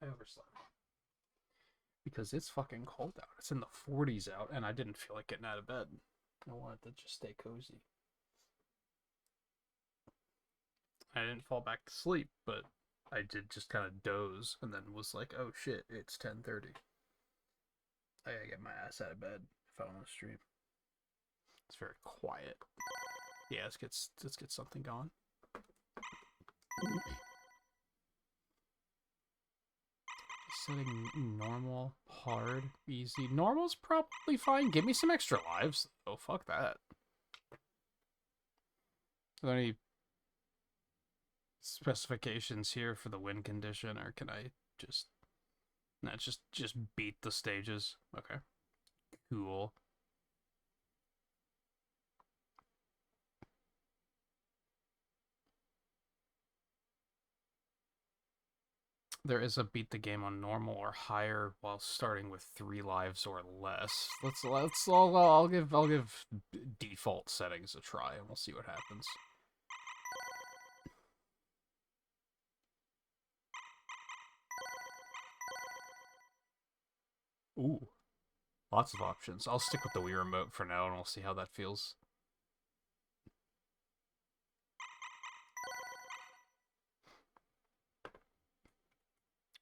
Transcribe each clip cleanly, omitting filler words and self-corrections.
I overslept. Because it's fucking cold out. It's in the 40s out, and I didn't feel like getting out of bed. I wanted to just stay cozy. I didn't fall back to sleep, but I did just kind of doze, and then was like, oh shit, it's 10:30. I gotta get my ass out of bed if I want to stream. It's very quiet. Yeah, let's get something going. Setting normal, hard, easy. Normal's probably fine. Give me some extra lives. Oh, fuck that. Are there any specifications here for the win condition, or can I just... Nah, just beat the stages? Okay. Cool. There is a beat the game on normal or higher while starting with 3 lives or less. I'll give default settings a try and we'll see what happens. Ooh, lots of options. I'll stick with the Wii remote for now and we'll see how that feels.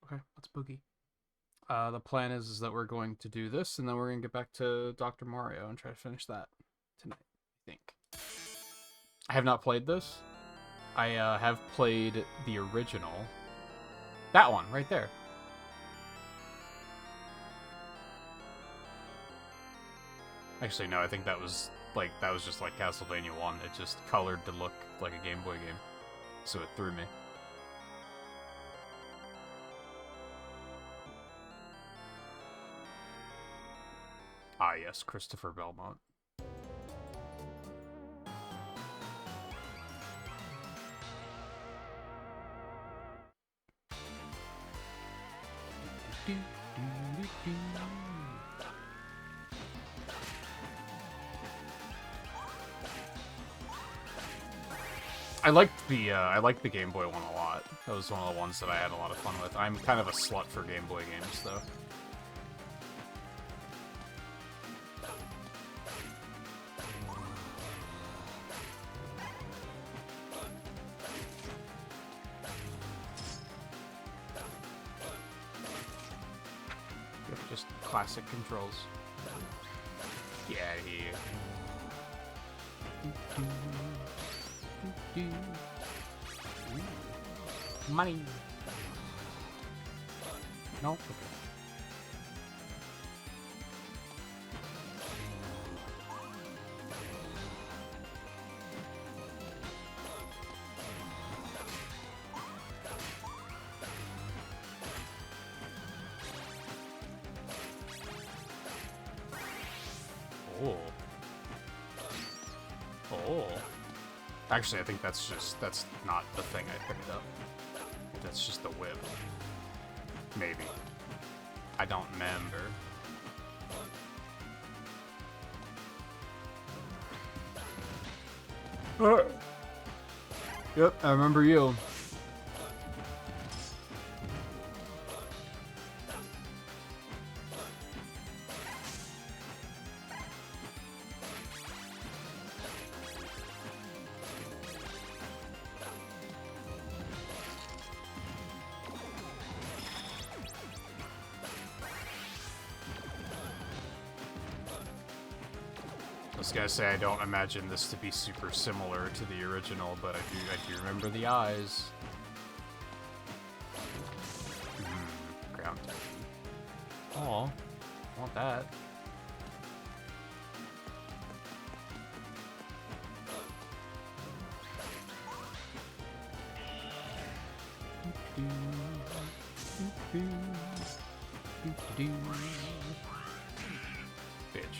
Okay, let's boogie. The plan is that we're going to do this, and then we're going to get back to Dr. Mario and try to finish that tonight, I think. I have not played this. I have played the original. That one, right there. Actually, no, I think that was just like Castlevania 1. It just colored to look like a Game Boy game. So it threw me. Ah, yes, Christopher Belmont. I liked the Game Boy one a lot. That was one of the ones that I had a lot of fun with. I'm kind of a slut for Game Boy games, though. Just classic controls. Get out of here. Money. No? Okay. Oh. Oh. Actually, I think that's not the thing I picked up. That's just the whip. Maybe. I don't remember. Yep, I remember you. I was gonna say I don't imagine this to be super similar to the original, but I do remember the eyes. Ground. Aw, I want that. Bitch.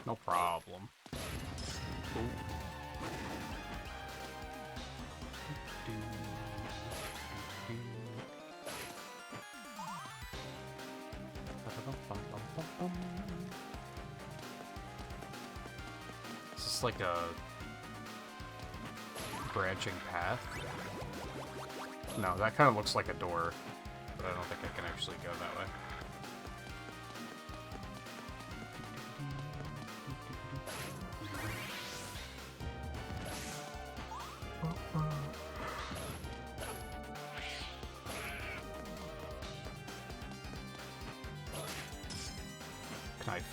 No problem. Ooh. Is this like a branching path? No, that kind of looks like a door, but I don't think I can actually go that way. Knife.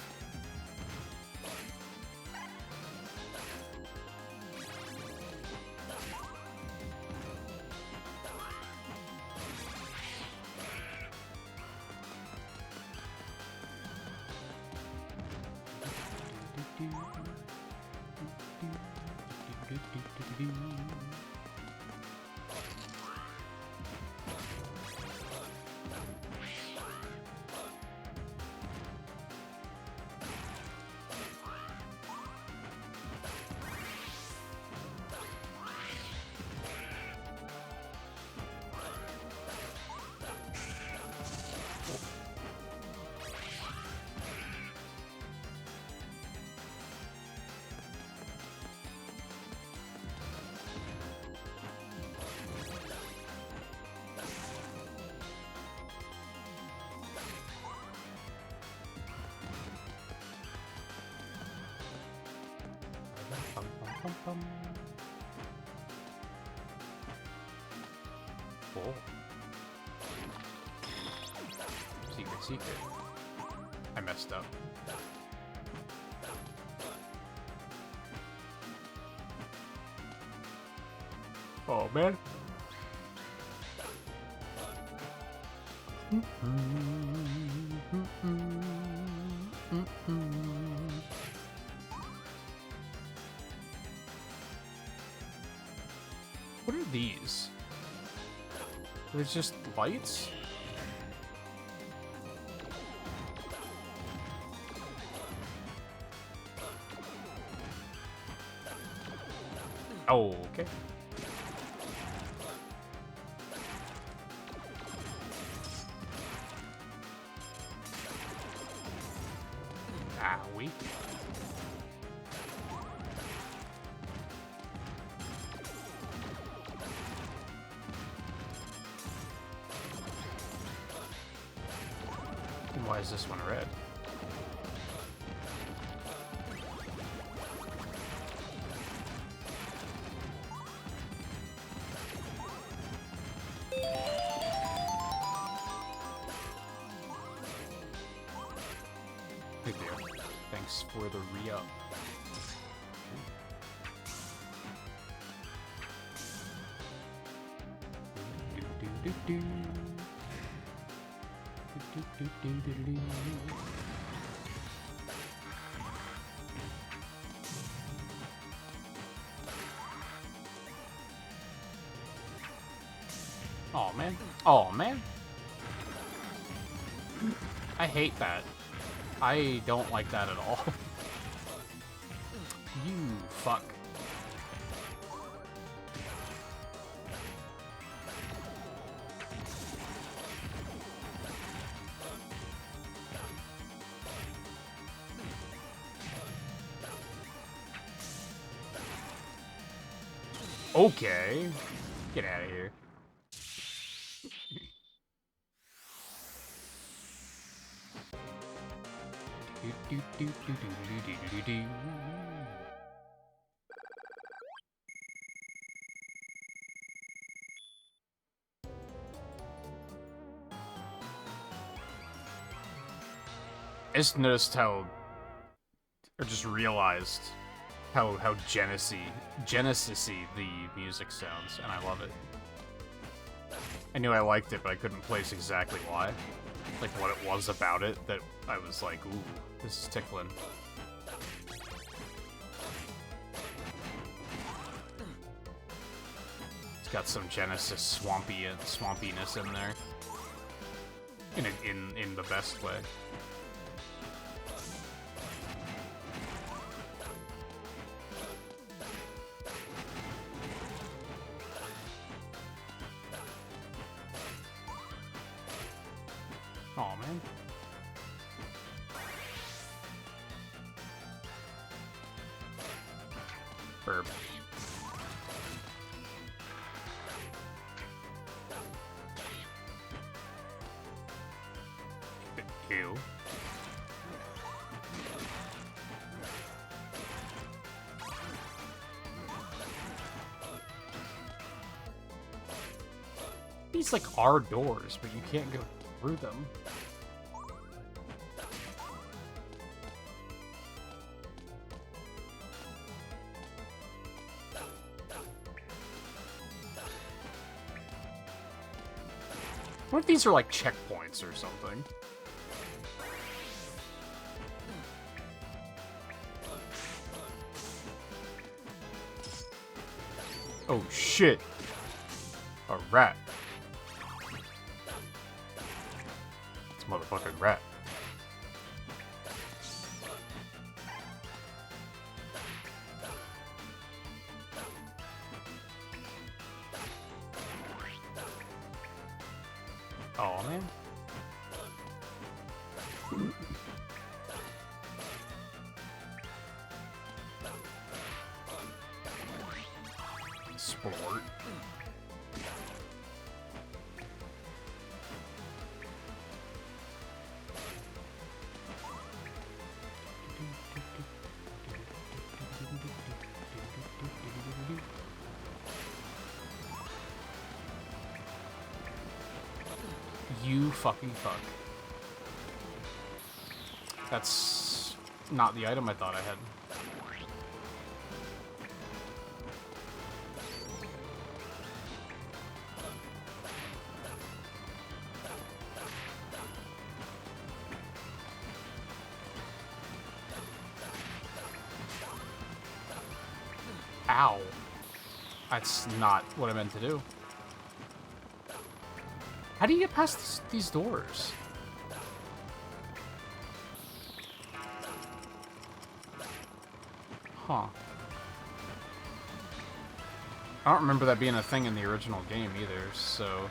Oh. Secret. I messed up. Oh, man. What are these? There's just lights? Oh, okay. Owie. Why is this one red? Big deal. Thanks for the re-up. Oh man. Oh man. I hate that. I don't like that at all. You fuck. Okay. Get out of here. I just noticed how, or just realized how Genesis-y the music sounds, and I love it. I knew I liked it, but I couldn't place exactly why. Like, what it was about it that I was like, ooh, this is tickling. It's got some Genesis swampiness in there. In the best way. man. Burp. Ew. These like are doors, but you can't go through them. What if these are like checkpoints or something? Oh shit! A rat. It's a motherfucking rat. Oh man. Sport. You fucking fuck. That's not the item I thought I had. Ow. That's not what I meant to do. How do you get past these doors? Huh. I don't remember that being a thing in the original game either, so...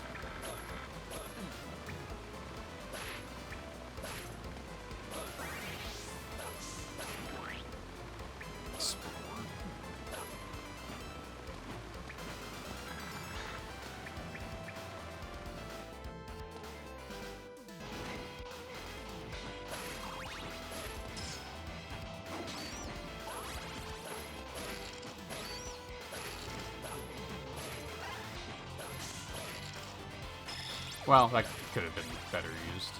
Well, that could have been better used.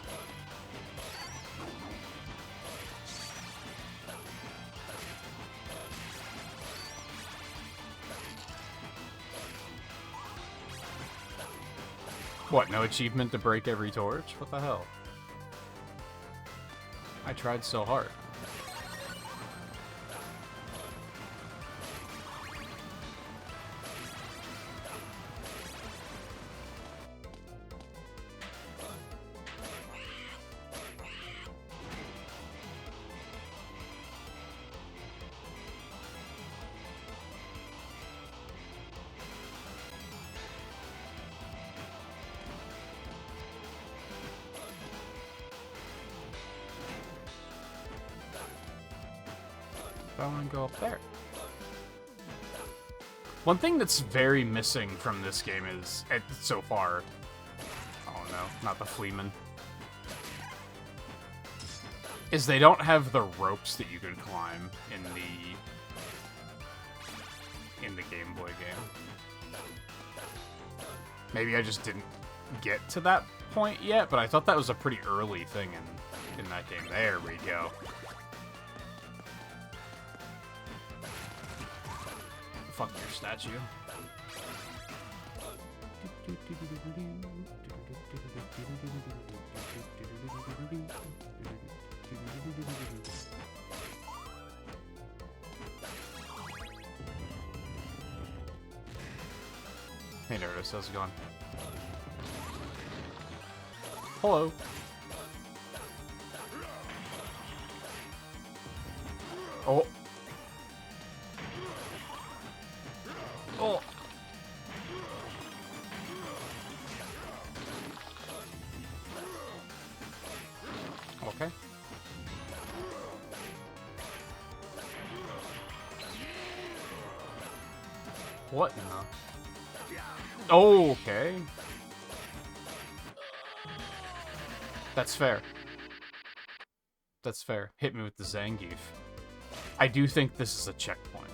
What, no achievement to break every torch? What the hell? I tried so hard. I want to go up there. One thing that's very missing from this game is, so far... Oh no, not the Fleaman. Is they don't have the ropes that you can climb in the Game Boy game. Maybe I just didn't get to that point yet, but I thought that was a pretty early thing in that game. There we go. Fuck your statue. Hey, there it is. How's it going? Hello. Oh. Oh. okay. What now? Oh, okay. That's fair. That's fair. Hit me with the Zangief. I do think this is a checkpoint.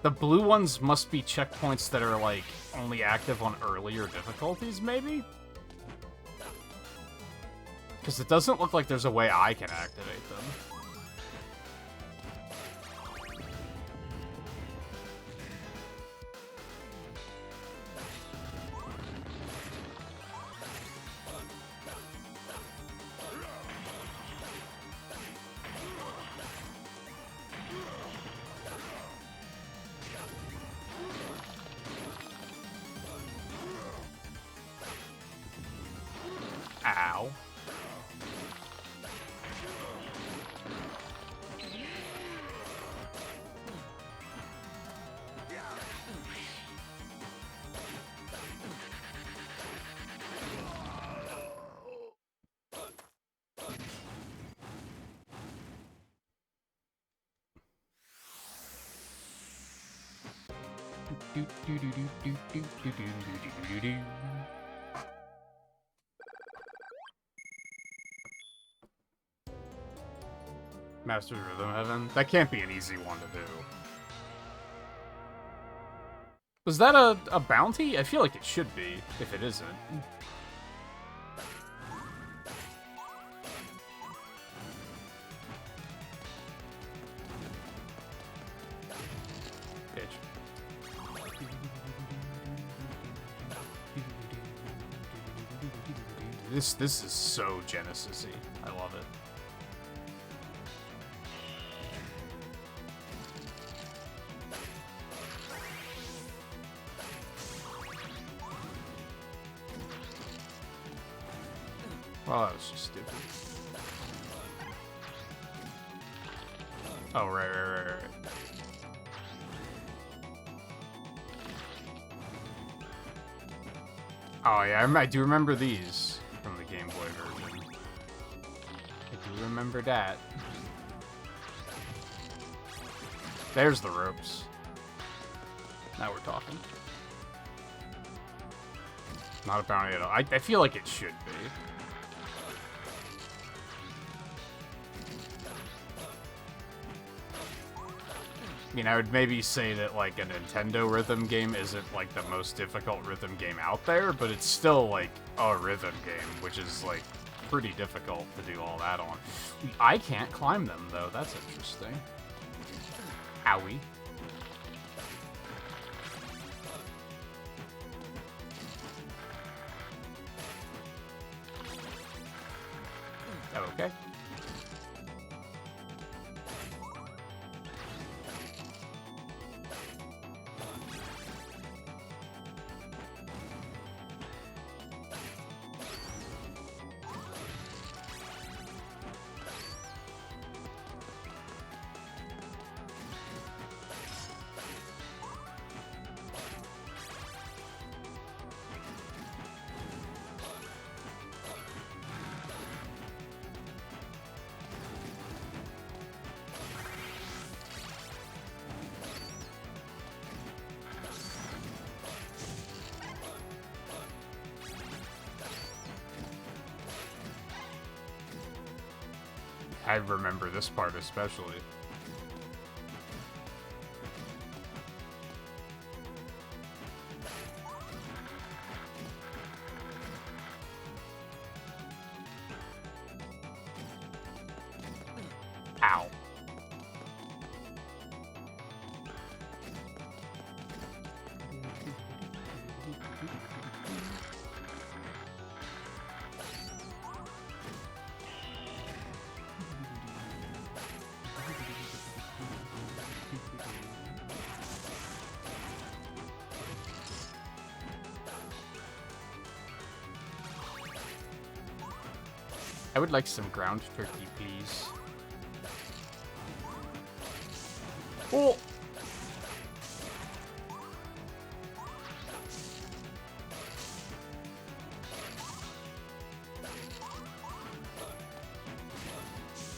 The blue ones must be checkpoints that are, like, only active on earlier difficulties, maybe? Because it doesn't look like there's a way I can activate them. Ow. Master Rhythm Heaven? That can't be an easy one to do. Was that a bounty? I feel like it should be, if it isn't. This is so Genesis-y. I love it. Well, that was just stupid. Oh, right. Oh, yeah, I do remember these from the Game Boy version. I do remember that. There's the ropes. Now we're talking. Not a bounty at all. I feel like it should be. I mean, I would maybe say that, like, a Nintendo rhythm game isn't, like, the most difficult rhythm game out there, but it's still, like, a rhythm game, which is, like, pretty difficult to do all that on. I can't climb them, though. That's interesting. Owie. Okay. I remember this part especially. Ow. I would like some ground turkey, please. Oh!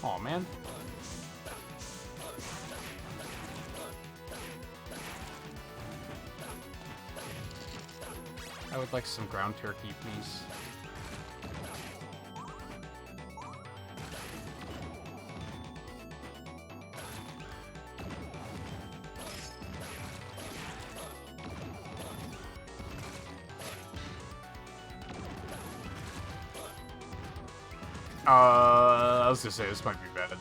Aw, man. I would like some ground turkey, please. I was gonna say, this might be bad.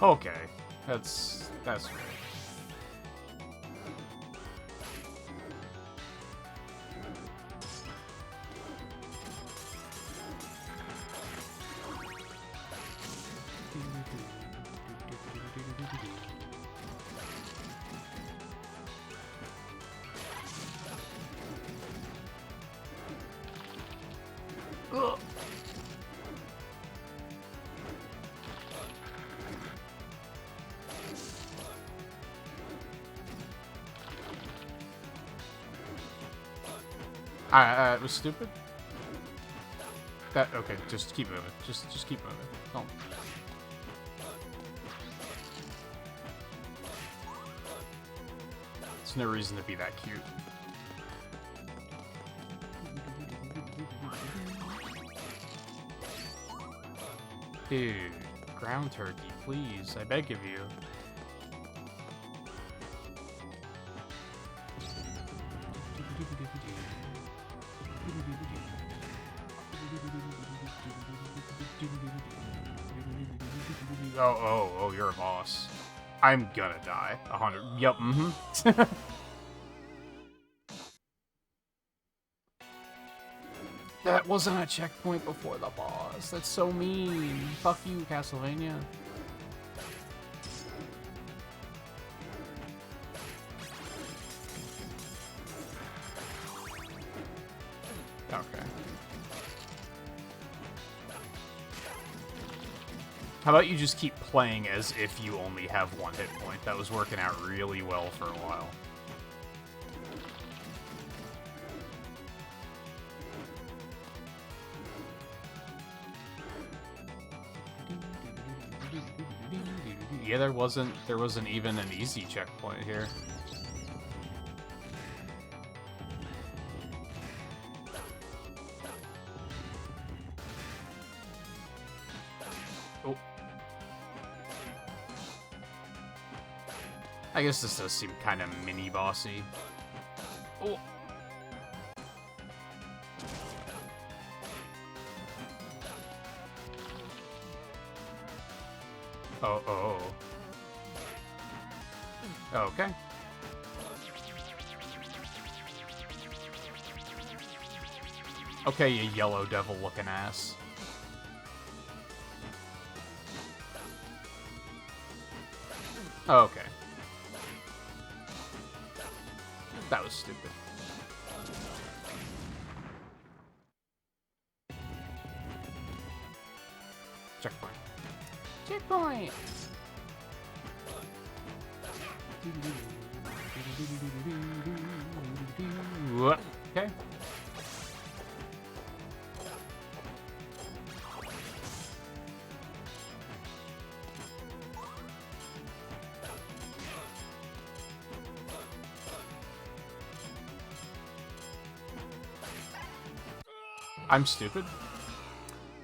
Okay, that's great. Ugh. It was stupid. Okay, just keep moving. Just keep moving. Don't. There's no reason to be that cute. Dude, ground turkey, please. I beg of you. Oh, you're a boss. I'm gonna die. 100. Yep, mm-hmm. That wasn't a checkpoint before the boss. That's so mean. Fuck you, Castlevania. Okay. How about you just keep playing as if you only have one hit point? That was working out really well for a while. Yeah, there wasn't even an easy checkpoint here. Oh. I guess this does seem kind of mini-bossy. Oh. Oh. Okay. Okay, you yellow devil-looking ass. Okay. That was stupid. Checkpoint. Checkpoint! Okay. I'm stupid.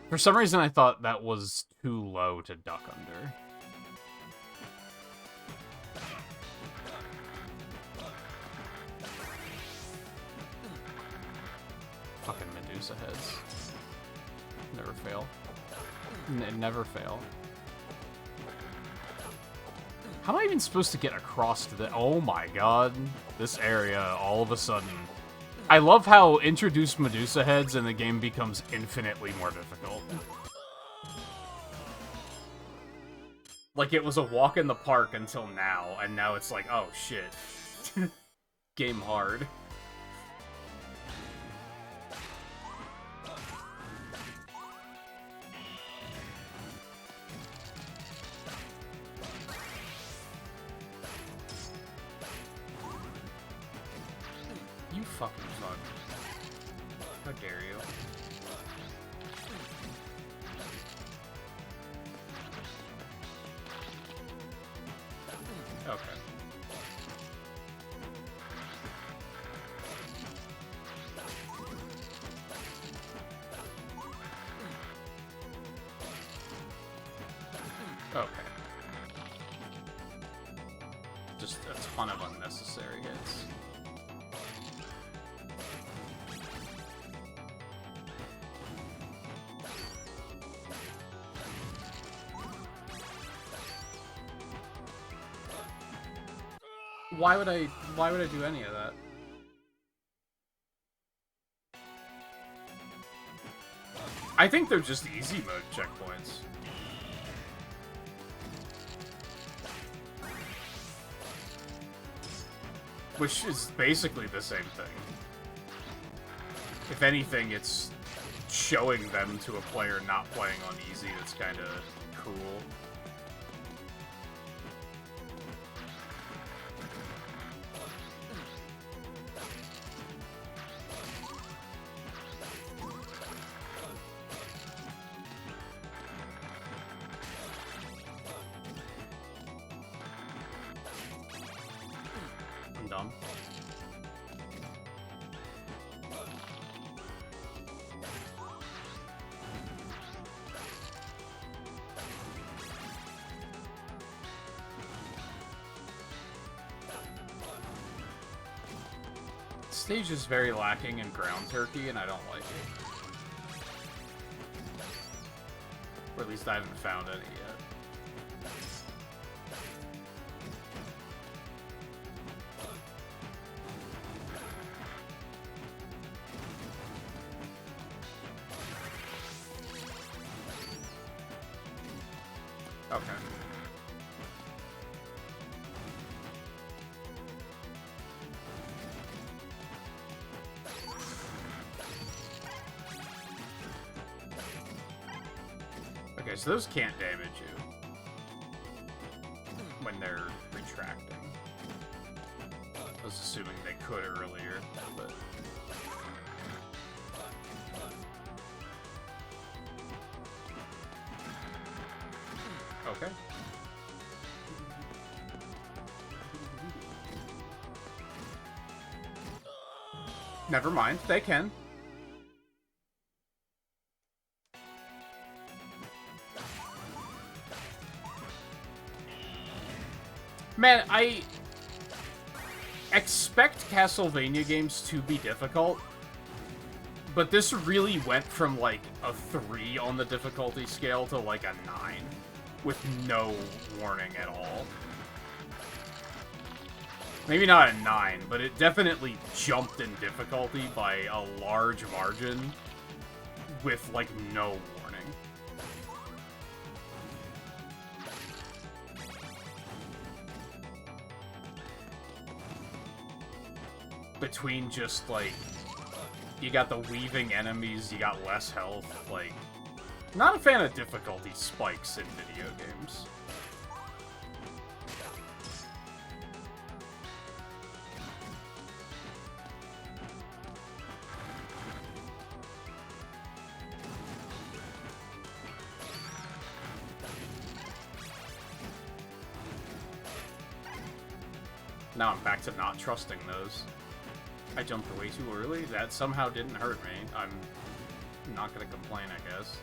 For some reason, I thought that was too low to duck under. Fucking Medusa heads. Never fail. Never fail. How am I even supposed to get across to the... Oh my god. This area, all of a sudden... I love how introduced Medusa heads and the game becomes infinitely more difficult. Like, it was a walk in the park until now, and now it's like, oh shit. Game hard. You fucking fuck. How dare you? Okay. Okay. Just a ton of unnecessary hits. Why would I do any of that? I think they're just easy mode checkpoints. Which is basically the same thing. If anything, it's showing them to a player not playing on easy that's kind of cool. I'm dumb. Stage is very lacking in ground turkey, and I don't like it. Or at least I haven't found any yet. Okay. Okay, so those can't damage you when they're retracting. I was assuming they could earlier, but... Okay. Never mind, they can. Man, I expect Castlevania games to be difficult, but this really went from like a 3 on the difficulty scale to like a 9, with no warning at all. Maybe not a 9, but it definitely jumped in difficulty by a large margin with like no warning. Between just, like, you got the weaving enemies, you got less health, like... Not a fan of difficulty spikes in video games. Now I'm back to not trusting those. I jumped way too early? That somehow didn't hurt me. I'm not gonna complain, I guess.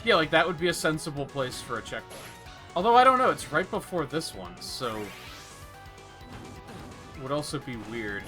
Yeah, like, that would be a sensible place for a checkpoint. Although, I don't know, it's right before this one, so... would also be weird.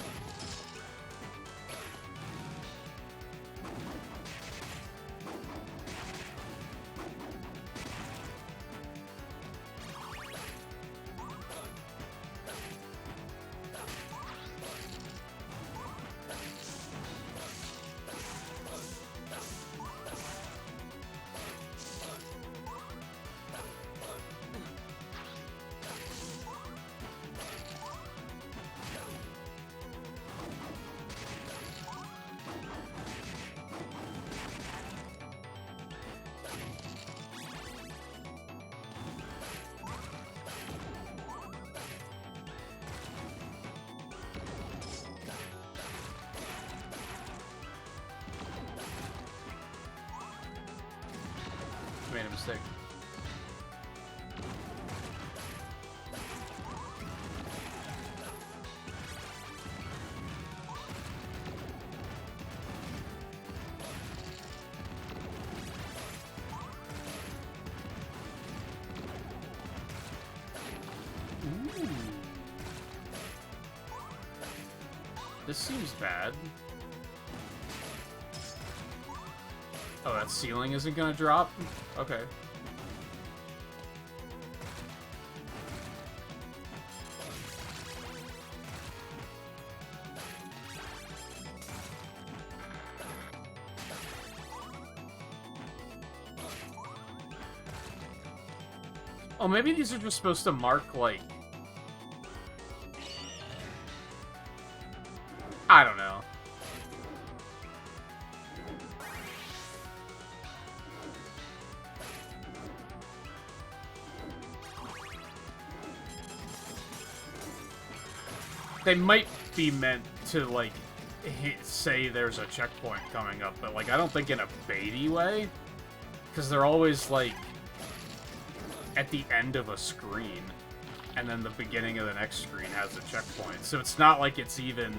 Made a mistake. Ooh. This seems bad. Oh, that ceiling isn't gonna drop? Okay. Oh, maybe these are just supposed to mark, like... I don't know. They might be meant to, like, say there's a checkpoint coming up, but, like, I don't think in a baity way. Because they're always, like, at the end of a screen, and then the beginning of the next screen has a checkpoint. So it's not like it's even...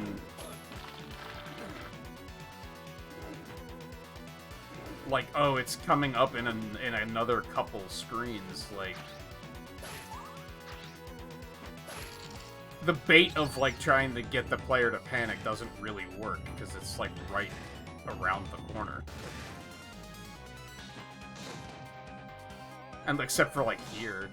like, oh, it's coming up in another couple screens, like... The bait of, like, trying to get the player to panic doesn't really work, because it's, like, right around the corner. And except for, like, here.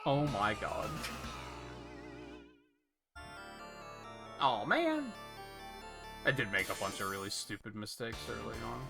Oh my god. Oh man. I did make a bunch of really stupid mistakes early on.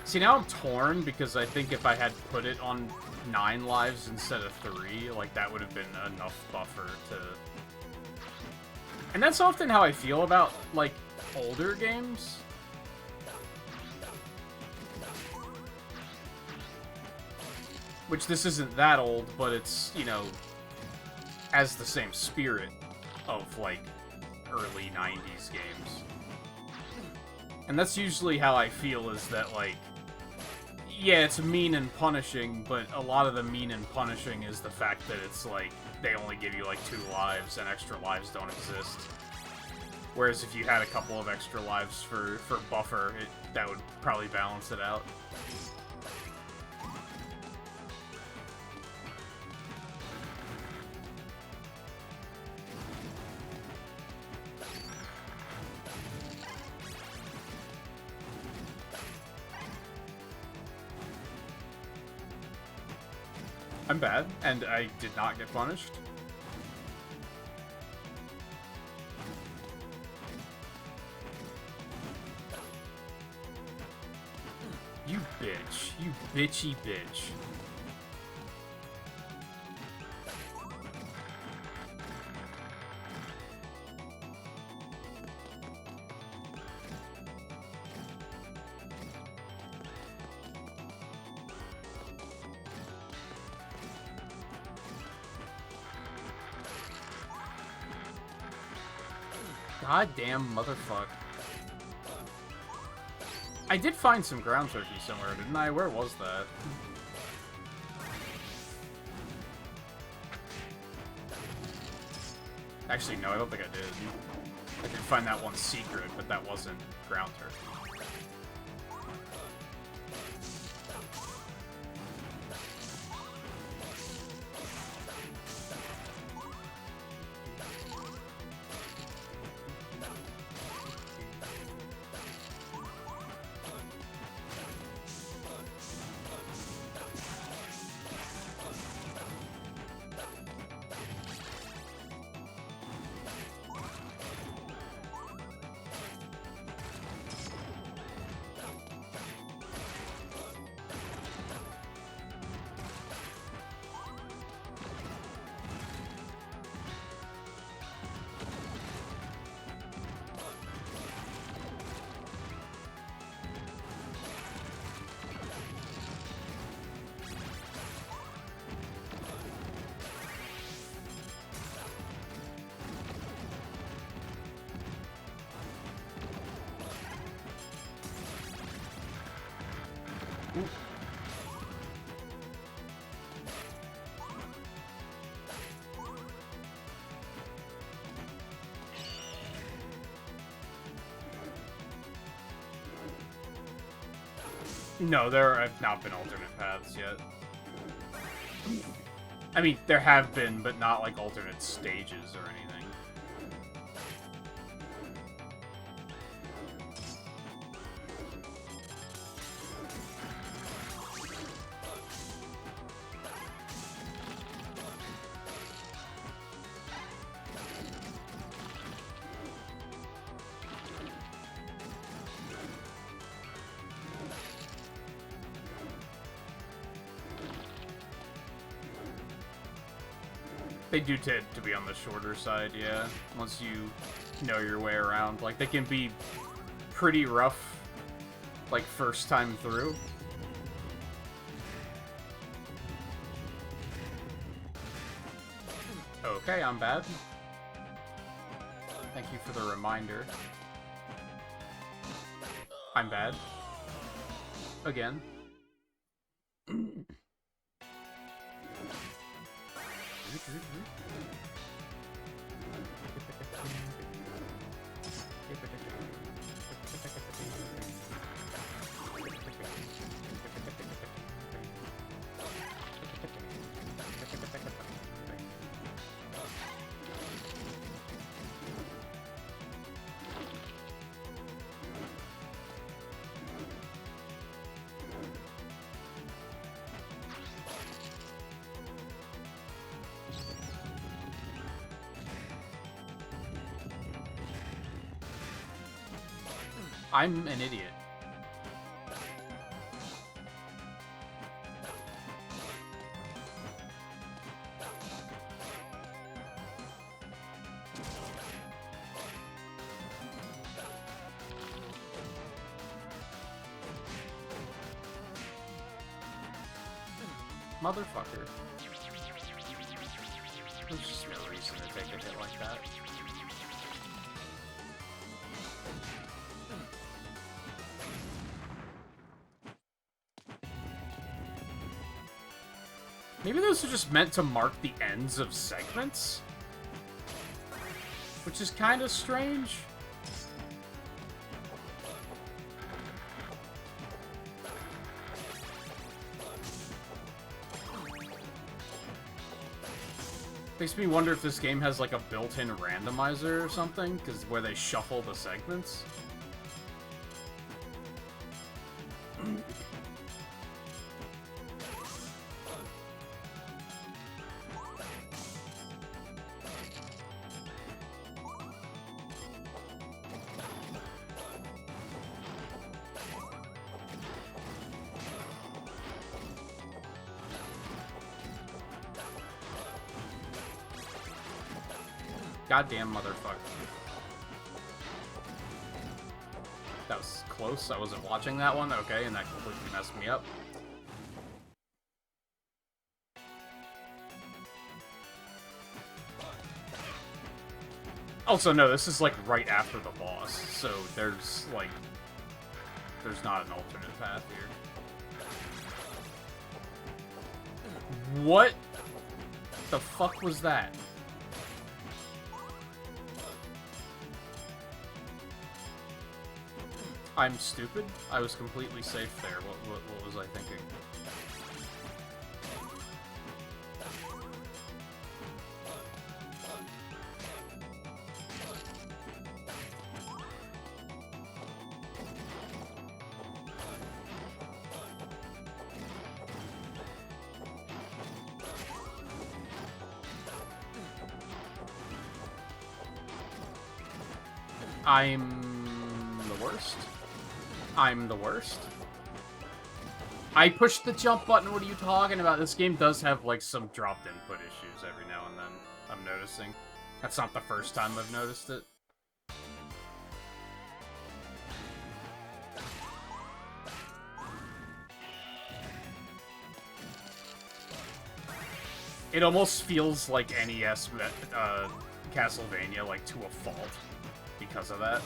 See, now I'm torn, because I think if I had put it on 9 lives instead of 3, like, that would have been enough buffer to... And that's often how I feel about, like, older games. Which, this isn't that old, but it's, you know, has the same spirit of, like, early 90s games. And that's usually how I feel, is that, like, yeah, it's mean and punishing, but a lot of the mean and punishing is the fact that it's, like, they only give you, like, 2 lives, and extra lives don't exist. Whereas if you had a couple of extra lives for buffer, that would probably balance it out. I'm bad, and I did not get punished. You bitch. You bitchy bitch. Goddamn motherfucker. I did find some ground turkey somewhere, didn't I? Where was that? Actually, no, I don't think I did. I did find that one secret, but that wasn't ground turkey. No, there have not been alternate paths yet. I mean, there have been, but not like alternate stages or anything. They do tend to be on the shorter side, yeah. Once you know your way around. Like, they can be pretty rough, like, first time through. Okay, I'm bad. Thank you for the reminder. I'm bad. Again. I'm an idiot. Motherfucker. There's just no reason to take a hit like that. Maybe those are just meant to mark the ends of segments? Which is kind of strange. Makes me wonder if this game has like a built-in randomizer or something, because where they shuffle the segments. Goddamn motherfucker. That was close. I wasn't watching that one. Okay, and that completely messed me up. Also, no, this is, like, right after the boss, so there's, like, there's not an alternate path here. What the fuck was that? I'm stupid? I was completely safe there. What was I thinking? I'm the worst. I'm the worst. I pushed the jump button, what are you talking about? This game does have, like, some dropped input issues every now and then, I'm noticing. That's not the first time I've noticed it. It almost feels like NES Castlevania, like, to a fault because of that.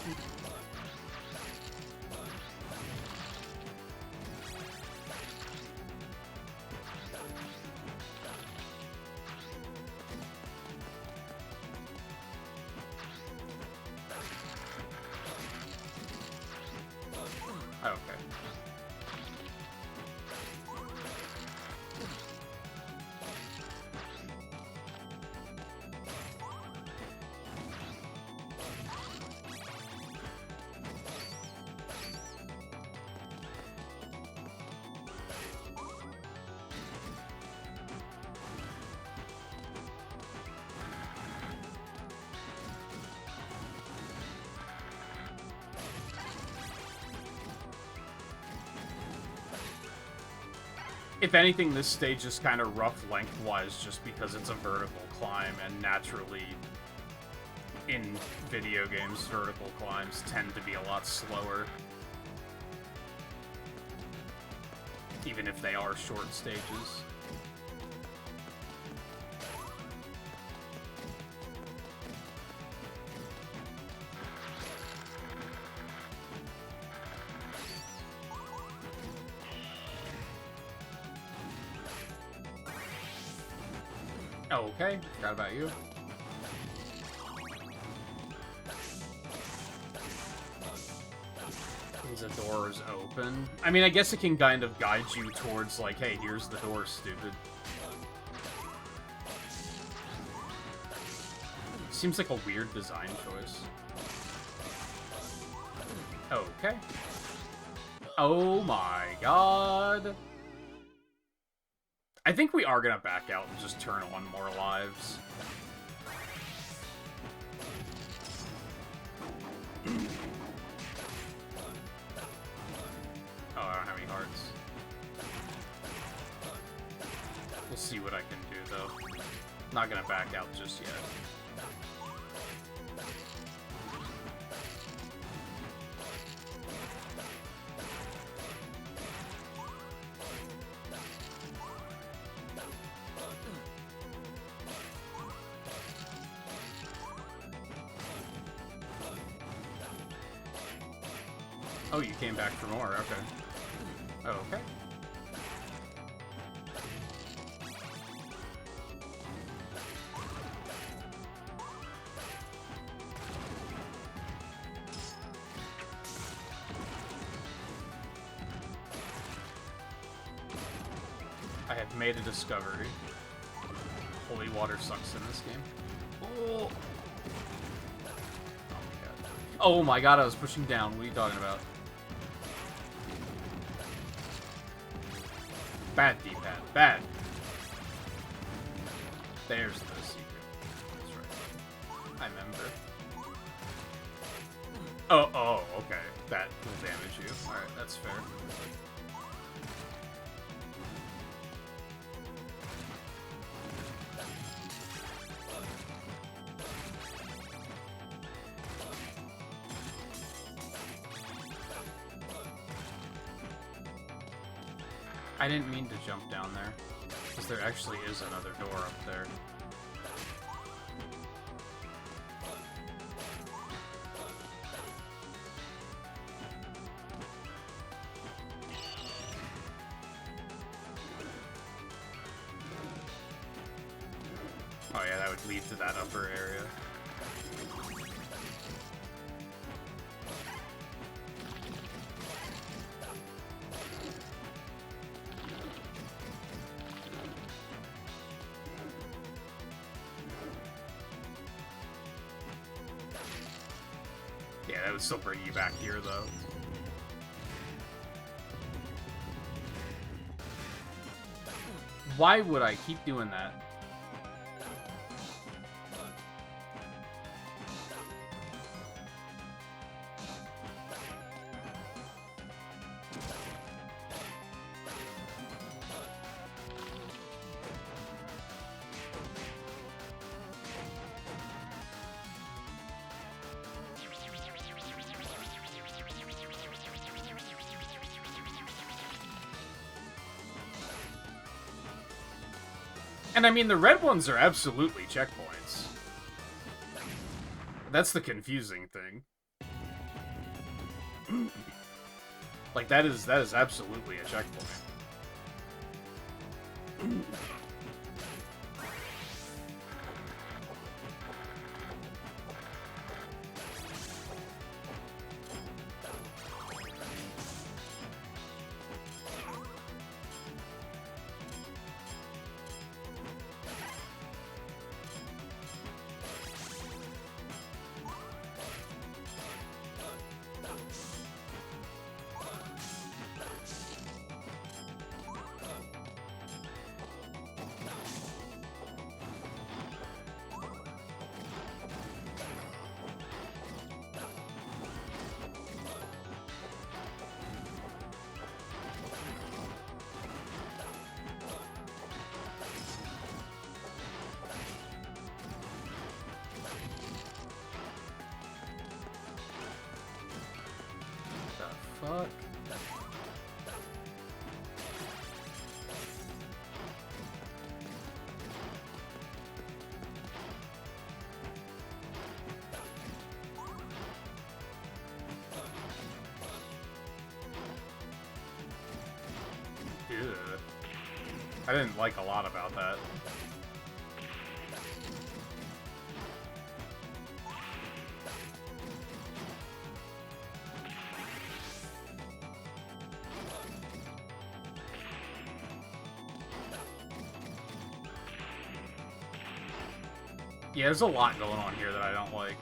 Okay. If anything, this stage is kind of rough lengthwise just because it's a vertical climb, and naturally, in video games, vertical climbs tend to be a lot slower. Even if they are short stages. Okay, forgot about you. Means the door is open. I mean, I guess it can kind of guide you towards, like, hey, here's the door, stupid. Seems like a weird design choice. Okay. Oh my god. I think we are gonna back out and just turn on more lives. Oh, I don't have any hearts. We'll see what I can do, though. Not gonna back out just yet. Oh, you came back for more, okay. Oh, okay. I have made a discovery. Holy water sucks in this game. Oh. Oh my god, I was pushing down. What are you talking about? Bad D-pad. Bad. There's the secret. That's right. I remember. Oh, okay. That will damage you. Alright, that's fair. I didn't mean to jump down there. Because there actually is another door up there. Oh yeah, that would lead to that upper area. Yeah, that would still bring you back here, though. Why would I keep doing that? And I mean, the red ones are absolutely checkpoints. That's the confusing thing. Like, that is absolutely a checkpoint. Fuck. Ew. I didn't like a lot about that. Yeah, there's a lot going on here that I don't like.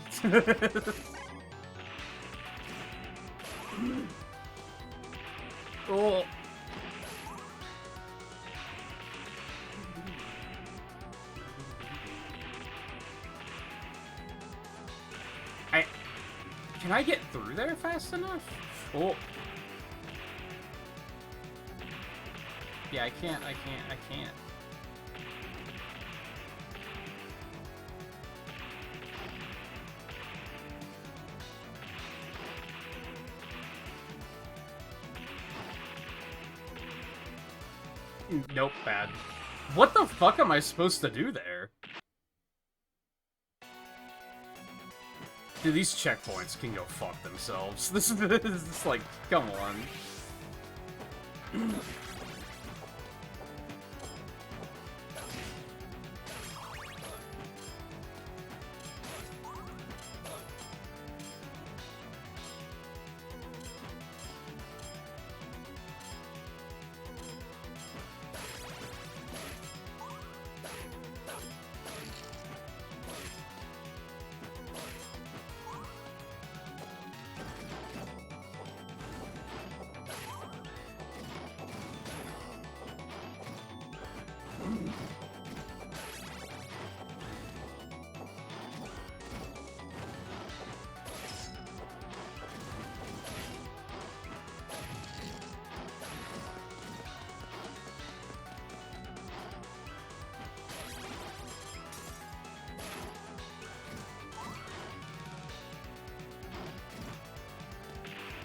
Oh. Can I get through there fast enough? Oh. Yeah, I can't. Nope, bad. What the fuck am I supposed to do there? Dude, these checkpoints can go fuck themselves. This is like, come on.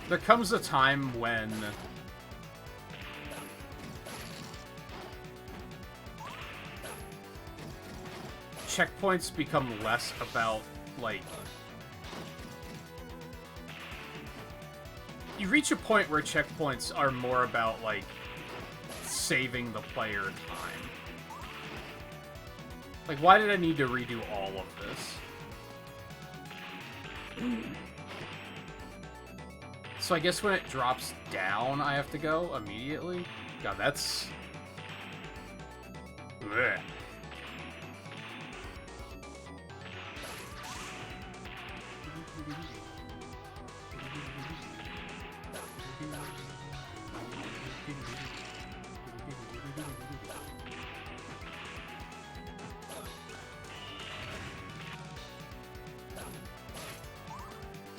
There comes a time when checkpoints become less about, like... You reach a point where checkpoints are more about, like, saving the player time. Like, why did I need to redo all of this? So I guess when it drops down, I have to go immediately? God, that's... Blech.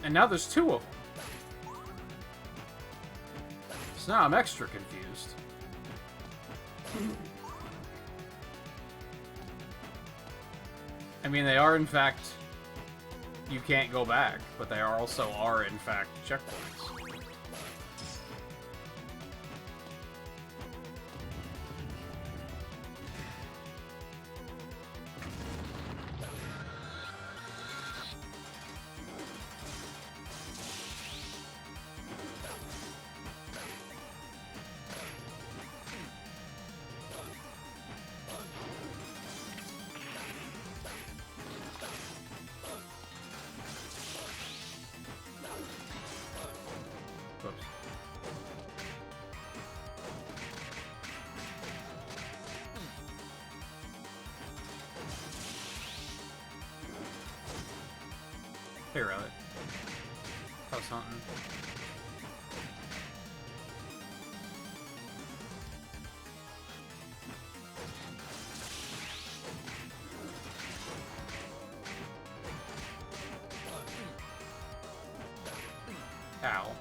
And now there's two of them. So now I'm extra confused. I mean, they are in fact... You can't go back, but they are also in fact checkpoints. Hey, Relic. How's something? Ow.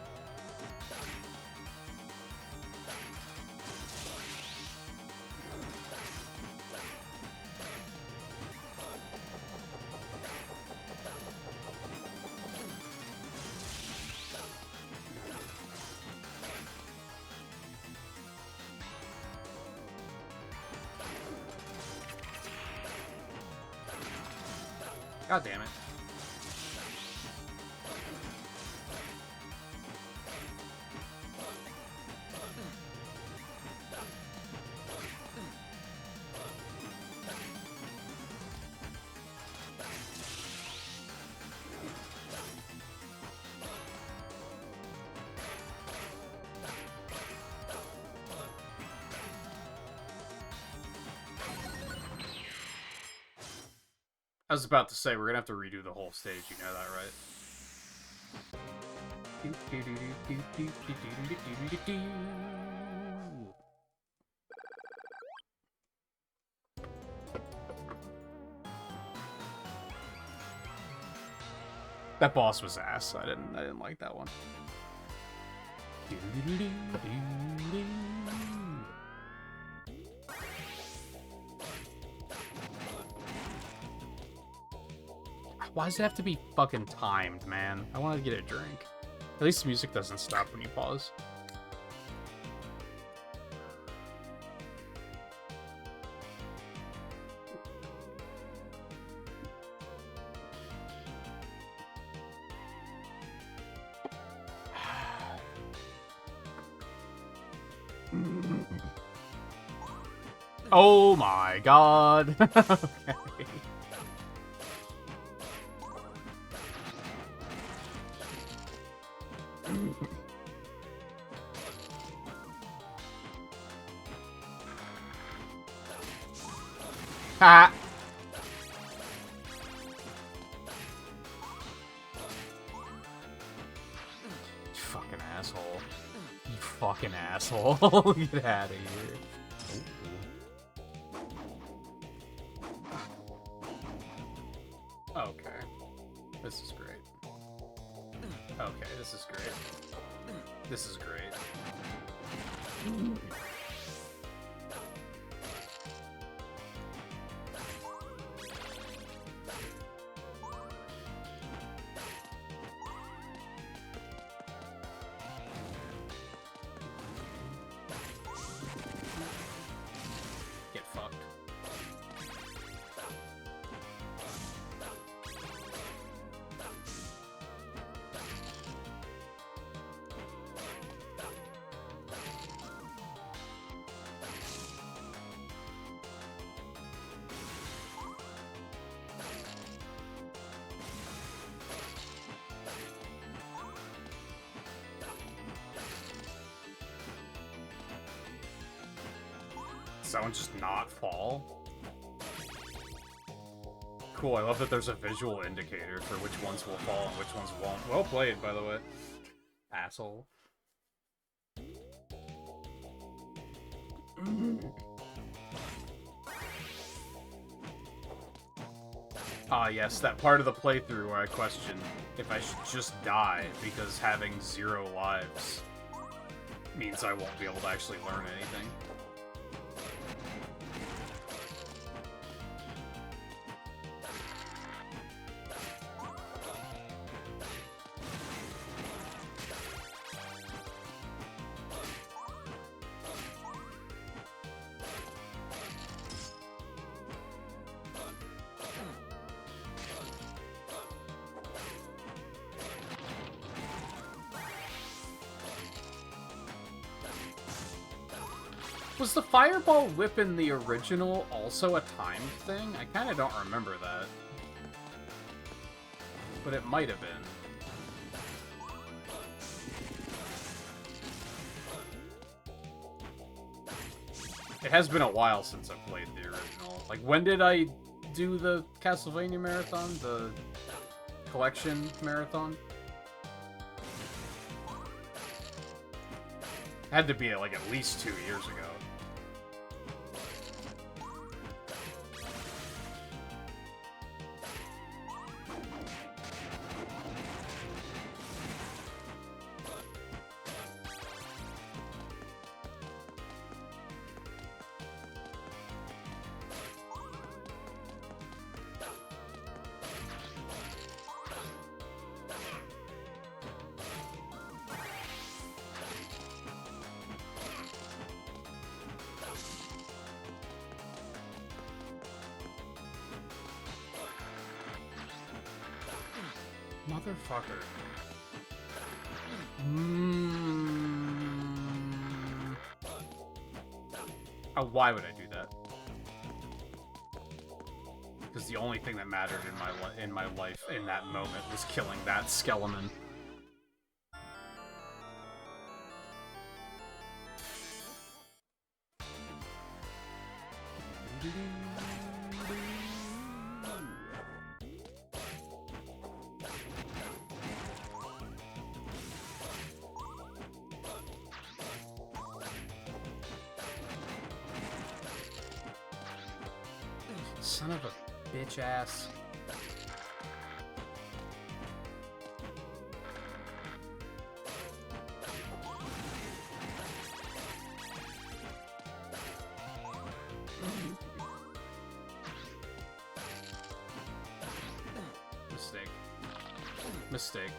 God damn it. I was about to say, we're gonna have to redo the whole stage, you know that, right? That boss was ass. I didn't like that one. Why does it have to be fucking timed, man? I want to get a drink. At least the music doesn't stop when you pause. Oh my god. Okay. Ha! You fucking asshole. You fucking asshole. Get out of here. Okay. This is great. Okay, this is great. This is great. Get fucked. Does that one just not fall? Cool, I love that there's a visual indicator for which ones will fall and which ones won't. Well played, by the way. Asshole. Ah, yes, that part of the playthrough where I question if I should just die because having 0 lives means I won't be able to actually learn anything. Was the fireball whip in the original also a timed thing? I kind of don't remember that. But it might have been. It has been a while since I played the original. Like, when did I do the Castlevania marathon? The collection marathon? Had to be, like, at least 2 years ago. Motherfucker. Oh, why would I do that? Because the only thing that mattered in my life in that moment was killing that skeleton. Son of a bitch ass. Mistake. Mistake.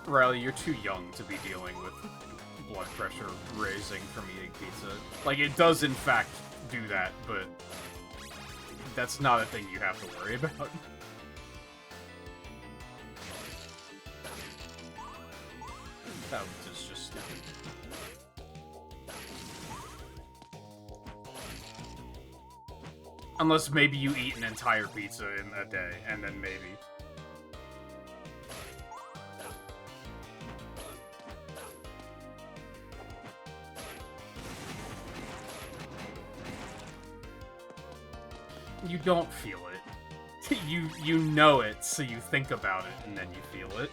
Riley, you're too young to be dealing with blood pressure raising from eating pizza. Like, it does in fact do that, but that's not a thing you have to worry about. That was just stupid. Unless maybe you eat an entire pizza in a day, and then maybe. You don't feel it. You know it, so you think about it, and then you feel it.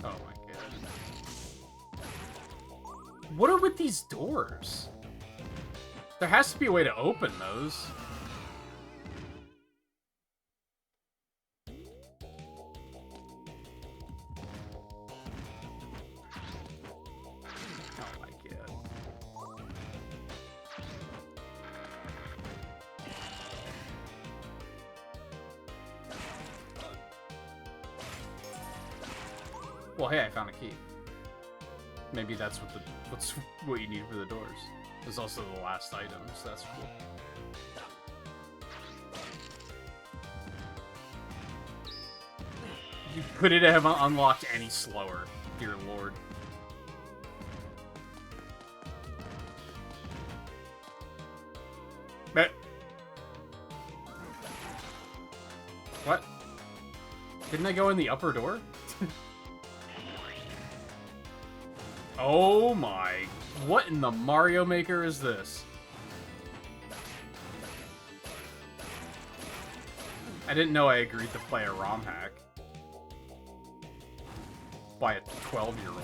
Oh my god. What are with these doors? There has to be a way to open those. Oh my god. Well, hey, I found a key. Maybe that's what you need for the doors. There's also the last item, so that's cool. You couldn't have unlocked any slower, dear lord. But what? Didn't I go in the upper door? Oh my... What in the Mario Maker is this? I didn't know I agreed to play a ROM hack. By a 12-year-old.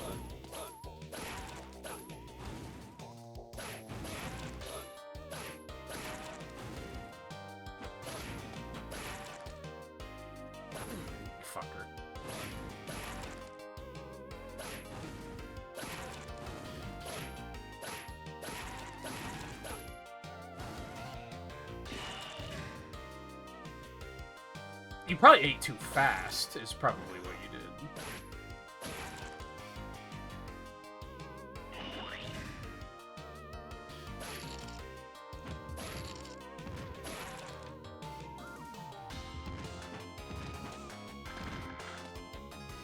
Fucker. You probably ate too fast, is probably what you did.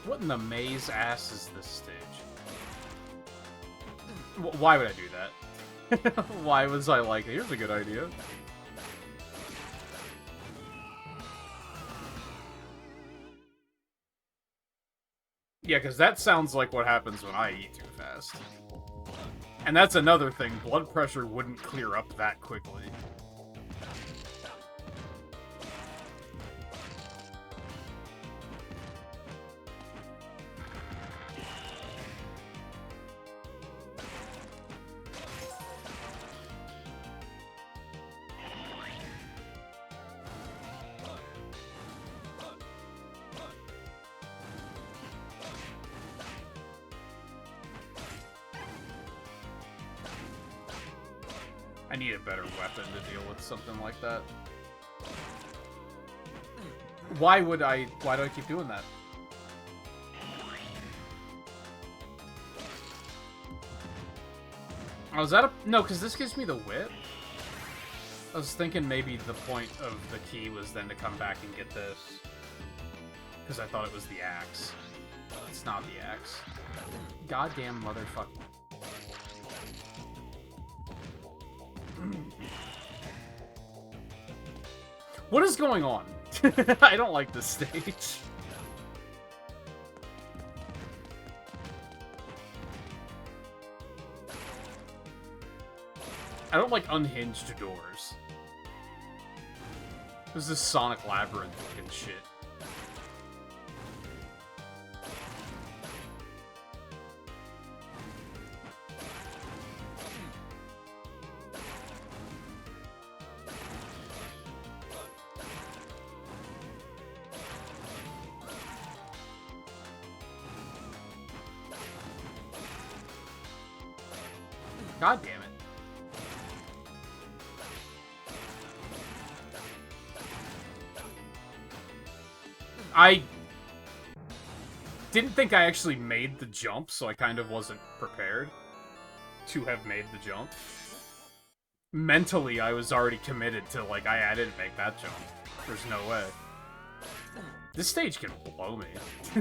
What in the maze ass is this stage? Why would I do that? Why was I like, here's a good idea? Yeah, because that sounds like what happens when I eat too fast. And that's another thing, blood pressure wouldn't clear up that quickly. I need a better weapon to deal with something like that. Why do I keep doing that? Oh, is that a... No, because this gives me the whip. I was thinking maybe the point of the key was then to come back and get this. Because I thought it was the axe. It's not the axe. Goddamn motherfucker. What is going on? I don't like this stage. I don't like unhinged doors. This is Sonic Labyrinth looking shit. God damn it. I didn't think I actually made the jump, so I kind of wasn't prepared to have made the jump. Mentally, I was already committed to, like, I didn't make that jump. There's no way. This stage can blow me.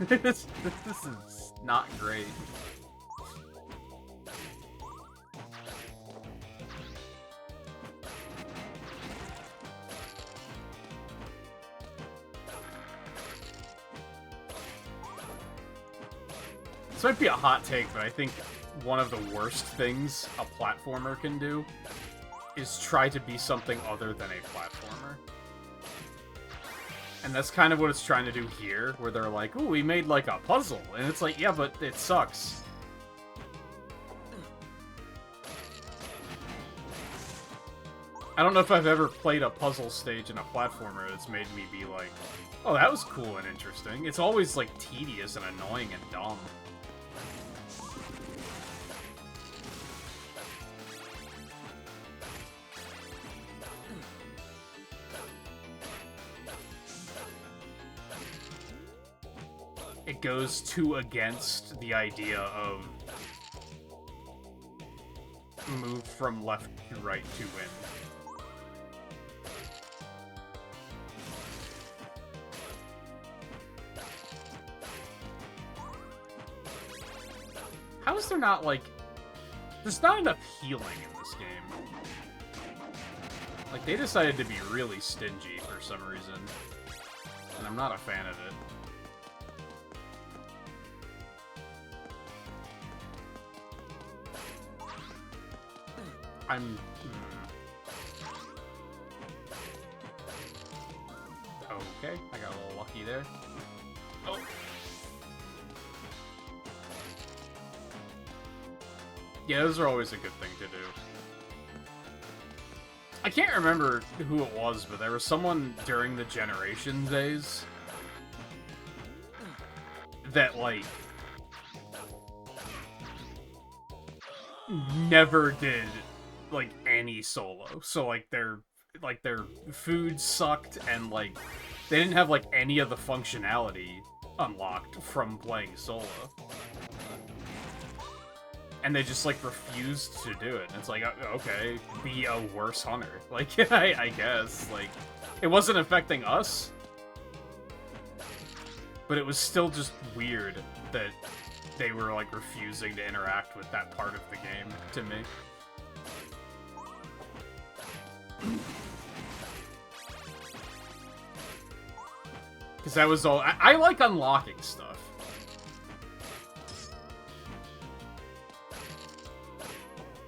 This is not great. This might be a hot take, but I think one of the worst things a platformer can do is try to be something other than a platformer. And that's kind of what it's trying to do here, where they're like, ooh, we made like a puzzle. And it's like, yeah, but it sucks. I don't know if I've ever played a puzzle stage in a platformer that's made me be like, oh, that was cool and interesting. It's always like tedious and annoying and dumb. it goes too against the idea of move from left to right to win. How is there not, like... There's not enough healing in this game. Like, they decided to be really stingy for some reason. And I'm not a fan of it. Okay, I got a little lucky there. Oh. Yeah, those are always a good thing to do. I can't remember who it was, but there was someone during the Generation days that, like, never did, like, any solo. So, like, their food sucked, and, like, they didn't have, like, any of the functionality unlocked from playing solo. And they just, like, refused to do it. And it's like, okay, be a worse hunter. Like, I guess. Like, it wasn't affecting us. But it was still just weird that they were, like, refusing to interact with that part of the game, to me. Because that was all... I like unlocking stuff.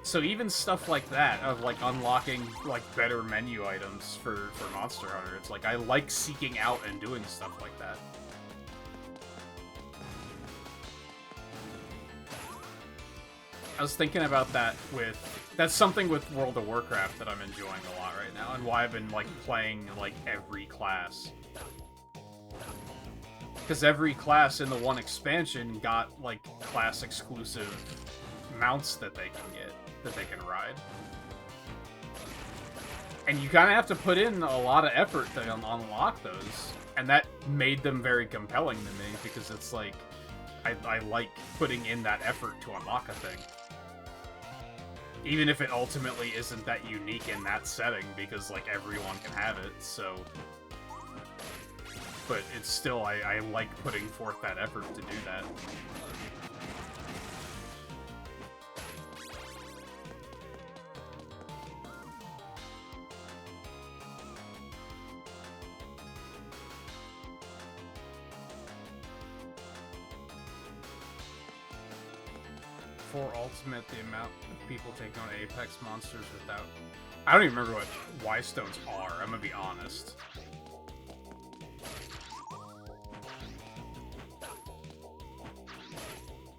So even stuff like that, of, like, unlocking, like, better menu items for Monster Hunter, it's like, I like seeking out and doing stuff like that. I was thinking about that with... That's something with World of Warcraft that I'm enjoying a lot right now, and why I've been, like, playing, like, every class. Because every class in the one expansion got, like, class-exclusive mounts that they can get. That they can ride. And you kind of have to put in a lot of effort to unlock those. And that made them very compelling to me, because it's like, I like putting in that effort to unlock a thing. Even if it ultimately isn't that unique in that setting, because, like, everyone can have it, so... But it's still, I like putting forth that effort to do that. For Ultimate, the amount of people take on Apex monsters without... I don't even remember what Y-stones are, I'm gonna be honest.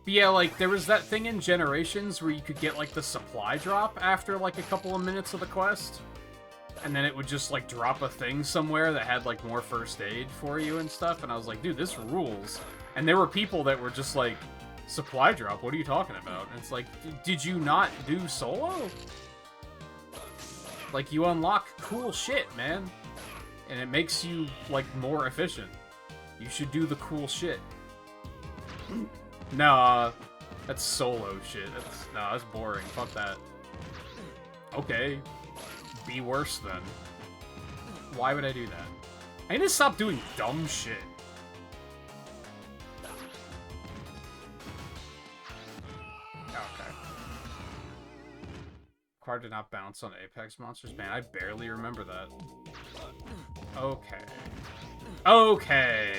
But yeah, like, there was that thing in Generations where you could get, like, the supply drop after, like, a couple of minutes of the quest. And then it would just, like, drop a thing somewhere that had, like, more first aid for you and stuff. And I was like, dude, this rules. And there were people that were just like, supply drop, what are you talking about? And it's like, did you not do solo? Like, you unlock cool shit, man. And it makes you, like, more efficient. You should do the cool shit. Nah, that's solo shit. That's boring. Fuck that. Okay. Be worse, then. Why would I do that? I need to stop doing dumb shit. Card did not bounce on Apex monsters. Man, I barely remember that. Okay. Okay.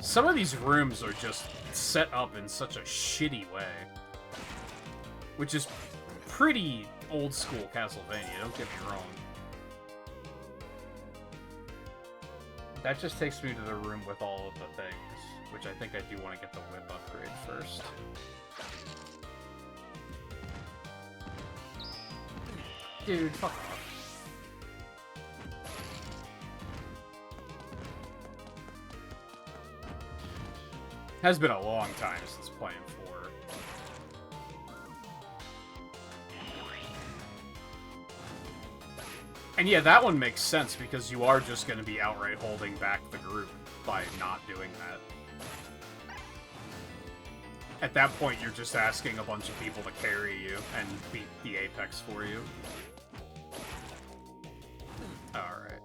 Some of these rooms are just set up in such a shitty way. Which is pretty old school Castlevania, don't get me wrong. That just takes me to the room with all of the things, which I think I do want to get the whip upgrade first. Dude, fuck off. Has been a long time since playing 4. And yeah, that one makes sense, because you are just going to be outright holding back the group by not doing that. At that point, you're just asking a bunch of people to carry you and beat the Apex for you. Alright.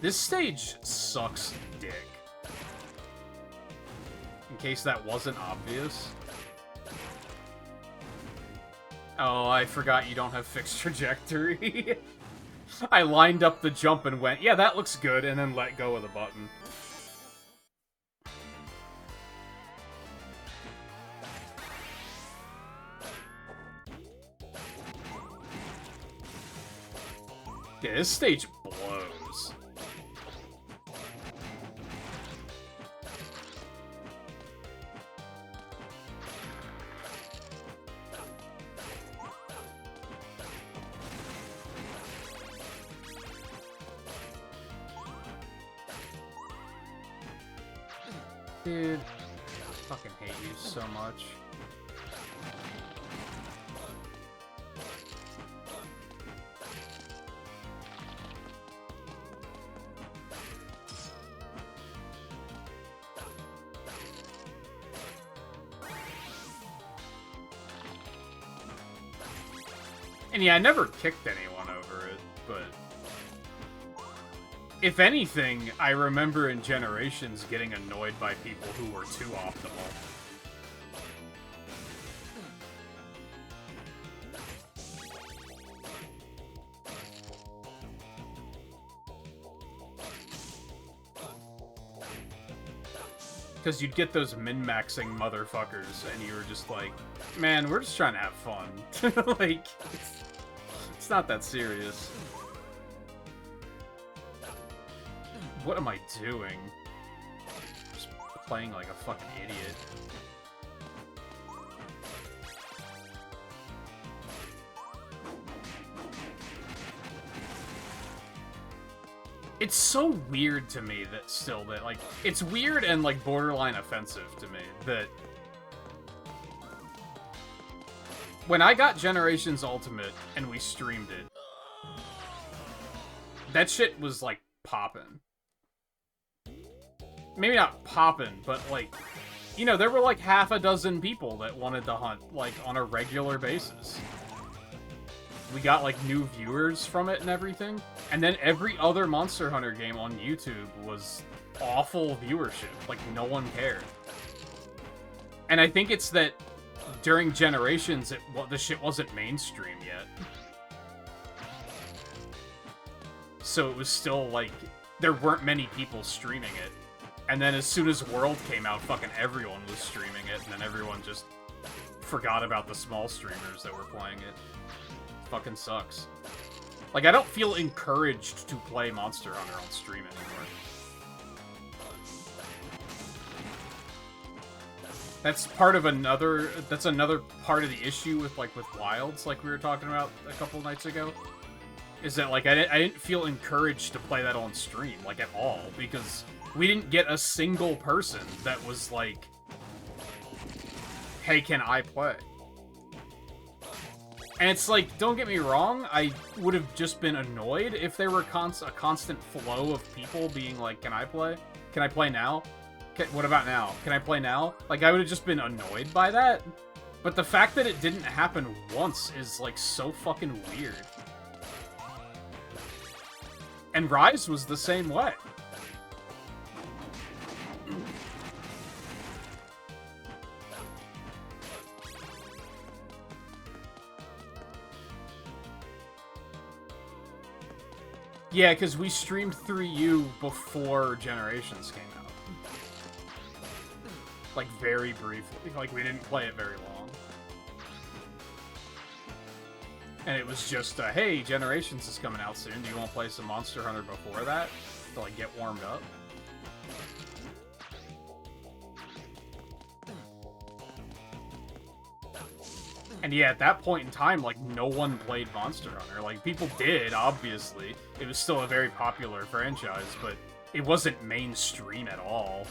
This stage sucks dick. In case that wasn't obvious. Oh, I forgot you don't have fixed trajectory. I lined up the jump and went, yeah, that looks good, and then let go of the button. Yeah, this stage blows. Dude, I fucking hate you so much. And yeah, I never kicked anyone over it, but... If anything, I remember in Generations getting annoyed by people who were too optimal. Because you'd get those min-maxing motherfuckers, and you were just like, man, we're just trying to have fun. Like, it's not that serious. What am I doing? Just playing like a fucking idiot. It's so weird to me that still that, like, it's weird and, like, borderline offensive to me that when I got Generations Ultimate and we streamed it, that shit was, like, poppin'. Maybe not poppin', but, like, you know, there were, like, half a dozen people that wanted to hunt, like, on a regular basis. We got, like, new viewers from it and everything. And then every other Monster Hunter game on YouTube was awful viewership. Like, no one cared. And I think it's that during Generations, the shit wasn't mainstream yet. So it was still, like, there weren't many people streaming it. And then as soon as World came out, fucking everyone was streaming it. And then everyone just forgot about the small streamers that were playing it. Fucking sucks. Like, I don't feel encouraged to play Monster Hunter on stream anymore. That's part of another part of the issue with, like, with Wilds, like we were talking about a couple nights ago. Is that, like, I didn't feel encouraged to play that on stream, like, at all, because we didn't get a single person that was like, hey, can I play? And it's like, don't get me wrong, I would have just been annoyed if there were a constant flow of people being like, can I play? Can I play now? What about now? Can I play now? Like, I would have just been annoyed by that. But the fact that it didn't happen once is, like, so fucking weird. And Rise was the same way. Yeah, because we streamed through you before Generations came out. Like, very briefly. Like, we didn't play it very long. And it was just, hey, Generations is coming out soon. Do you want to play some Monster Hunter before that? To, like, get warmed up? And yeah, at that point in time, like, no one played Monster Hunter. Like, people did, obviously. It was still a very popular franchise, but it wasn't mainstream at all.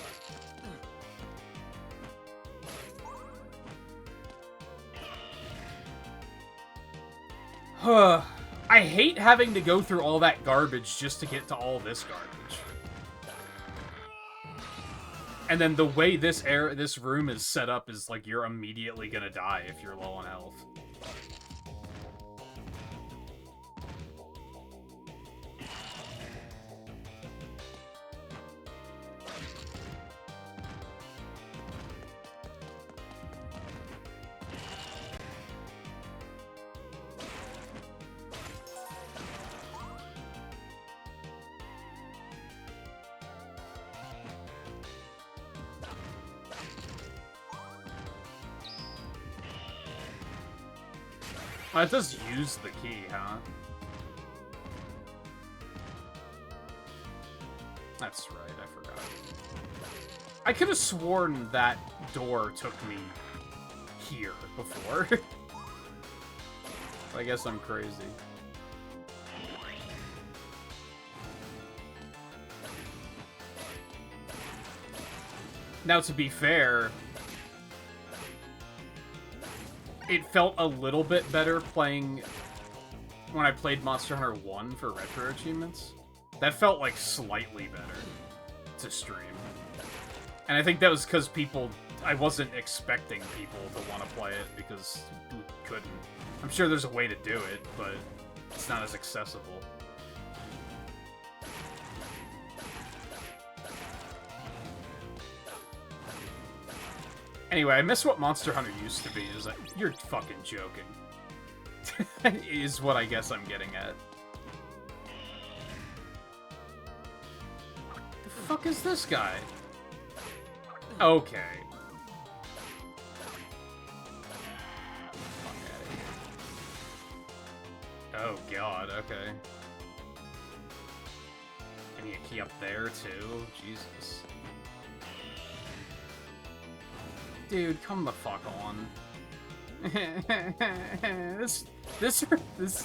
I hate having to go through all that garbage just to get to all this garbage. And then the way this room is set up is like you're immediately gonna die if you're low on health. Oh, it does use the key, huh? That's right, I forgot. I could have sworn that door took me here before. I guess I'm crazy. Now, to be fair, it felt a little bit better playing when I played Monster Hunter 1 for Retro Achievements. That felt, like, slightly better to stream. And I think that was because I wasn't expecting people to want to play it because we couldn't. I'm sure there's a way to do it, but it's not as accessible. Anyway, I miss what Monster Hunter used to be. It was like, you're fucking joking. Is what I guess I'm getting at. The fuck is this guy? Okay. Oh god, okay. I need a key up there too? Jesus. Dude, come the fuck on. This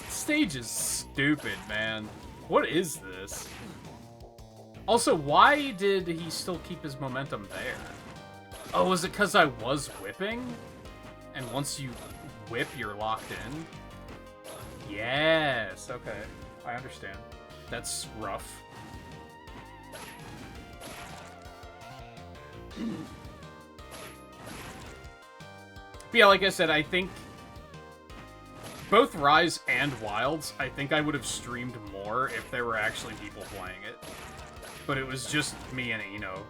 stage is stupid, man. What is this? Also, why did he still keep his momentum there? Oh, was it because I was whipping? And once you whip, you're locked in? Yes, okay. I understand. That's rough. But yeah, like I said, I think both Rise and Wilds, I think I would have streamed more if there were actually people playing it. But it was just me and it, you know,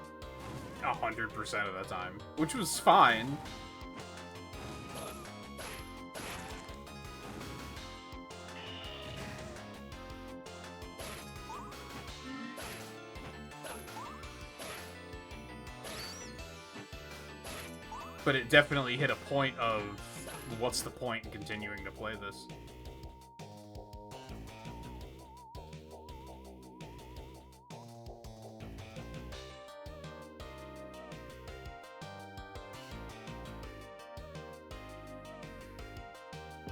100% of the time, which was fine. But it definitely hit a point of, what's the point in continuing to play this?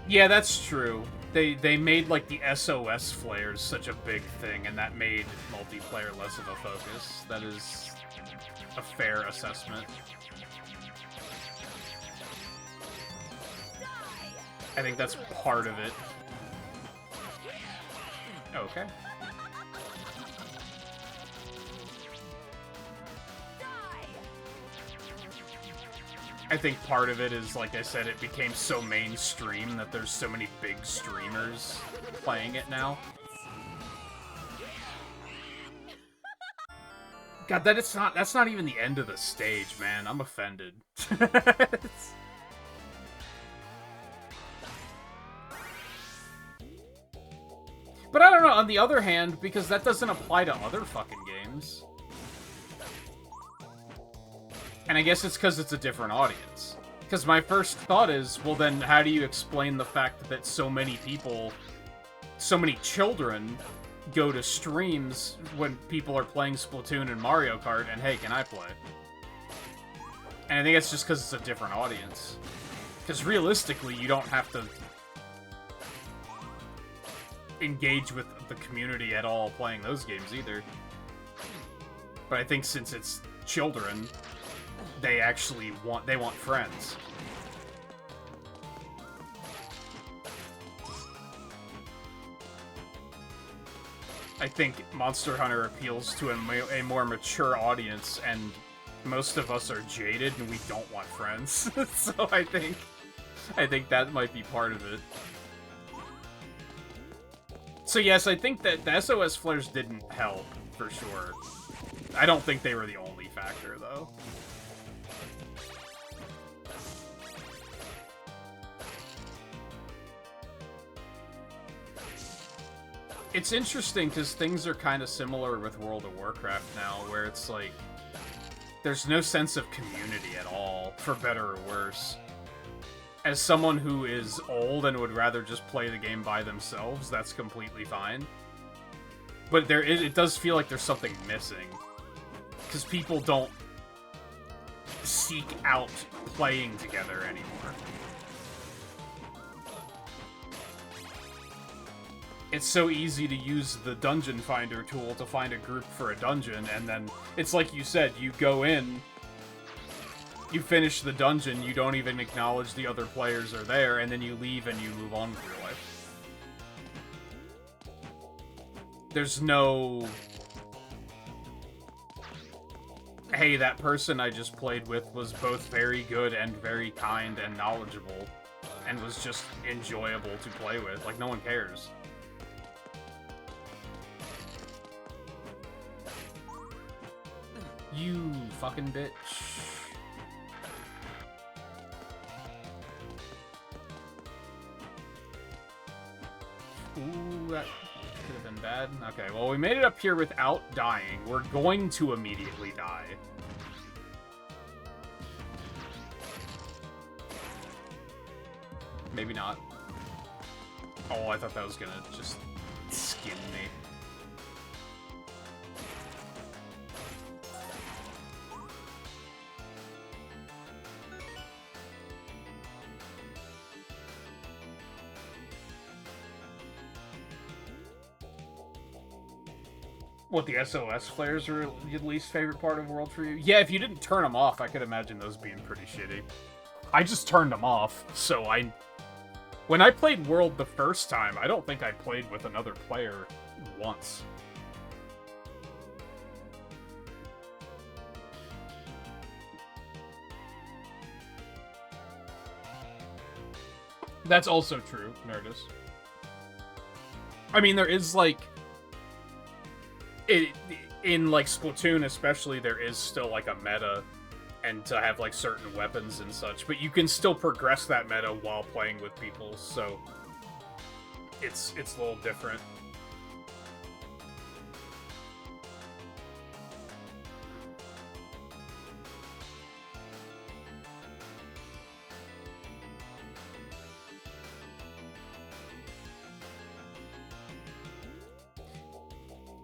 Yeah, that's true. They made, like, the SOS flares such a big thing, and that made multiplayer less of a focus. That is a fair assessment. I think that's part of it. Okay. I think part of it is, like I said, it became so mainstream that there's so many big streamers playing it now. God, that's not even the end of the stage, man. I'm offended. But I don't know, on the other hand, because that doesn't apply to other fucking games. And I guess it's because it's a different audience. Because my first thought is, well then, how do you explain the fact that so many people, so many children, go to streams when people are playing Splatoon and Mario Kart, and hey, can I play? And I think it's just because it's a different audience. Because realistically, you don't have to engage with the community at all playing those games either. But I think since it's children, they actually want friends. I think Monster Hunter appeals to a more mature audience, and most of us are jaded and we don't want friends. So I think that might be part of it. So yes, I think that the SOS flares didn't help, for sure. I don't think they were the only factor, though. It's interesting, because things are kind of similar with World of Warcraft now, where it's like, there's no sense of community at all, for better or worse. As someone who is old and would rather just play the game by themselves, that's completely fine. But it does feel like there's something missing. Because people don't seek out playing together anymore. It's so easy to use the dungeon finder tool to find a group for a dungeon, and then it's like you said, you go in, you finish the dungeon, you don't even acknowledge the other players are there, and then you leave and you move on with your life. There's no, hey, that person I just played with was both very good and very kind and knowledgeable, and was just enjoyable to play with. Like, no one cares. You fucking bitch. Ooh, that could have been bad. Okay, well, we made it up here without dying. We're going to immediately die. Maybe not. Oh, I thought that was gonna just skin me. What, the SOS flares are your least favorite part of World for you? Yeah, if you didn't turn them off, I could imagine those being pretty shitty. I just turned them off, so when I played World the first time, I don't think I played with another player once. That's also true, Nerdus. I mean, there is, like... in, like, Splatoon especially, there is still, like, a meta, and to have, like, certain weapons and such, but you can still progress that meta while playing with people, so it's a little different.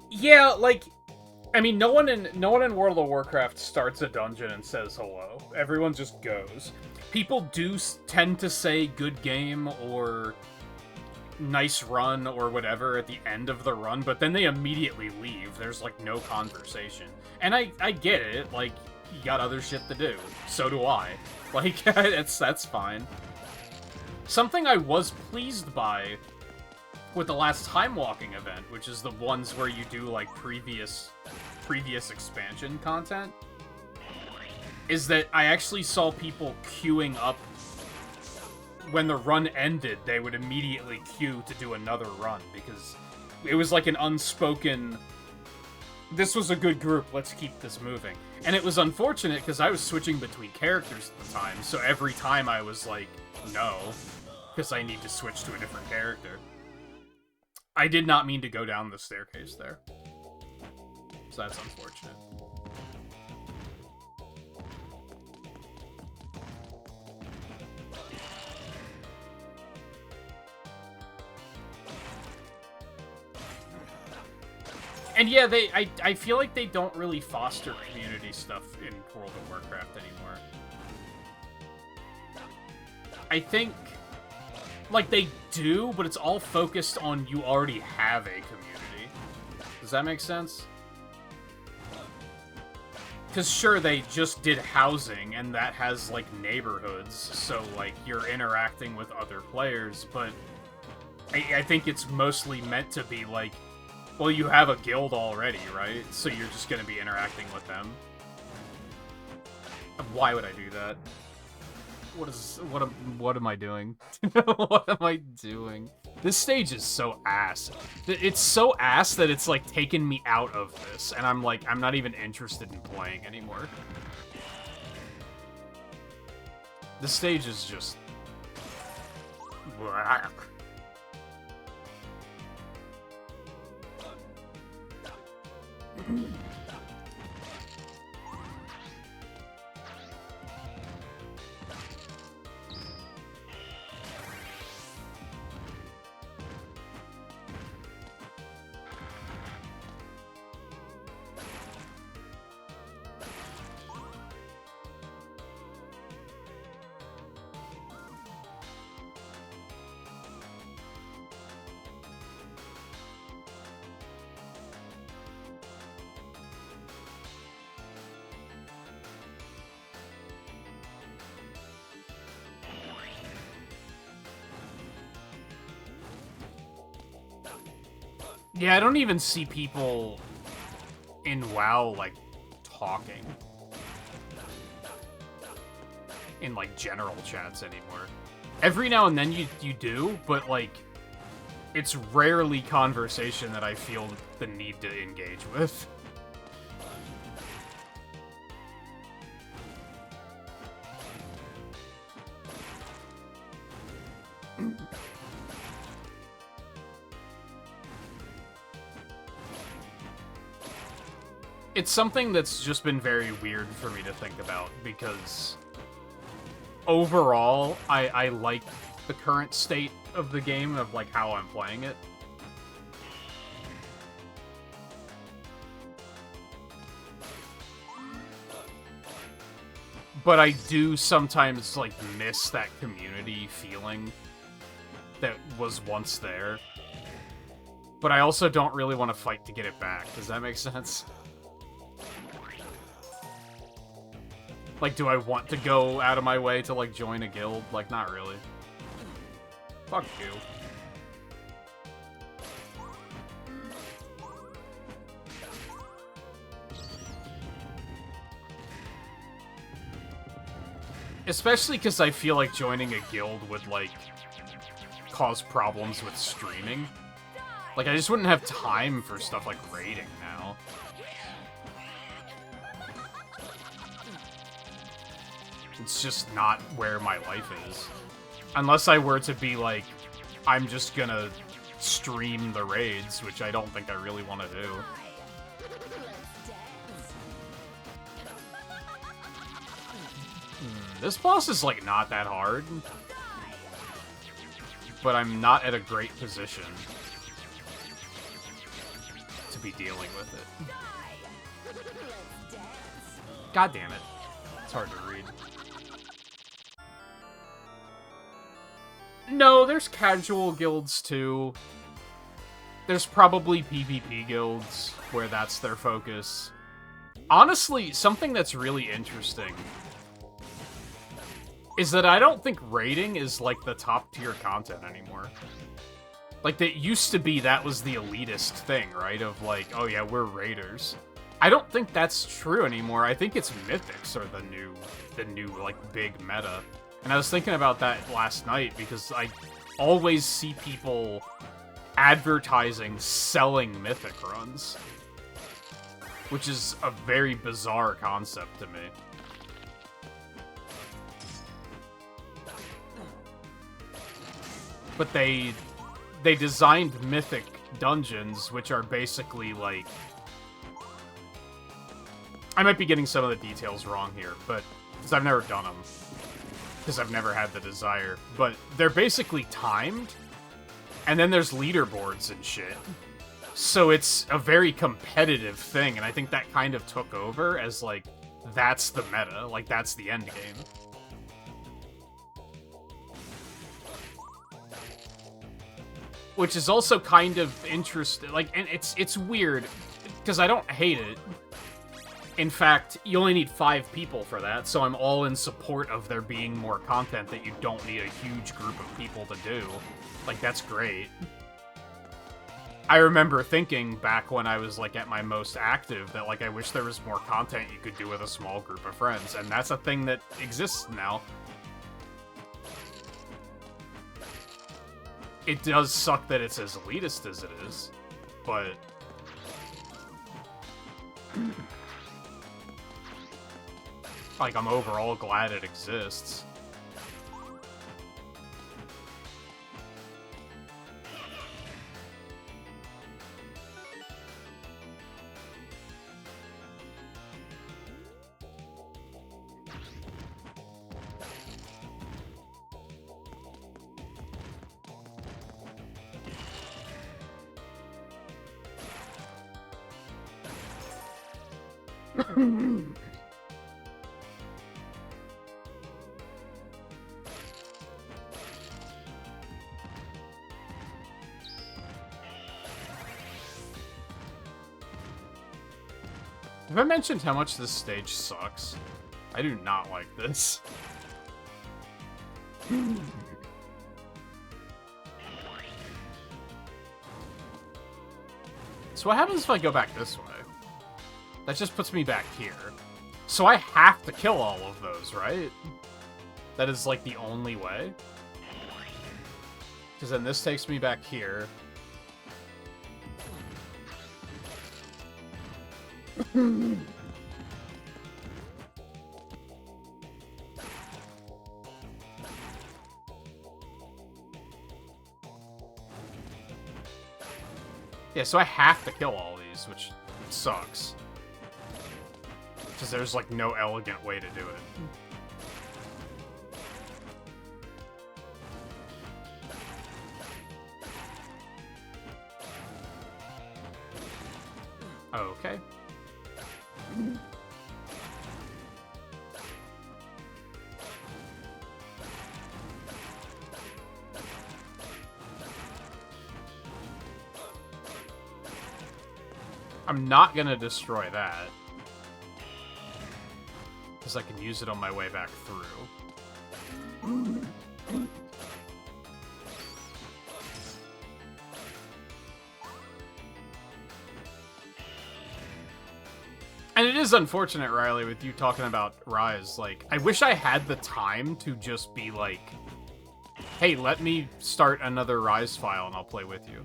Yeah, like, I mean, no one in World of Warcraft starts a dungeon and says hello. Everyone just goes. People do tend to say good game or nice run or whatever at the end of the run, but then they immediately leave. There's, like, no conversation. And I get it. Like, you got other shit to do. So do I. Like, that's fine. Something I was pleased by with the last Time Walking event, which is the ones where you do, like, previous expansion content, is that I actually saw people queuing up. When the run ended, they would immediately queue to do another run, because it was like an unspoken, this was a good group, let's keep this moving. And it was unfortunate, because I was switching between characters at the time, so every time I was like, no, because I need to switch to a different character. I did not mean to go down the staircase there. So that's unfortunate. And yeah, I feel like they don't really foster community stuff in World of Warcraft anymore. I think, like, they do, but it's all focused on you already have a community. Does that make sense? Because sure, they just did housing, and that has, like, neighborhoods, so, like, you're interacting with other players, but I think it's mostly meant to be, like, Well, you have a guild already, right? So you're just gonna be interacting with them. Why would I do that? What am I doing? What am I doing? This stage is so ass. It's so ass that it's like taken me out of this, and I'm like, I'm not even interested in playing anymore. This stage is just... Yeah, I don't even see people in WoW, like, talking. In, like, general chats anymore. Every now and then you do, but, like, it's rarely conversation that I feel the need to engage with. It's something that's just been very weird for me to think about, because overall, I like the current state of the game, of like how I'm playing it. But I do sometimes like miss that community feeling that was once there. But I also don't really want to fight to get it back. Does that make sense? Like, do I want to go out of my way to, like, join a guild? Like, not really. Fuck you. Especially because I feel like joining a guild would, like, cause problems with streaming. Like, I just wouldn't have time for stuff like raiding now. It's just not where my life is. Unless I were to be like, I'm just gonna stream the raids, which I don't think I really want to do. This boss is, like, not that hard. But I'm not at a great position to be dealing with it. God damn it. It's hard to read. No, there's casual guilds too. There's probably PvP guilds where that's their focus. Honestly, something that's really interesting is that I don't think raiding is like the top tier content anymore. Like, that used to be that was the elitist thing, right? Of like, oh yeah, we're raiders. I don't think that's true anymore. I think it's mythics are the new like big meta. And I was thinking about that last night because I always see people advertising selling mythic runs, which is a very bizarre concept to me. But they designed mythic dungeons, which are basically like... I might be getting some of the details wrong here, but because I've never done them. Because I've never had the desire. But they're basically timed, and then there's leaderboards and shit. So it's a very competitive thing, and I think that kind of took over as, like, that's the meta. Like, that's the end game. Which is also kind of interesting. Like, and it's weird, because I don't hate it. In fact, you only need 5 people for that, so I'm all in support of there being more content that you don't need a huge group of people to do. Like, that's great. I remember thinking back when I was, like, at my most active that, like, I wish there was more content you could do with a small group of friends, and that's a thing that exists now. It does suck that it's as elitist as it is, but... like, I'm overall glad it exists. Have I mentioned how much this stage sucks? I do not like this. So what happens if I go back this way? That just puts me back here. So I have to kill all of those, right? That is, like, the only way? Because then this takes me back here. Yeah, so I have to kill all these, which sucks. Because there's, like, no elegant way to do it. Okay. I'm not gonna destroy that. Because I can use it on my way back through. And it is unfortunate, Riley, with you talking about Rise. Like, I wish I had the time to just be like, hey, let me start another Rise file and I'll play with you.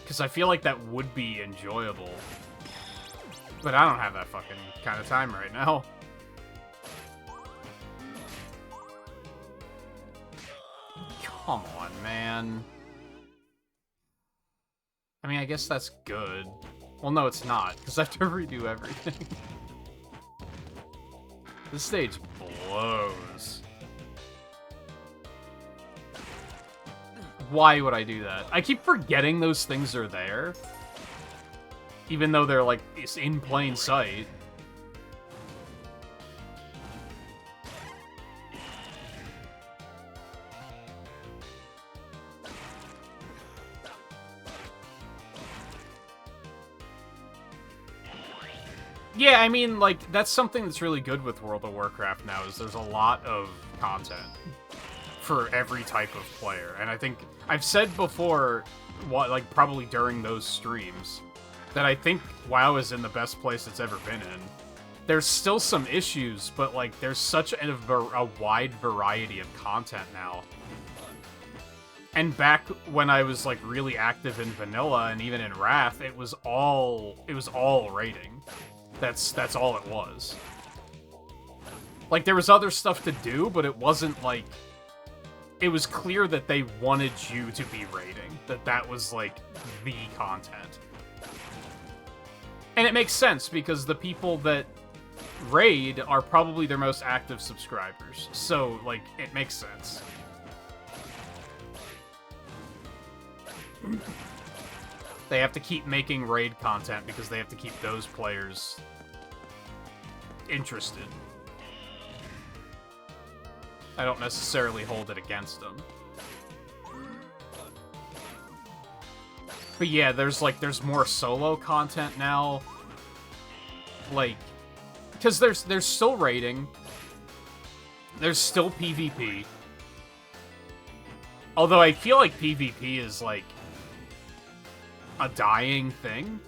Because I feel like that would be enjoyable. But I don't have that fucking kind of time right now. Come on, man. I mean, I guess that's good. Well, no, it's not, because I have to redo everything. This stage blows. Why would I do that? I keep forgetting those things are there. Even though they're, like, it's in plain sight. Yeah, I mean, like, that's something that's really good with World of Warcraft now, is there's a lot of content for every type of player. And I think, I've said before, like, probably during those streams, that I think WoW is in the best place it's ever been in. There's still some issues, but, like, there's such a wide variety of content now. And back when I was, like, really active in Vanilla and even in Wrath, it was all raiding. That's all it was. Like, there was other stuff to do, but it wasn't, like... It was clear that they wanted you to be raiding. That was, like, the content. And it makes sense, because the people that raid are probably their most active subscribers. So, like, it makes sense. They have to keep making raid content because they have to keep those players interested. I don't necessarily hold it against them. But yeah, there's more solo content now. Like, because there's still raiding. There's still PvP. Although I feel like PvP is, like, a dying thing.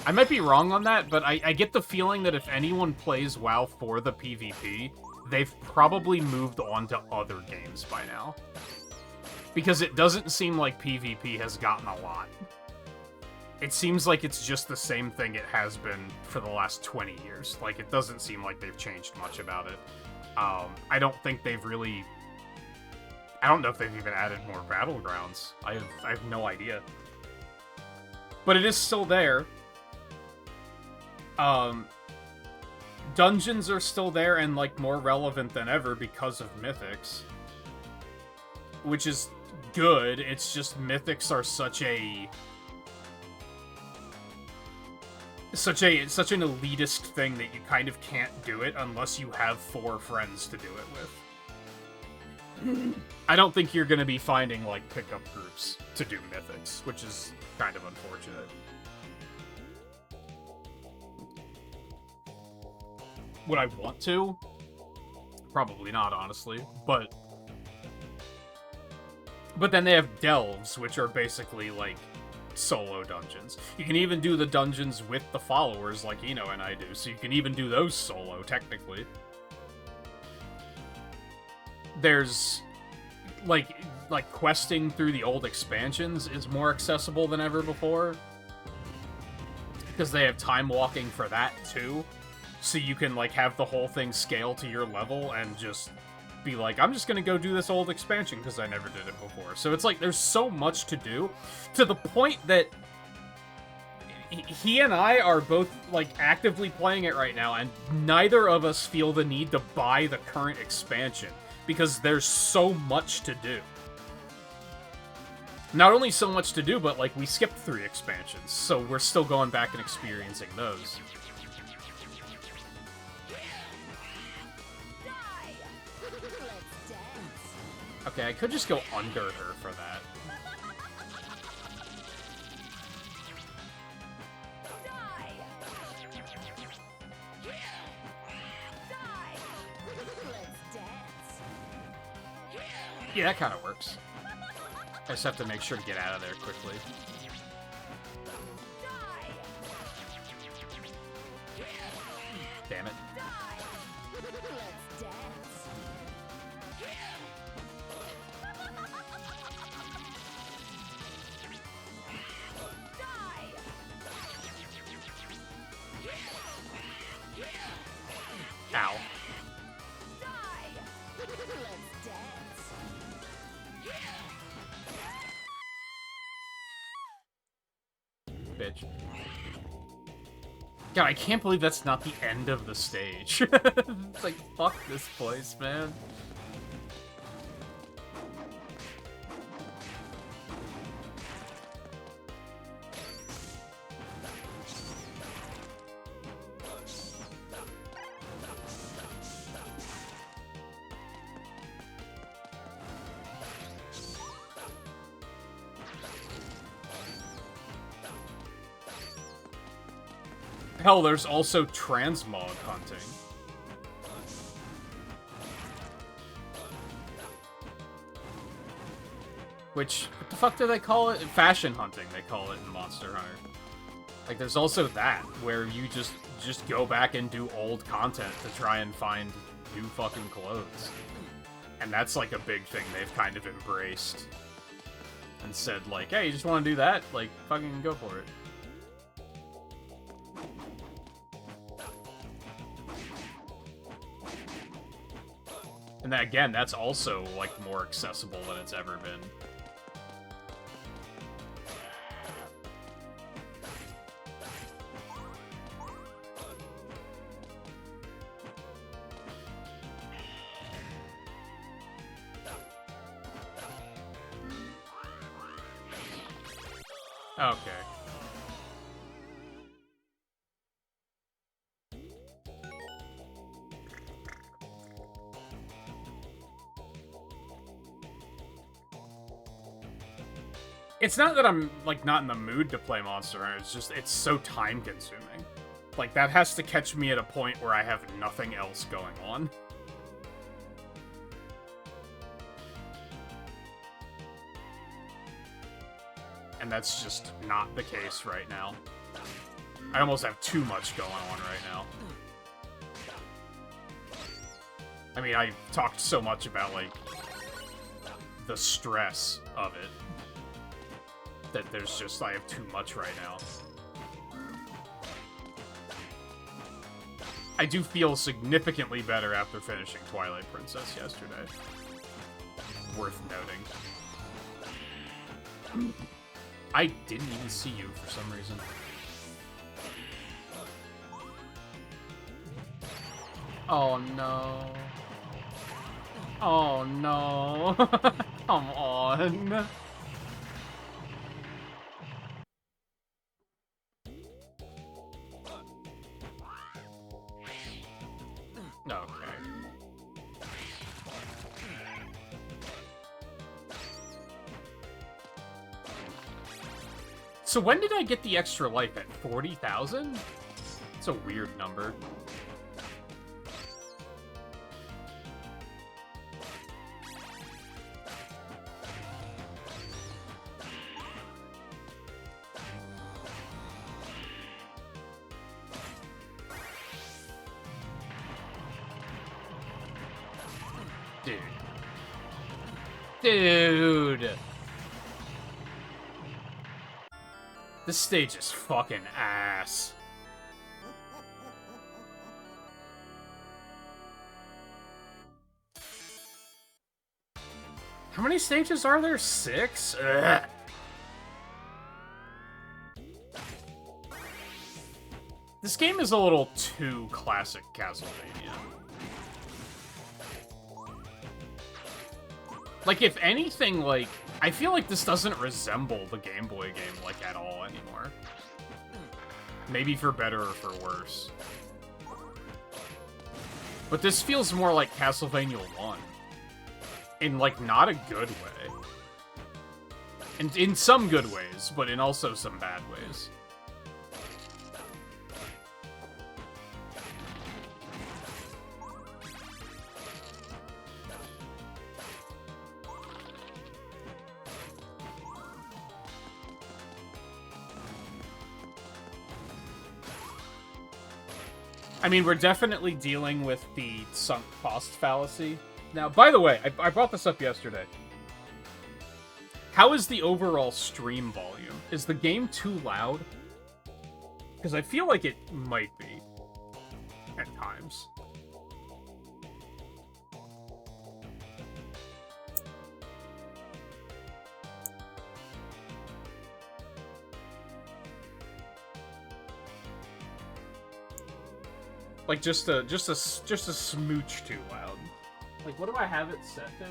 I might be wrong on that, but I get the feeling that if anyone plays WoW for the PvP, they've probably moved on to other games by now. Because it doesn't seem like PvP has gotten a lot. It seems like it's just the same thing it has been for the last 20 years. Like, it doesn't seem like they've changed much about it. I don't think they've really... I don't know if they've even added more battlegrounds. I have no idea. But it is still there. Dungeons are still there and, like, more relevant than ever because of mythics. Which is good, it's just mythics are such an elitist thing that you kind of can't do it unless you have 4 friends to do it with. I don't think you're gonna be finding, like, pickup groups to do mythics, which is kind of unfortunate. Would I want to? Probably not, honestly, but then they have delves, which are basically, like, solo dungeons. You can even do the dungeons with the followers, like Eno and I do, so you can even do those solo, technically. There's, like questing through the old expansions is more accessible than ever before. Because they have time walking for that, too. So you can, like, have the whole thing scale to your level and just be like, I'm just gonna go do this old expansion because I never did it before. So it's like, there's so much to do, to the point that he and I are both, like, actively playing it right now, and neither of us feel the need to buy the current expansion, because there's so much to do. Not only so much to do, but, like, we skipped 3 expansions, so we're still going back and experiencing those. Okay, I could just go under her for that. Yeah, that kind of works. I just have to make sure to get out of there quickly. Damn it. Ow. Bitch. God, I can't believe that's not the end of the stage. It's like, fuck this place, man. Hell, there's also transmog hunting. Which, what the fuck do they call it? Fashion hunting, they call it in Monster Hunter. Like, there's also that, where you just go back and do old content to try and find new fucking clothes. And that's, like, a big thing they've kind of embraced. And said, like, hey, you just want to do that? Like, fucking go for it. And that, again, that's also, like, more accessible than it's ever been. Okay. It's not that I'm, like, not in the mood to play Monster Hunter, it's just, it's so time-consuming. Like, that has to catch me at a point where I have nothing else going on. And that's just not the case right now. I almost have too much going on right now. I mean, I talked so much about, like, the stress of it, that there's just, I have too much right now. I do feel significantly better after finishing Twilight Princess yesterday. Worth noting. I didn't even see you for some reason. Oh no. Oh no. Come on. Okay. So when did I get the extra life? At 40,000? It's a weird number. Dude. This stage is fucking ass. How many stages are there? 6? Ugh. This game is a little too classic Castlevania. Like, if anything, like, I feel like this doesn't resemble the Game Boy game, like, at all anymore. Maybe for better or for worse. But this feels more like Castlevania 1. In, like, not a good way. And in some good ways, but in also some bad ways. I mean, we're definitely dealing with the sunk cost fallacy. Now, by the way, I brought this up yesterday. How is the overall stream volume? Is the game too loud? Because I feel like it might be. At times. Like, just a smooch too loud. Like, what do I have it set to?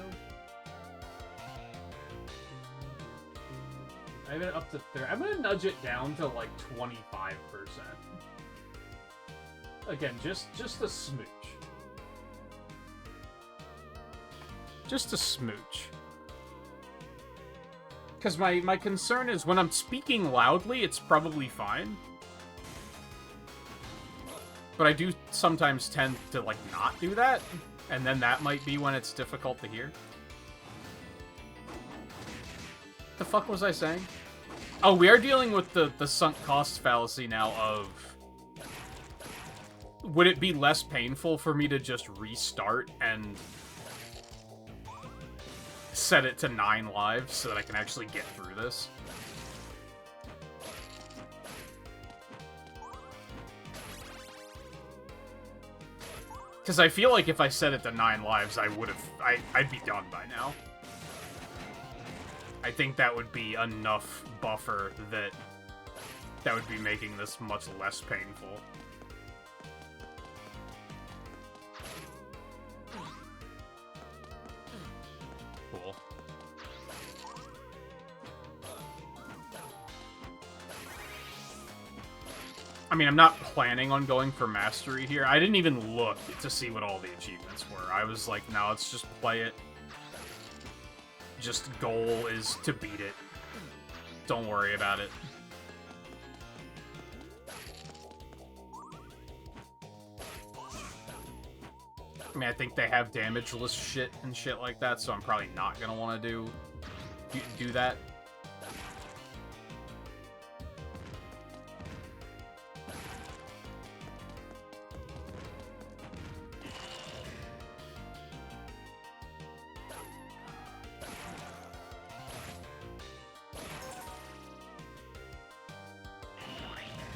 I have it up to 30. I'm gonna nudge it down to, like, 25%. Again, just a smooch. Just a smooch. Because my concern is when I'm speaking loudly, it's probably fine. But I do sometimes tend to, like, not do that, and then that might be when it's difficult to hear. The fuck was I saying? Oh, we are dealing with the sunk cost fallacy now of... Would it be less painful for me to just restart and set it to 9 lives so that I can actually get through this? Because I feel like if I set it to 9 lives, I'd be done by now. I think that would be enough buffer that would be making this much less painful. Cool. I mean, I'm not planning on going for mastery here. I didn't even look to see what all the achievements were. I was like, no, let's just play it. Just goal is to beat it. Don't worry about it. I mean, I think they have damageless shit and shit like that, so I'm probably not gonna want to do that.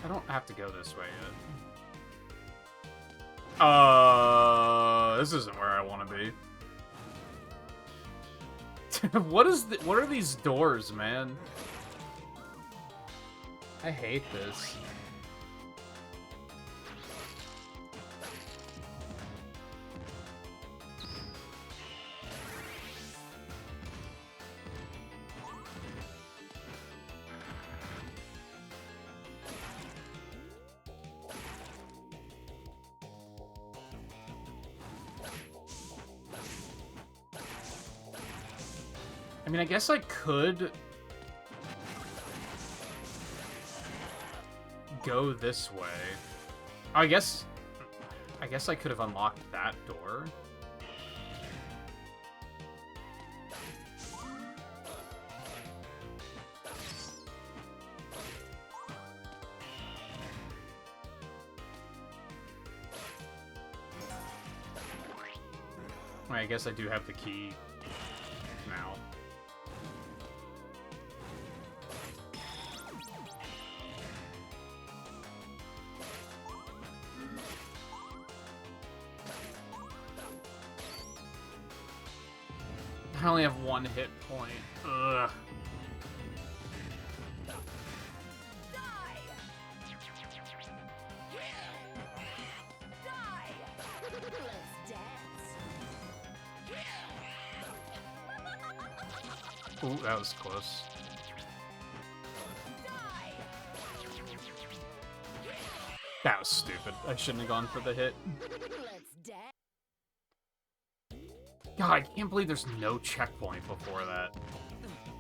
I don't have to go this way yet. This isn't where I want to be. What are these doors, man? I hate this. I mean, I guess I could go this way. I guess I could have unlocked that door. I guess I do have the key now. I only have one hit point. Ugh. Ooh, that was close. That was stupid. I shouldn't have gone for the hit. God, I can't believe there's no checkpoint before that.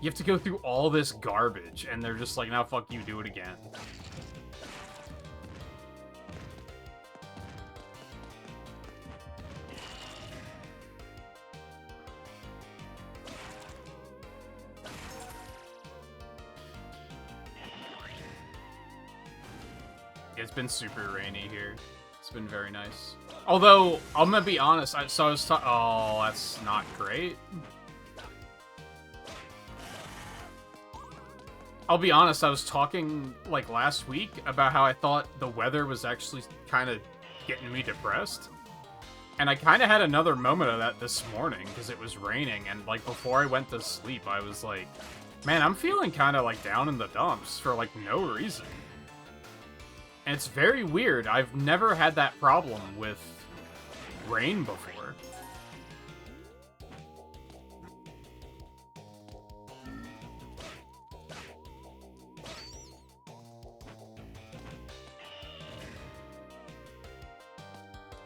You have to go through all this garbage, and they're just like, now fuck you, do it again. It's been super rainy here. It's been very nice. Although, I'm gonna be honest, oh, that's not great. I'll be honest, I was talking, like, last week about how I thought the weather was actually kind of getting me depressed. And I kind of had another moment of that this morning, because it was raining, and, like, before I went to sleep, I was like, man, I'm feeling kind of, like, down in the dumps for, like, no reason. And it's very weird. I've never had that problem with rain before.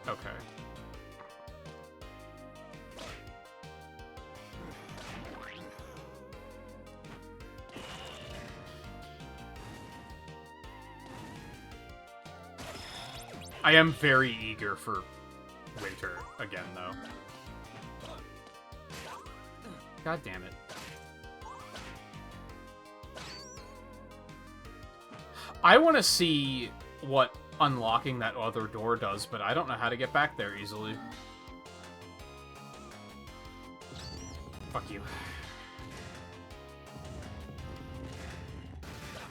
Okay. I am very eager for winter again, though. God damn it. I want to see what unlocking that other door does, but I don't know how to get back there easily. Fuck you.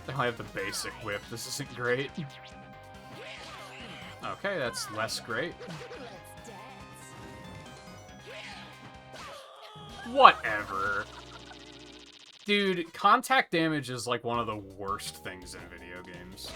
I have the basic whip. This isn't great. Okay, that's less great. Whatever. Dude, contact damage is like one of the worst things in video games.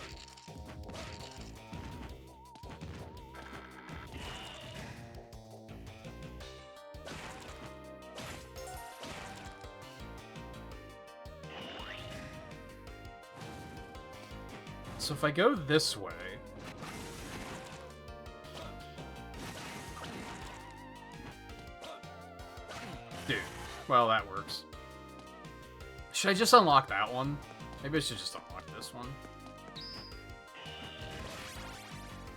So if I go this way... Dude, well, that works. Should I just unlock that one? Maybe I should just unlock this one.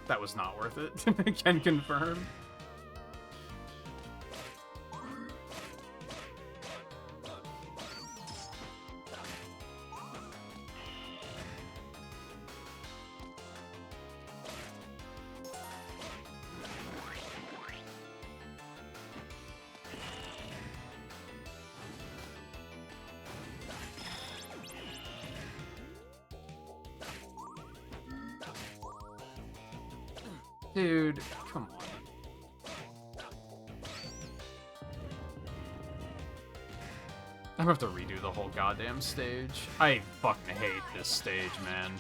That was not worth it. I can confirm. Dude, come on. I'm gonna have to redo the whole goddamn stage. I fucking hate this stage, man.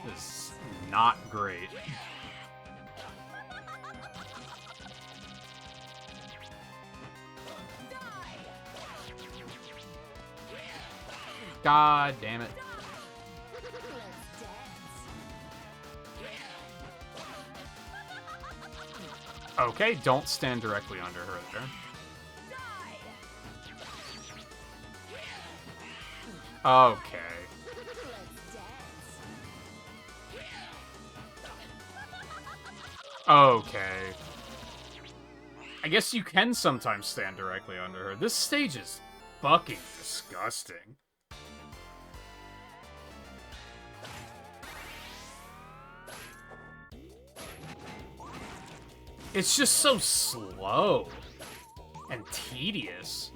This is not great. God damn it. Okay, don't stand directly under her there. Okay. Okay. I guess you can sometimes stand directly under her. This stage is fucking disgusting. It's just so slow and tedious.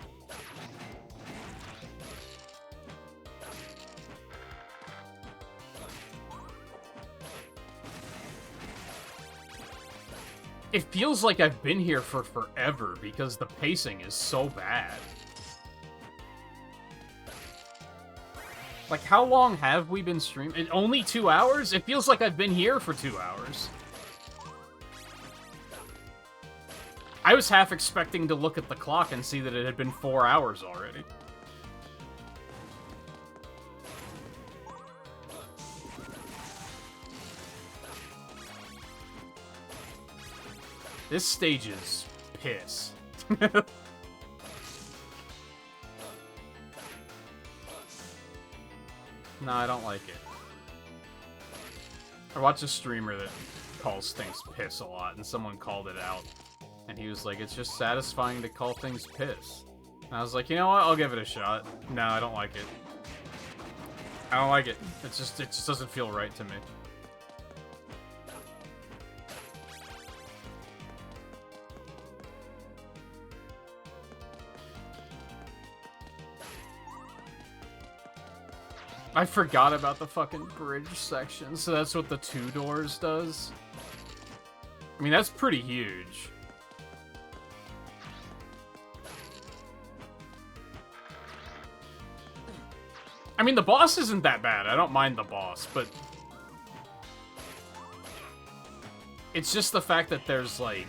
It feels like I've been here for forever because the pacing is so bad. Like, how long have we been streaming? Only 2 hours? It feels like I've been here for 2 hours. I was half expecting to look at the clock and see that it had been 4 hours already. This stage is piss. No, I don't like it. I watch a streamer that calls things piss a lot, and someone called it out. And he was like, it's just satisfying to call things piss. And I was like, you know what? I'll give it a shot. No, I don't like it. I don't like it. It just doesn't feel right to me. I forgot about the fucking bridge section, so that's what the 2 doors does. I mean, that's pretty huge. I mean, the boss isn't that bad. I don't mind the boss, but it's just the fact that there's, like,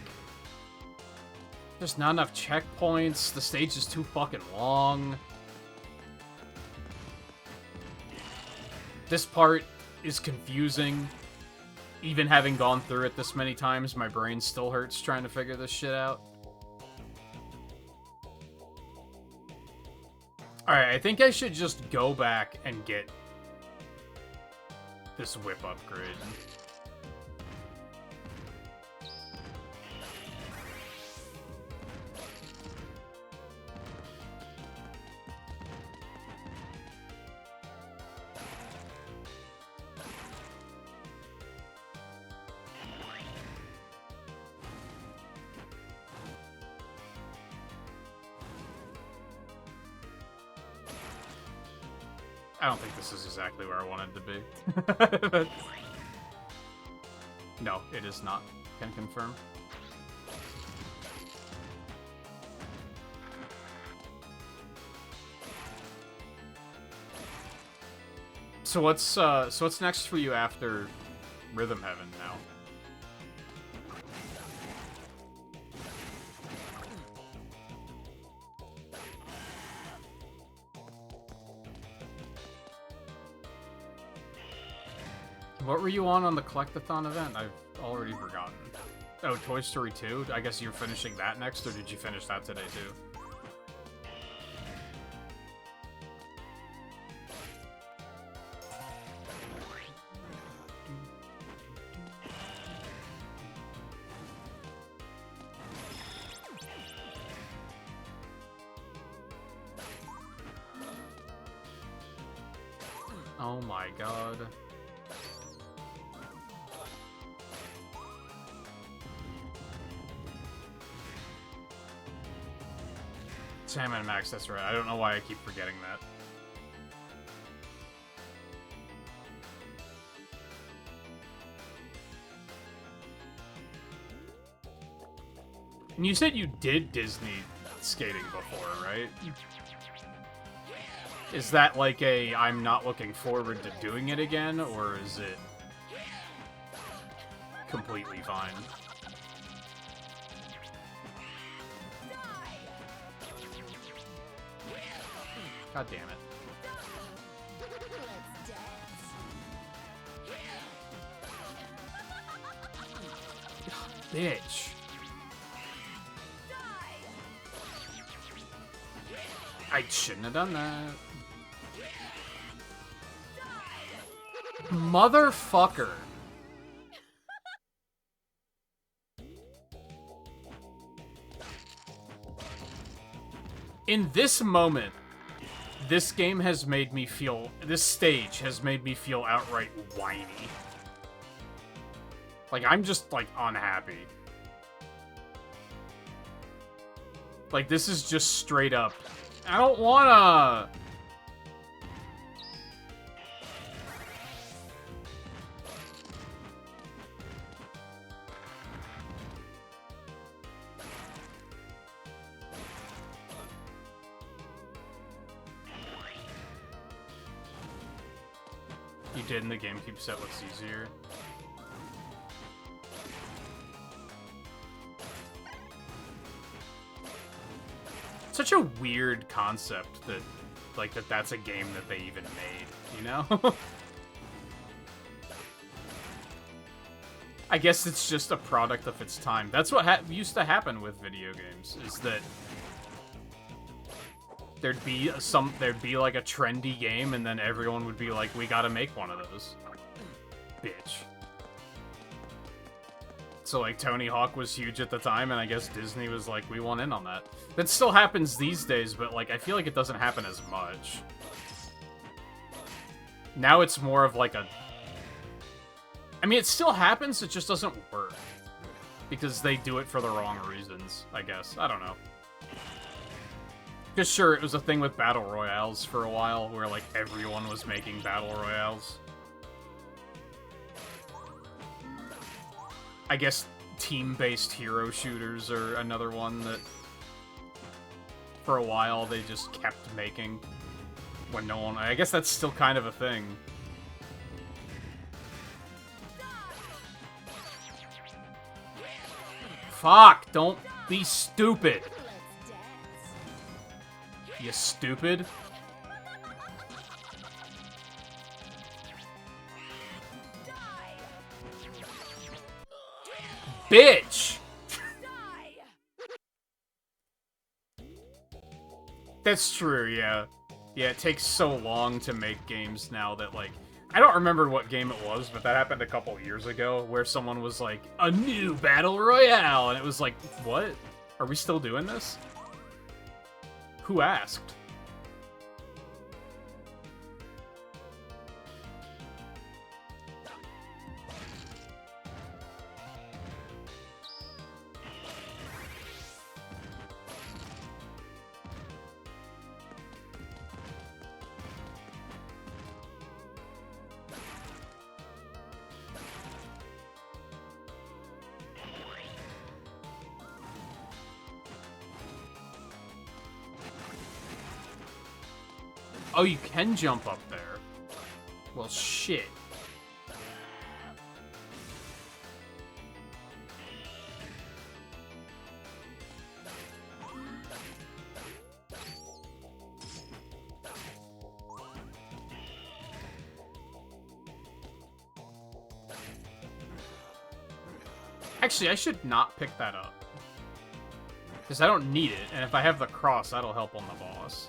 there's not enough checkpoints. The stage is too fucking long. This part is confusing. Even having gone through it this many times, my brain still hurts trying to figure this shit out. Alright, I think I should just go back and get this whip upgrade. I don't think this is exactly where I wanted to be. No, it is not. Can confirm. So what's next for you after Rhythm Heaven now? What were you on the Collectathon event? I've already forgotten. Oh, Toy Story 2? I guess you're finishing that next, or did you finish that today, too? Oh my god. Sam and Max, that's right. I don't know why I keep forgetting that. And you said you did Disney skating before, right? Is that like a I'm not looking forward to doing it again, or is it completely fine? God damn it. Bitch. I shouldn't have done that. Motherfucker. In this moment, this game has made me feel... This stage has made me feel outright whiny. Like, I'm just, like, unhappy. Like, this is just straight up... I don't wanna... You did, and the GameCube set looks easier. Such a weird concept that, like, that's a game that they even made, you know? I guess it's just a product of its time. That's what used to happen with video games, is that there'd be like a trendy game, and then everyone would be like, we gotta make one of those. Bitch. So, like, Tony Hawk was huge at the time, and I guess Disney was like, we want in on that. That still happens these days, but, like, I feel like it doesn't happen as much. Now it's more of, like, a... I mean, it still happens, it just doesn't work. Because they do it for the wrong reasons, I guess. I don't know. Because, sure, it was a thing with Battle Royales for a while, where, like, everyone was making Battle Royales. I guess team-based hero shooters are another one that, for a while, they just kept making when no one... I guess that's still kind of a thing. Fuck! Don't be stupid! You stupid? Bitch! That's true, yeah. Yeah, it takes so long to make games now that, like... I don't remember what game it was, but that happened a couple years ago, where someone was like, a new Battle Royale! And it was like, what? Are we still doing this? Who asked? Oh, you can jump up there. Well, shit. Actually, I should not pick that up. Because I don't need it, and if I have the cross, that'll help on the boss.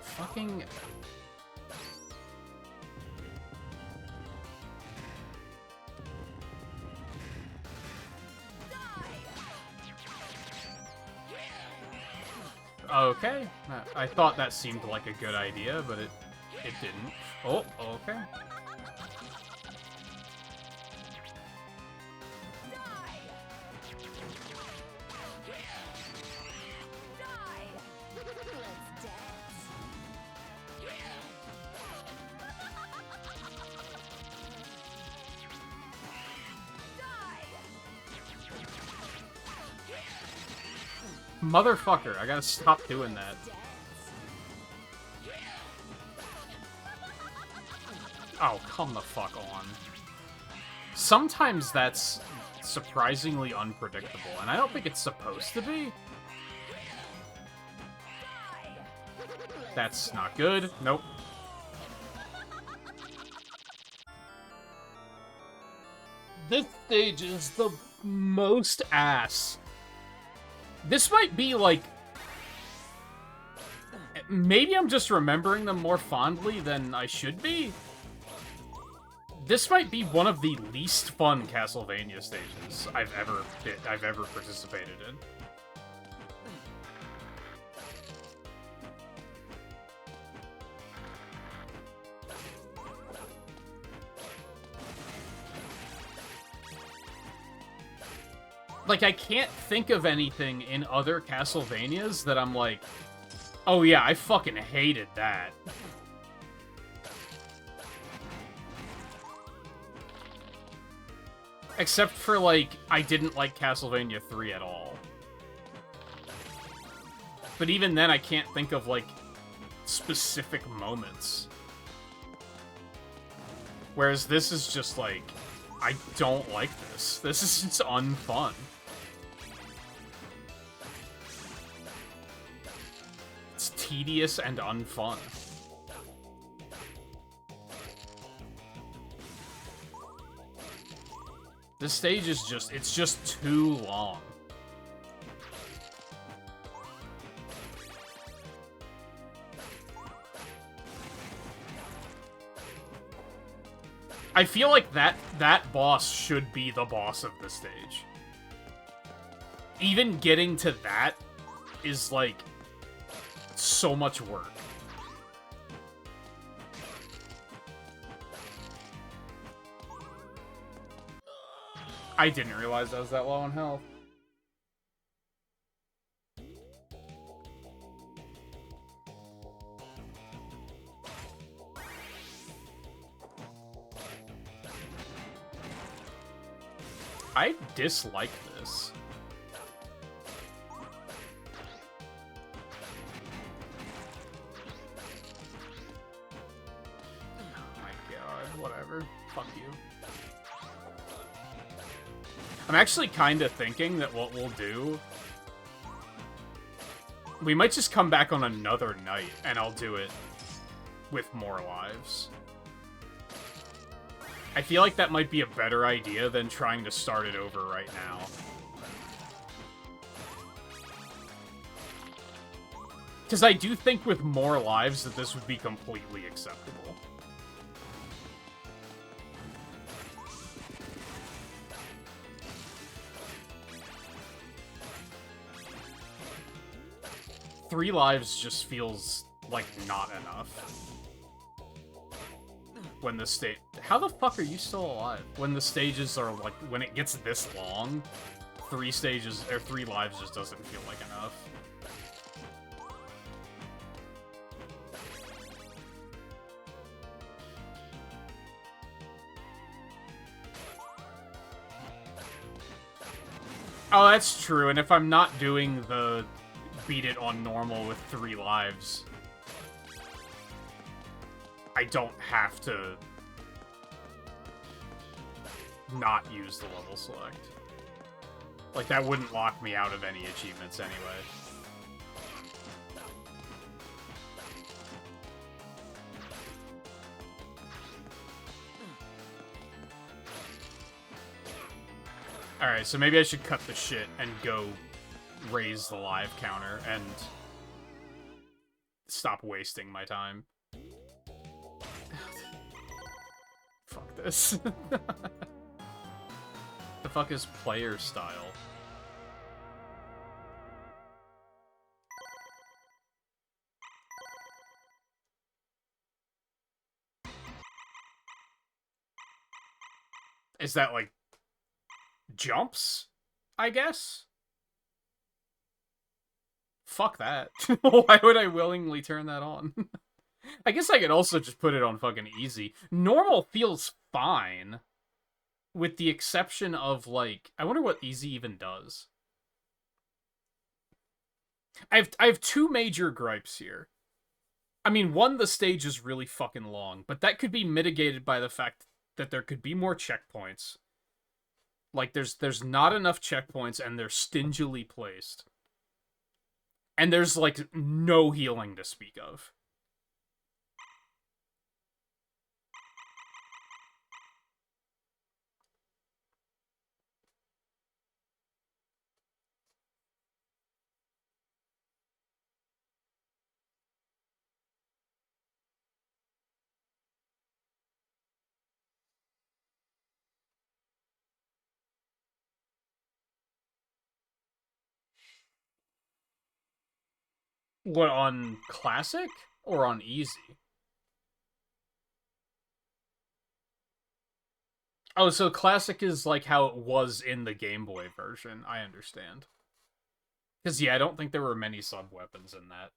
Fucking... Okay. I thought that seemed like a good idea, but it didn't. Oh, okay. Motherfucker, I gotta stop doing that. Oh, come the fuck on. Sometimes that's surprisingly unpredictable, and I don't think it's supposed to be. That's not good. Nope. This stage is the most ass. This might be, like... Maybe I'm just remembering them more fondly than I should be. This might be one of the least fun Castlevania stages I've ever participated in. Like, I can't think of anything in other Castlevanias that I'm like, oh yeah, I fucking hated that. Except for, like, I didn't like Castlevania 3 at all. But even then, I can't think of, like, specific moments. Whereas this is just, like, I don't like this. This is just unfun. It's tedious and unfun. This stage is just, it's just too long. I feel like that boss should be the boss of the stage. Even getting to that is, like, so much work. I didn't realize I was that low on health. I dislike this. Oh my god, whatever. Fuck you. I'm actually kind of thinking that what we'll do... We might just come back on another night, and I'll do it with more lives. I feel like that might be a better idea than trying to start it over right now. Because I do think with more lives that this would be completely acceptable. Three lives just feels like not enough. When the stage... How the fuck are you still alive? When the stages are, like, when it gets this long, 3 stages, or 3 lives just doesn't feel like enough. Oh, that's true, and if I'm not doing the beat it on normal with 3 lives... I don't have to not use the level select. Like, that wouldn't lock me out of any achievements anyway. Alright, so maybe I should cut the shit and go raise the live counter and stop wasting my time. Fuck this. The fuck is player style? Is that, like, jumps, I guess? Fuck that. Why would I willingly turn that on? I guess I could also just put it on fucking easy. Normal feels fine. With the exception of, like... I wonder what easy even does. I have two major gripes here. I mean, one, the stage is really fucking long, but that could be mitigated by the fact that there could be more checkpoints. Like, there's not enough checkpoints, and they're stingily placed. And there's, like, no healing to speak of. What, on Classic? Or on Easy? Oh, so Classic is like how it was in the Game Boy version. I understand. Because, yeah, I don't think there were many sub-weapons in that.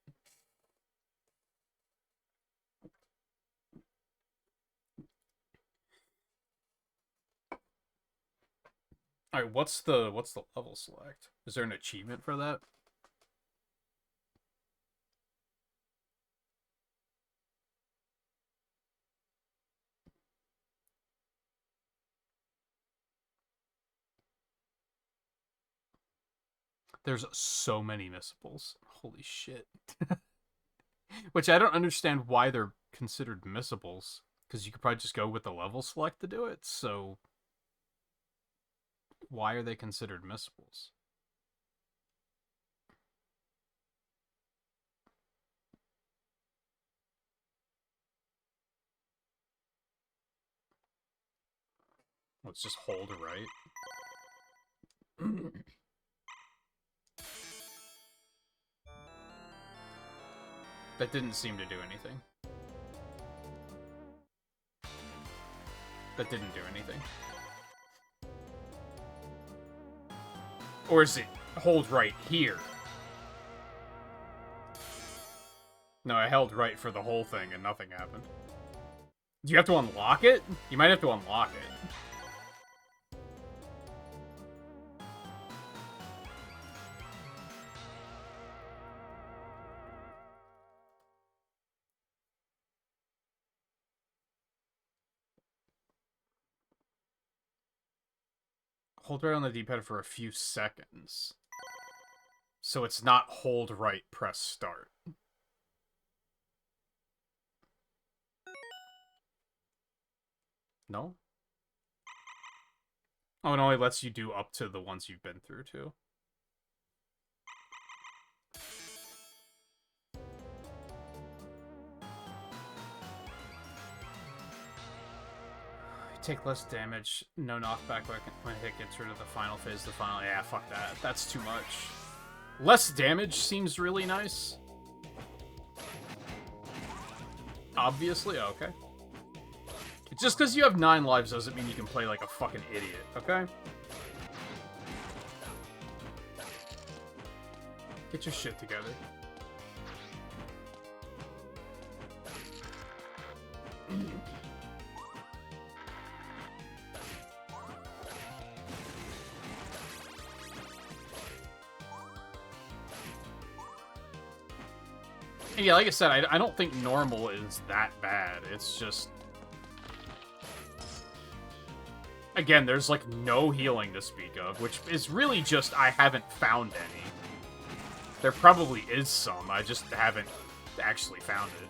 Alright, what's the level select? Is there an achievement for that? There's so many missables. Holy shit. Which I don't understand why they're considered missables. Because you could probably just go with the level select to do it, so... Why are they considered missables? Let's just hold right. That didn't seem to do anything. That didn't do anything. Or is it hold right here? No, I held right for the whole thing and nothing happened. Do you have to unlock it? You might have to unlock it. Hold right on the D-pad for a few seconds. So it's not hold right, press start. No? Oh, it only lets you do up to the ones you've been through, too. Take less damage, no knockback when a hit gets rid of the final phase of the final. Yeah, fuck that. That's too much. Less damage seems really nice. Obviously, okay. Just because you have 9 lives doesn't mean you can play like a fucking idiot, okay? Get your shit together. And yeah, like I said, I don't think normal is that bad. It's just... Again, there's like no healing to speak of, which is really just I haven't found any. There probably is some, I just haven't actually found it.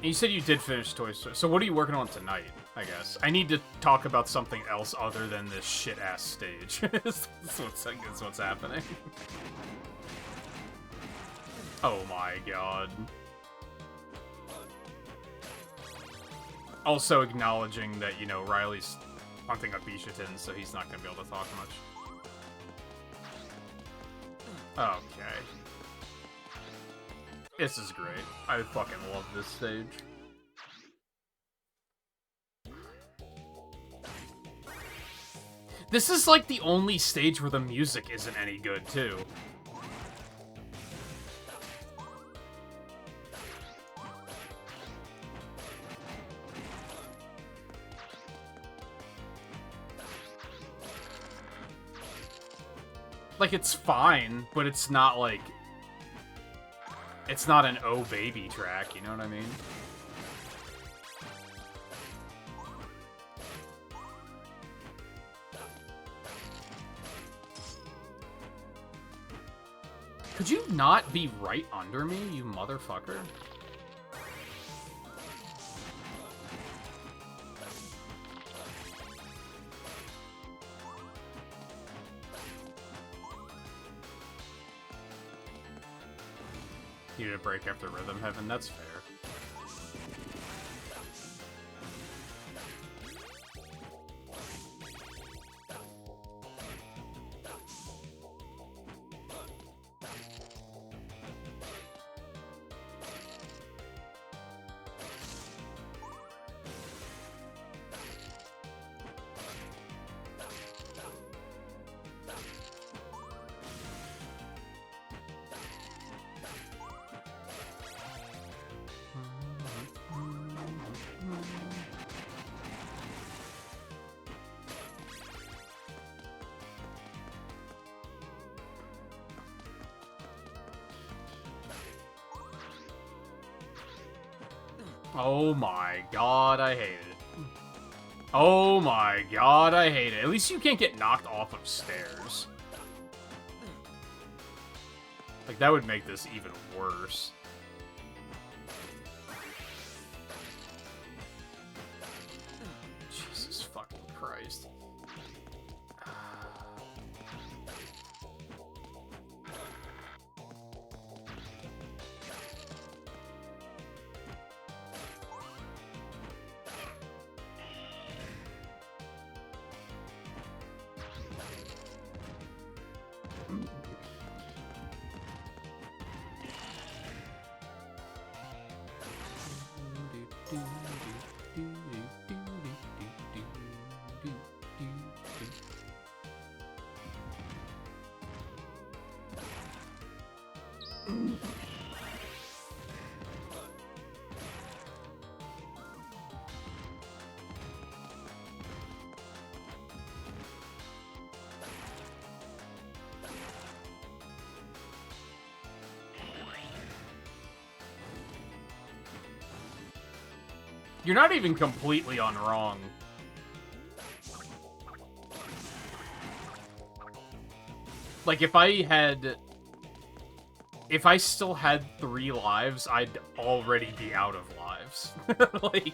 You said you did finish Toy Story. So what are you working on tonight, I guess? I need to talk about something else other than this shit-ass stage. That's what's happening. Oh my god. Also acknowledging that, you know, Riley's hunting a Bishatin, so he's not gonna be able to talk much. Okay. This is great. I fucking love this stage. This is like the only stage where the music isn't any good, too. Like, it's fine, but it's not like... It's not an oh baby track, you know what I mean? Could you not be right under me, you motherfucker? You need a break after Rhythm Heaven, that's fair. Oh my god, I hate it. Oh my god, I hate it. At least you can't get knocked off of stairs. Like, that would make this even worse. Jesus fucking Christ. You're not even completely on wrong. Like, if I still had 3 lives, I'd already be out of lives. Like...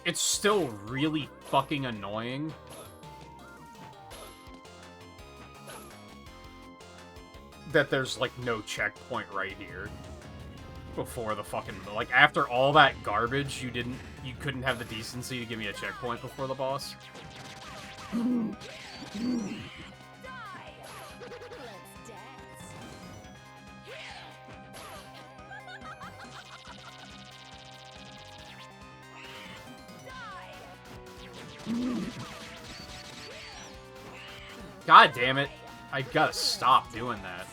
It's still really fucking annoying. That there's, like, no checkpoint right here. Before the fucking... Like, after all that garbage, you couldn't have the decency to give me a checkpoint before the boss. God damn it. I gotta stop doing that.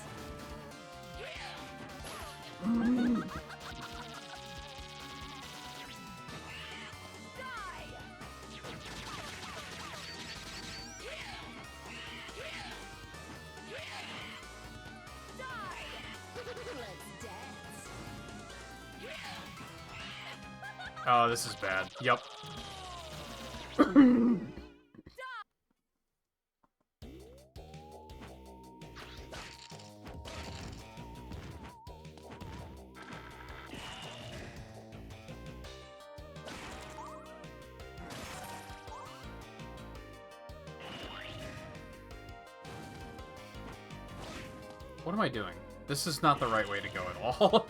Oh, this is bad. Yep. What am I doing? This is not the right way to go at all.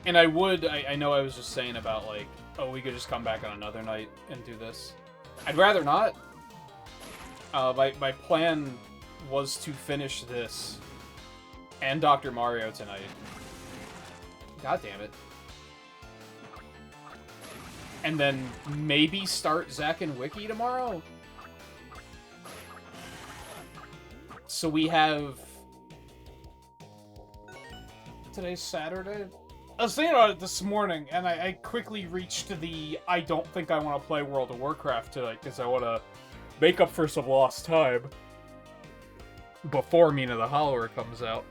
And I know I was just saying about, like, oh, we could just come back on another night and do this. I'd rather not. My plan was to finish this and Dr. Mario tonight. God damn it. And then maybe start Zack and Wiki tomorrow? So we have... Today's Saturday? I was thinking about it this morning, and I quickly reached the I don't think I want to play World of Warcraft tonight, because I want to make up for some lost time before Mina the Hollower comes out.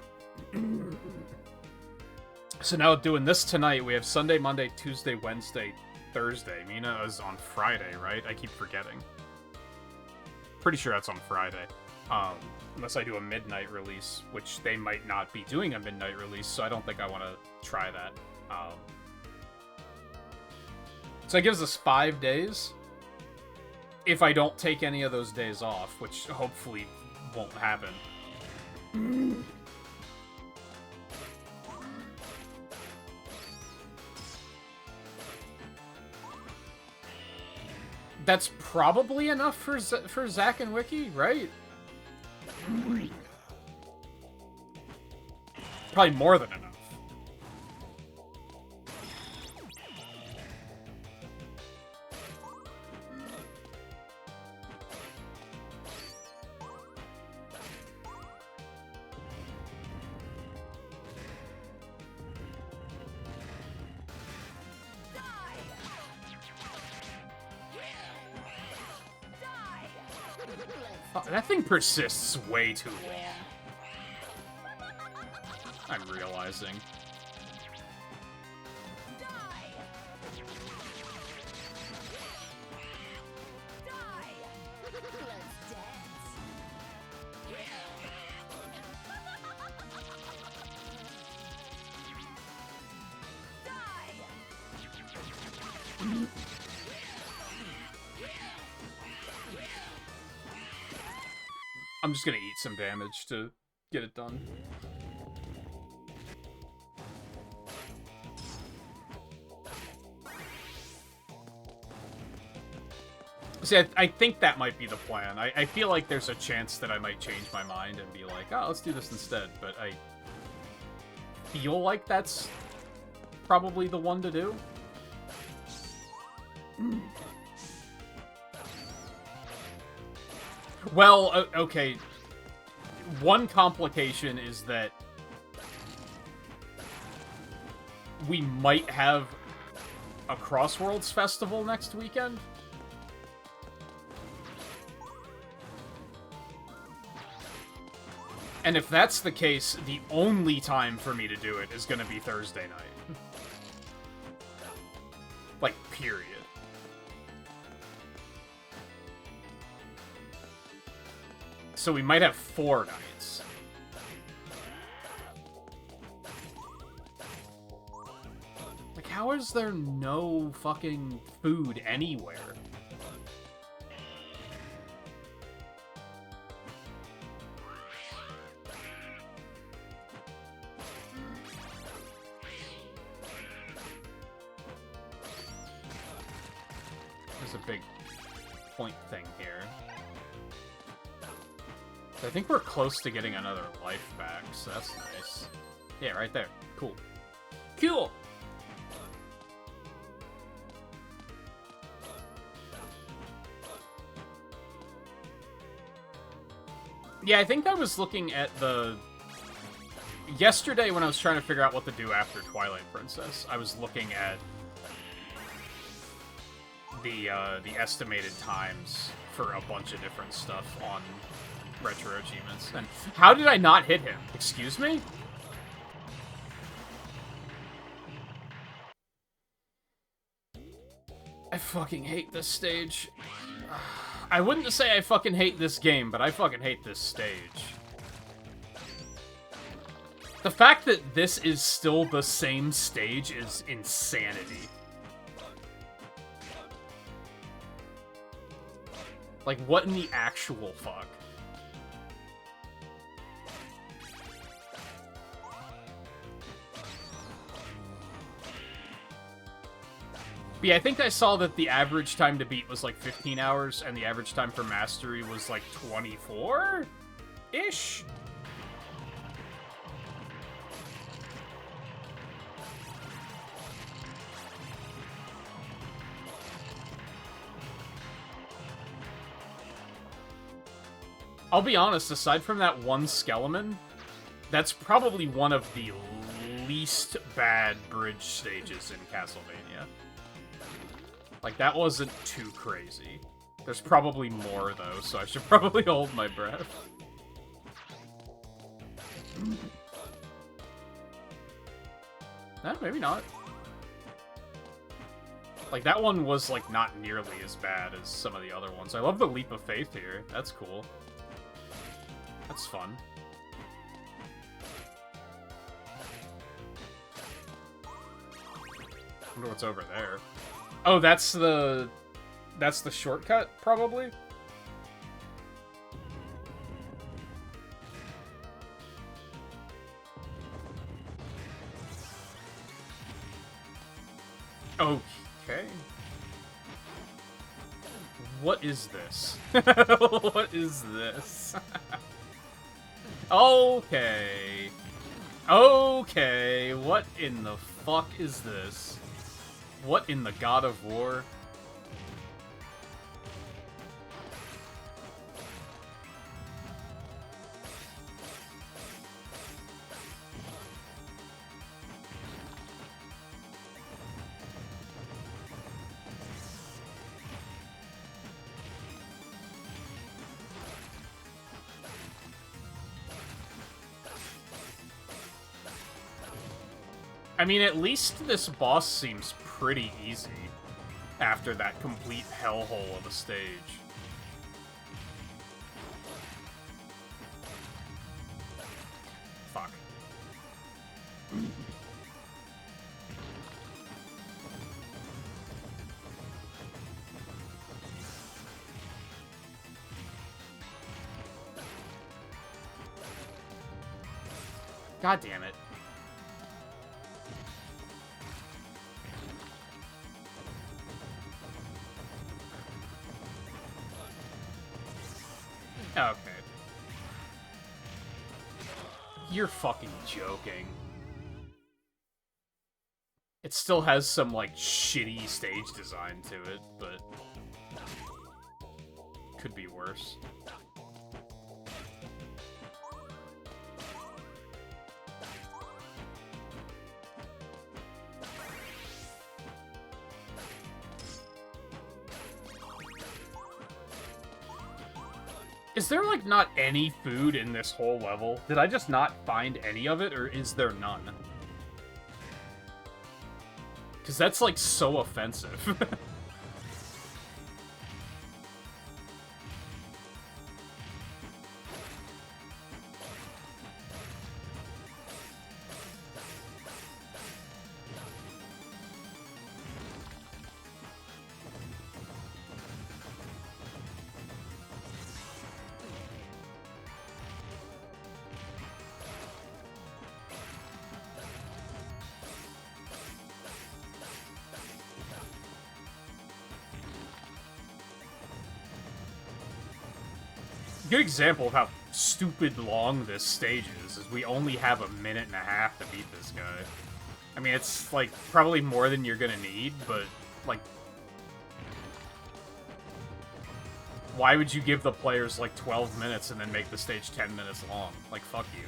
So now doing this tonight, we have Sunday, Monday, Tuesday, Wednesday, Thursday. Mina is on Friday, right? I keep forgetting. Pretty sure that's on Friday. Unless I do a midnight release, which they might not be doing a midnight release, so I don't think I want to try that. So it gives us 5 days. If I don't take any of those days off, which hopefully won't happen. That's probably enough for Zack and Wiki, right? Probably more than enough. That thing persists way too long. I'm realizing. I'm just gonna eat some damage to get it done. See, I think that might be the plan. I feel like there's a chance that I might change my mind and be like, oh, let's do this instead, but I feel like that's probably the one to do. Well, okay. One complication is that we might have a Crossworlds festival next weekend. And if that's the case, the only time for me to do it is going to be Thursday night. Like, period. So we might have 4 nights. Like, how is there no fucking food anywhere? There's a big point thing here. I think we're close to getting another life back, so that's nice. Yeah, right there. Cool. Cool! Yeah, I think I was looking at the... Yesterday, when I was trying to figure out what to do after Twilight Princess, I was looking at the estimated times for a bunch of different stuff on RetroAchievements. And how did I not hit him? Excuse me? I fucking hate this stage. I wouldn't say I fucking hate this game, but I fucking hate this stage. The fact that this is still the same stage is insanity. Like, what in the actual fuck? But yeah, I think I saw that the average time to beat was like 15 hours, and the average time for mastery was like 24-ish? I'll be honest, aside from that one Skeleton, that's probably one of the least bad bridge stages in Castlevania. Like, that wasn't too crazy. There's probably more, though, so I should probably hold my breath. Eh, maybe not. Like, that one was, like, not nearly as bad as some of the other ones. I love the Leap of Faith here. That's cool. That's fun. I wonder what's over there. Oh, that's the shortcut, probably? Okay. What is this? What is this? Okay. Okay, what in the fuck is this? What in the God of War? I mean, at least this boss seems pretty easy after that complete hellhole of a stage. Fuck. God damn it. Okay. You're fucking joking. It still has some, like, shitty stage design to it, but could be worse. Is there, like, not any food in this whole level? Did I just not find any of it, or is there none? Because that's, like, so offensive. Good example of how stupid long this stage is we only have 1.5 minutes to beat this guy. I mean, it's, like, probably more than you're gonna need, but, like, why would you give the players, like, 12 minutes and then make the stage 10 minutes long? Like, fuck you.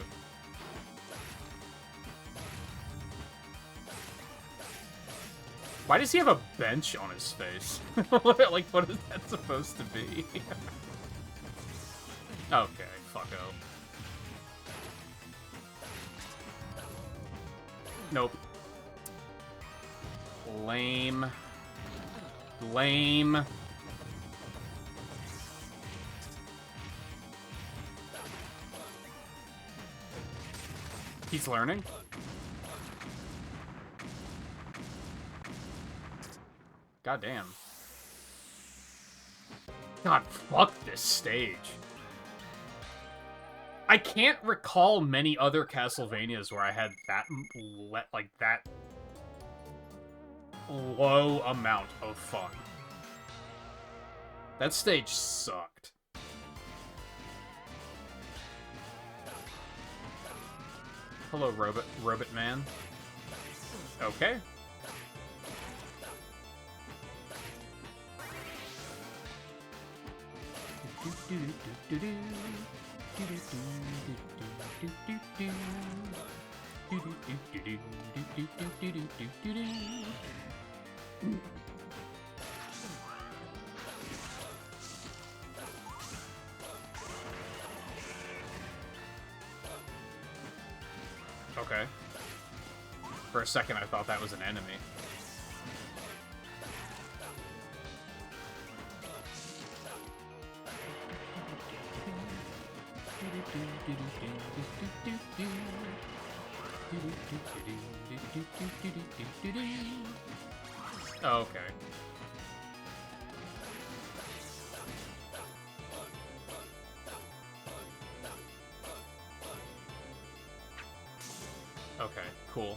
Why does he have a bench on his face? Like, what is that supposed to be? Okay, fucko. Nope. Lame. Lame. He's learning? Goddamn. God, fuck this stage. I can't recall many other Castlevanias where I had that, like, that low amount of fun. That stage sucked. Hello, Robot Man. Okay. Okay. For a second, I thought that was an enemy. Oh, okay. Okay, cool.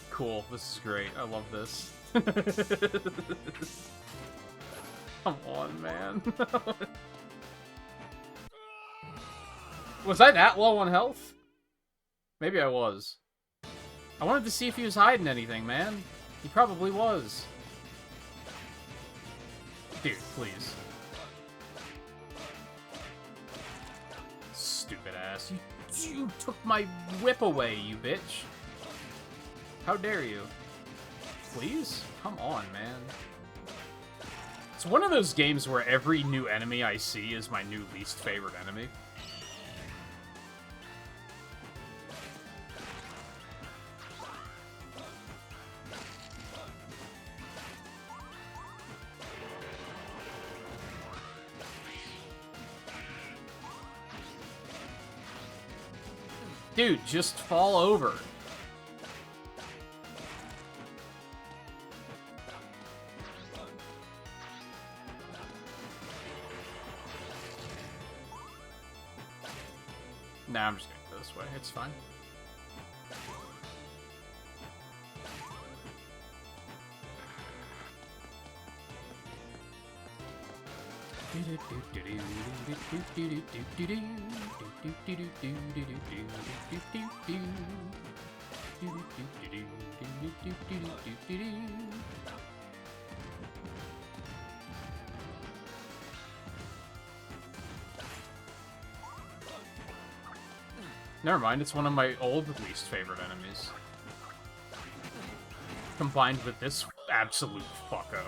Cool, this is great. I love this. Come on, man. Was I that low on health? Maybe I was. I wanted to see if he was hiding anything, man. He probably was. Dude, please. Stupid ass. You took my whip away, you bitch. How dare you? Please? Come on, man. It's one of those games where every new enemy I see is my new least favorite enemy. Dude, just fall over. Nah, I'm just gonna go this way. It's fine. Never mind, it's one of my old least favorite enemies. Combined with this absolute fucko.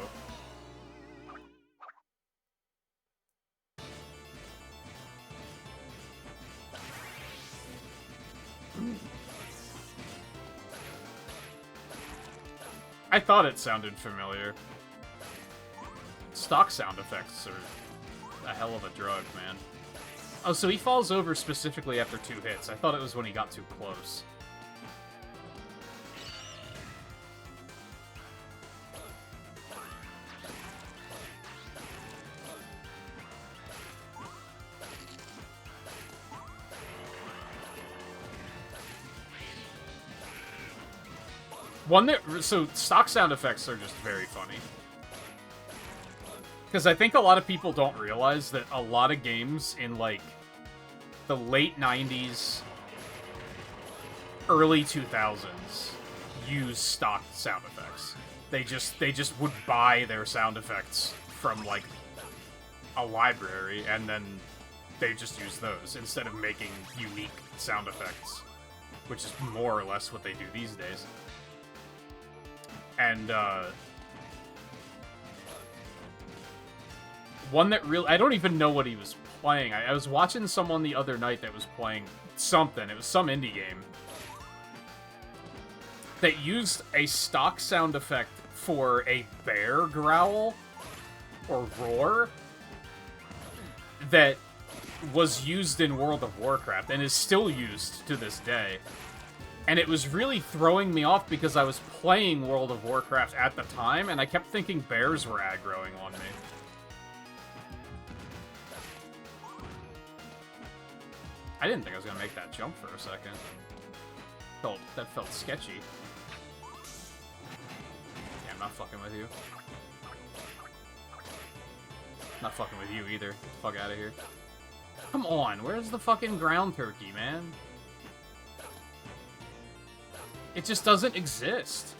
I thought it sounded familiar. Stock sound effects are a hell of a drug, man. Oh, so he falls over specifically after 2 hits. I thought it was when he got too close. So stock sound effects are just very funny. Because I think a lot of people don't realize that a lot of games in, like, the late 90s, early 2000s use stock sound effects. They just would buy their sound effects from, like, a library, and then they just use those instead of making unique sound effects, which is more or less what they do these days. And, one that really... I don't even know what he was playing. I was watching someone the other night that was playing something. It was some indie game that used a stock sound effect for a bear growl or roar that was used in World of Warcraft and is still used to this day. And it was really throwing me off because I was playing World of Warcraft at the time, and I kept thinking bears were aggroing on me. I didn't think I was gonna make that jump for a second. That felt sketchy. Yeah, I'm not fucking with you. Not fucking with you either. Get the fuck out of here. Come on, where's the fucking ground turkey, man? It just doesn't exist.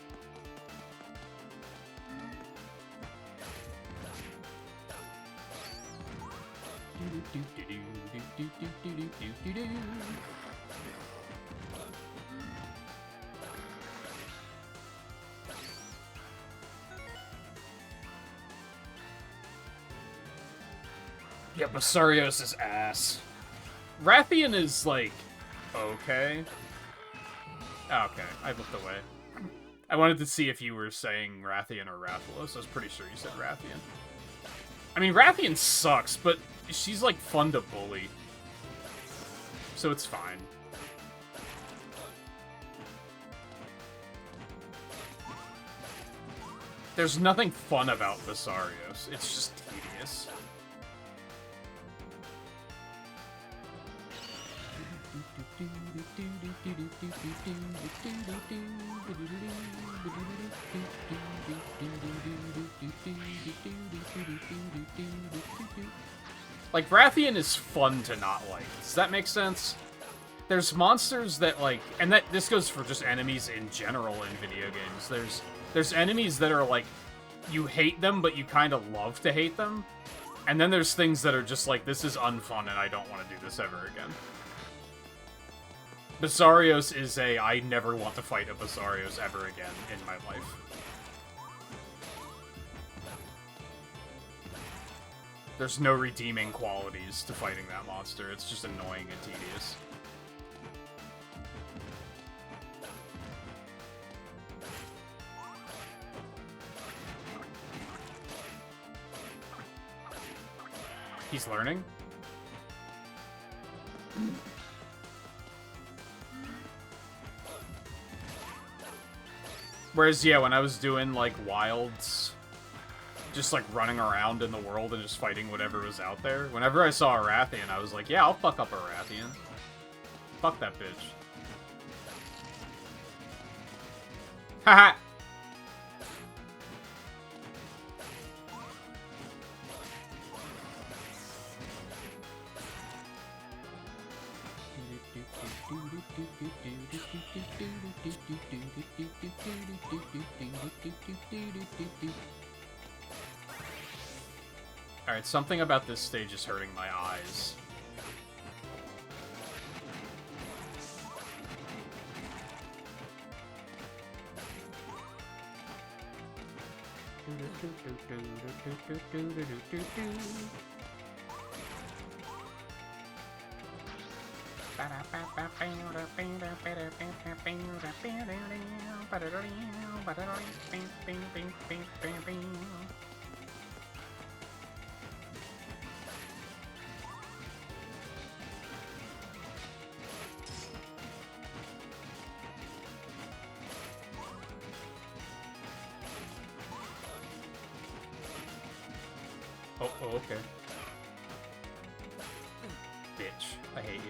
Yeah, Basarios is ass. Rathian is, like, okay. Okay, I looked away. I wanted to see if you were saying Rathian or Rathalos. I was pretty sure you said Rathian. I mean, Rathian sucks, but she's, like, fun to bully. So it's fine. There's nothing fun about Basarios. It's just tedious. Like, Rathian is fun to not like. Does that make sense? There's monsters that, like... And this goes for just enemies in general in video games. There's enemies that are, like, you hate them, but you kind of love to hate them. And then there's things that are just like, this is unfun and I don't want to do this ever again. Basarios is I never want to fight a Basarios ever again in my life. There's no redeeming qualities to fighting that monster. It's just annoying and tedious. He's learning? Whereas, yeah, when I was doing, like, wilds, just, like, running around in the world and just fighting whatever was out there, whenever I saw a Rathian, I was like, yeah, I'll fuck up a Rathian. Fuck that bitch. Haha! Alright, something about this stage is hurting my eyes. Oh, okay. Bitch, I hate you.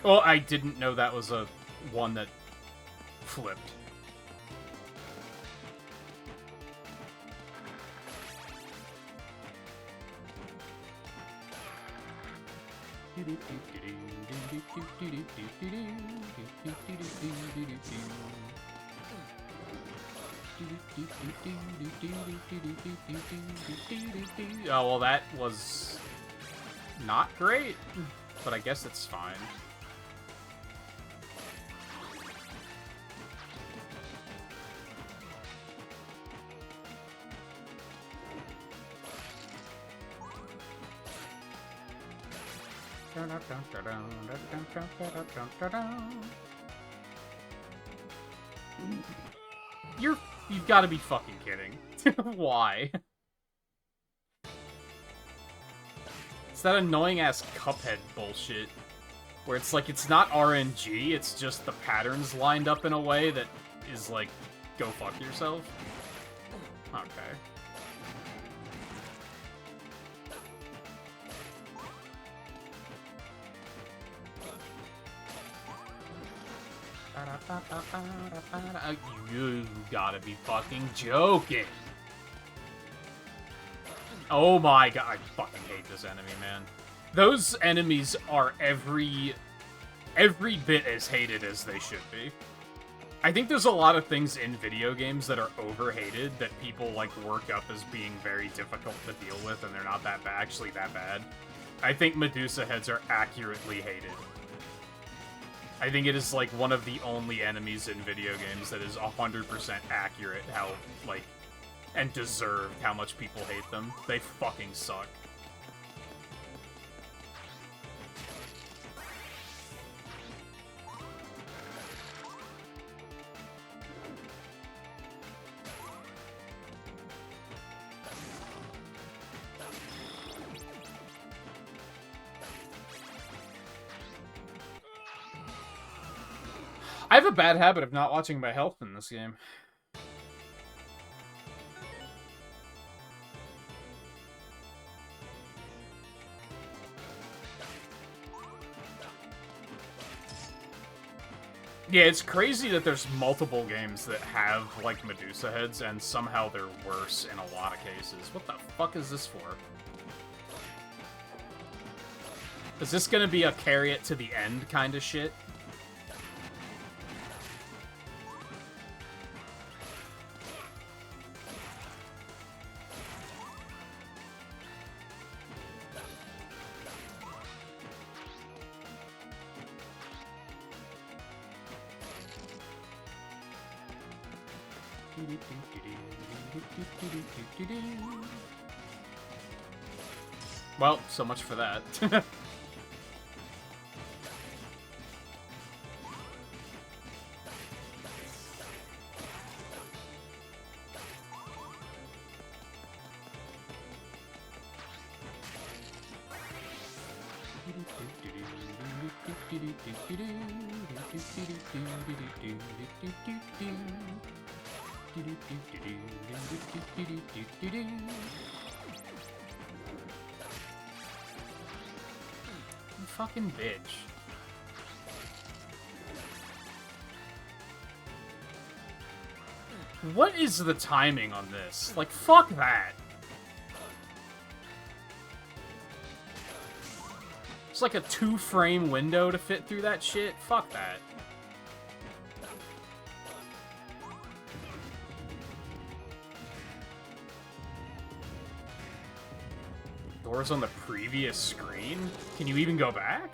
Well, I didn't know that was a one that flipped. Oh, well, that was not great, but I guess it's fine. You've got to be fucking kidding. Why? It's that annoying-ass Cuphead bullshit. Where it's like, it's not RNG, it's just the patterns lined up in a way that is like, go fuck yourself. Okay. You gotta be fucking joking. Oh my god, I fucking hate this enemy, man. Those enemies are every bit as hated as they should be. I think there's a lot of things in video games that are overhated that people, like, work up as being very difficult to deal with, and they're not that actually that bad. I think Medusa heads are accurately hated. I think it is, like, one of the only enemies in video games that is 100% accurate how, like, and deserved how much people hate them. They fucking suck. I have a bad habit of not watching my health in this game. Yeah, it's crazy that there's multiple games that have, like, Medusa heads, and somehow they're worse in a lot of cases. What the fuck is this for? Is this gonna be a carry it to the end kind of shit? Well, so much for that. You fucking bitch. What is the timing on this? Like, fuck that. It's like a 2-frame window to fit through that shit. Fuck that. Doors on the previous screen? Can you even go back?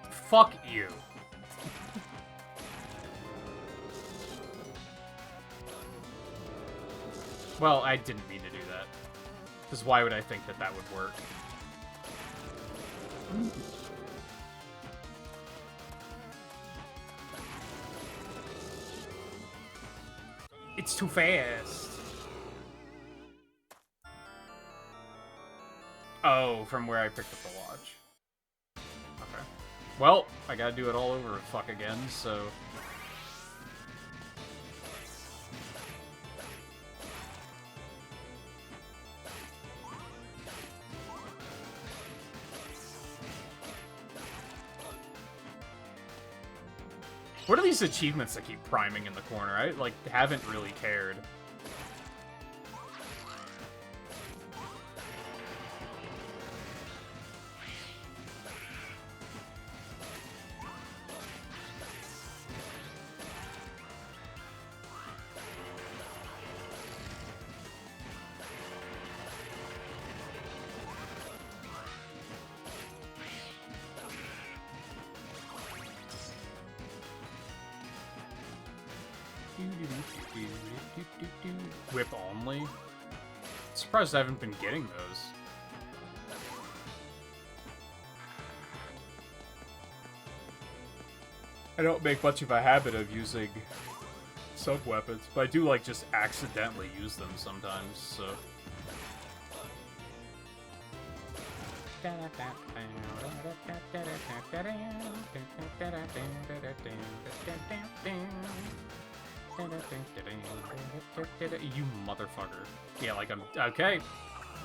Fuck you. Well, I didn't mean to do that. Because why would I think that that would work? It's too fast. Oh, from where I picked up the watch. Okay. Well, I gotta do it all over fuck again, so... What are these achievements that keep priming in the corner? I, like, haven't really cared. Whip only? Surprised I haven't been getting those. I don't make much of a habit of using sub-weapons, but I do, like, just accidentally use them sometimes, so... You motherfucker. Yeah, like, I'm... Okay.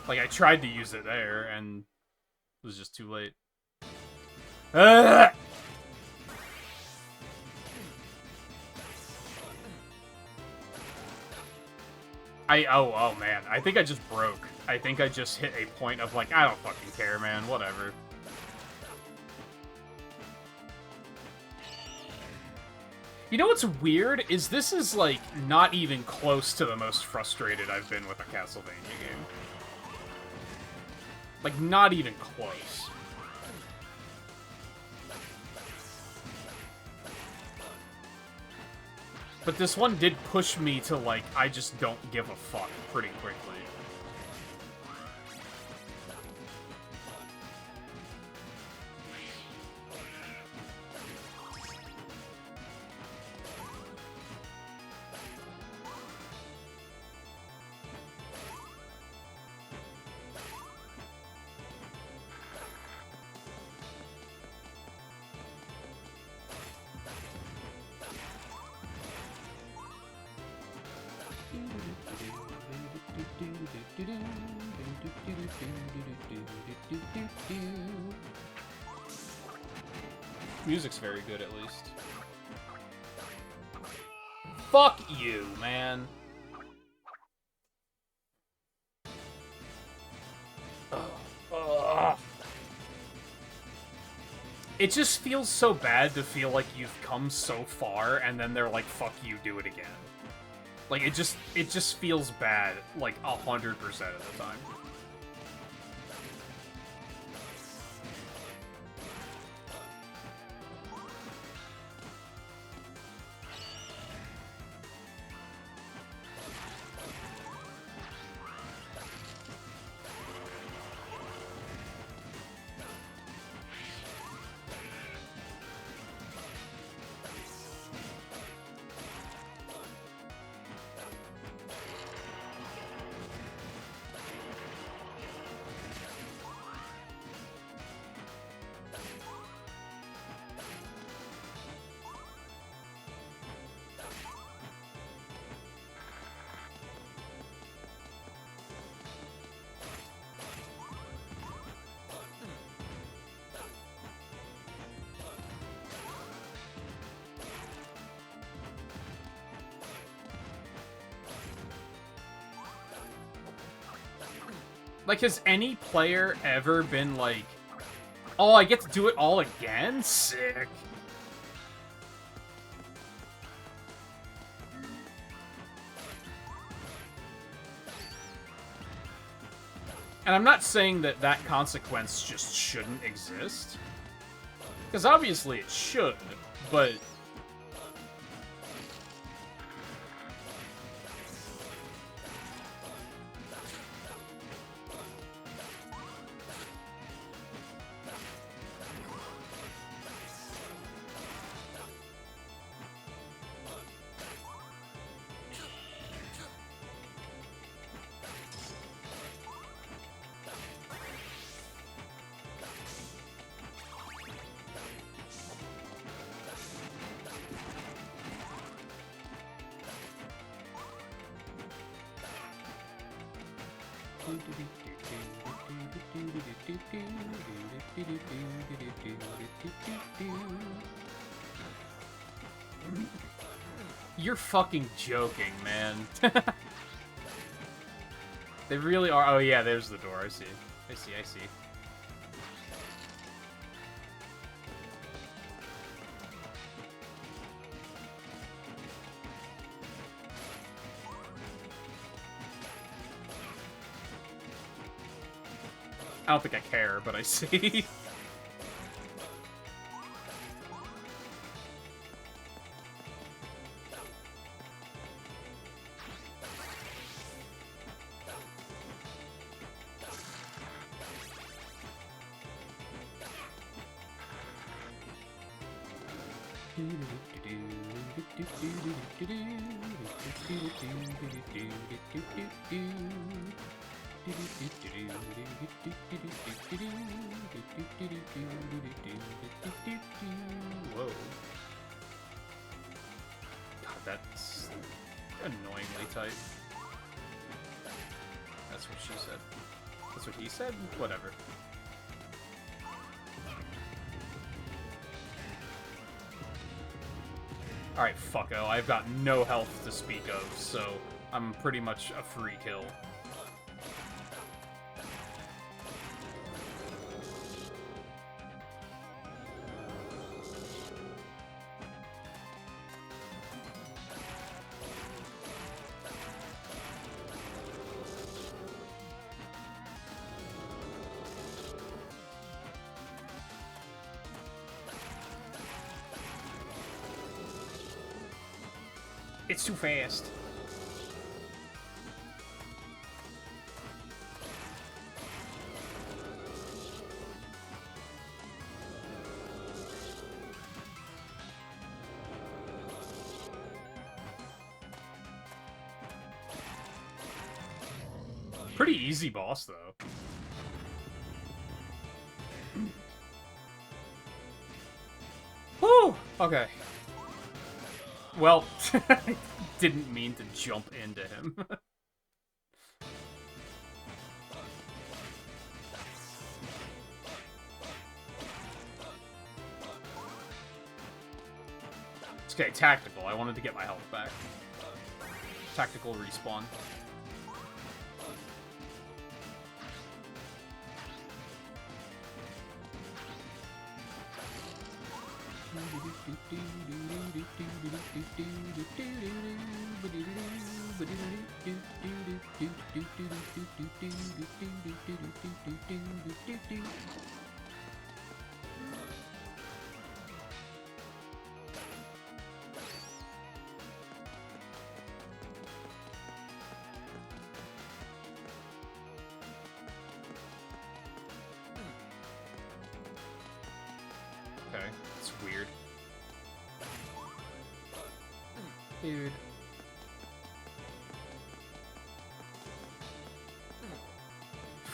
Like, I tried to use it there, and it was just too late. Oh man, I think I just broke. I think I just hit a point of like, I don't fucking care, man, whatever. You know what's weird? Is this is like not even close to the most frustrated I've been with a Castlevania game. Like, not even close. But this one did push me to, like, I just don't give a fuck pretty quickly. Music's very good, at least. Fuck you, man. Ugh. It just feels so bad to feel like you've come so far, and then they're like, fuck you, do it again. Like, it just feels bad, like, 100% of the time. Like, has any player ever been like, oh, I get to do it all again? Sick. And I'm not saying that that consequence just shouldn't exist. Because obviously it should, but... You're fucking joking, man. They really are. Oh yeah, there's the door. I see. I see. I don't think I care, but I see. Whoa. God, that's annoyingly tight. That's what she said. That's what he said? Whatever. Alright, fucko. I've got no health to speak of, so I'm pretty much a free kill. It's too fast. Pretty easy boss, though. Whew! Okay. Well, I didn't mean to jump into him. Okay, tactical. I wanted to get my health back. Tactical respawn. Okay, it's weird. Dude.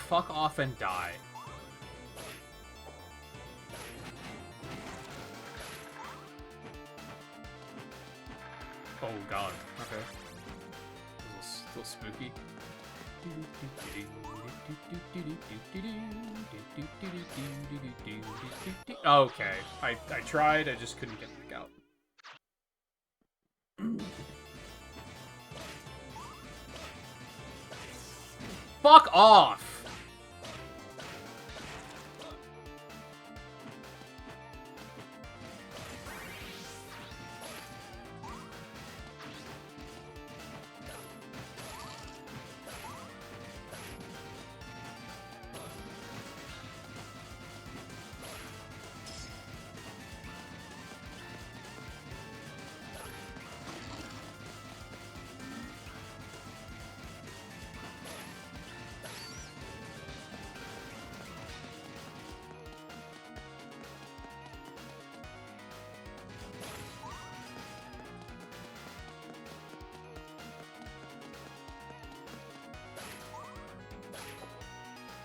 Fuck off and die. Oh god. Okay. A little spooky. Okay. I tried, I just couldn't get back out. Fuck off!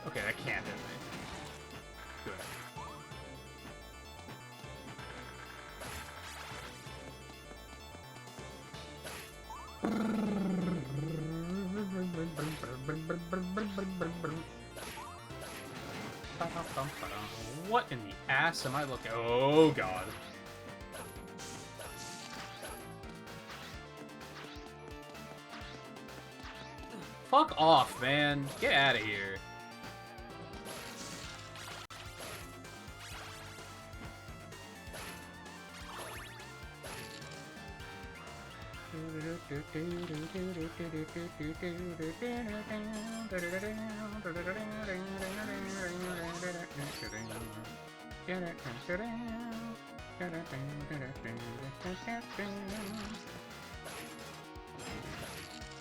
Okay, that can't hit me. Good. What in the ass am I looking? Oh god. Fuck off, man. Get out of here.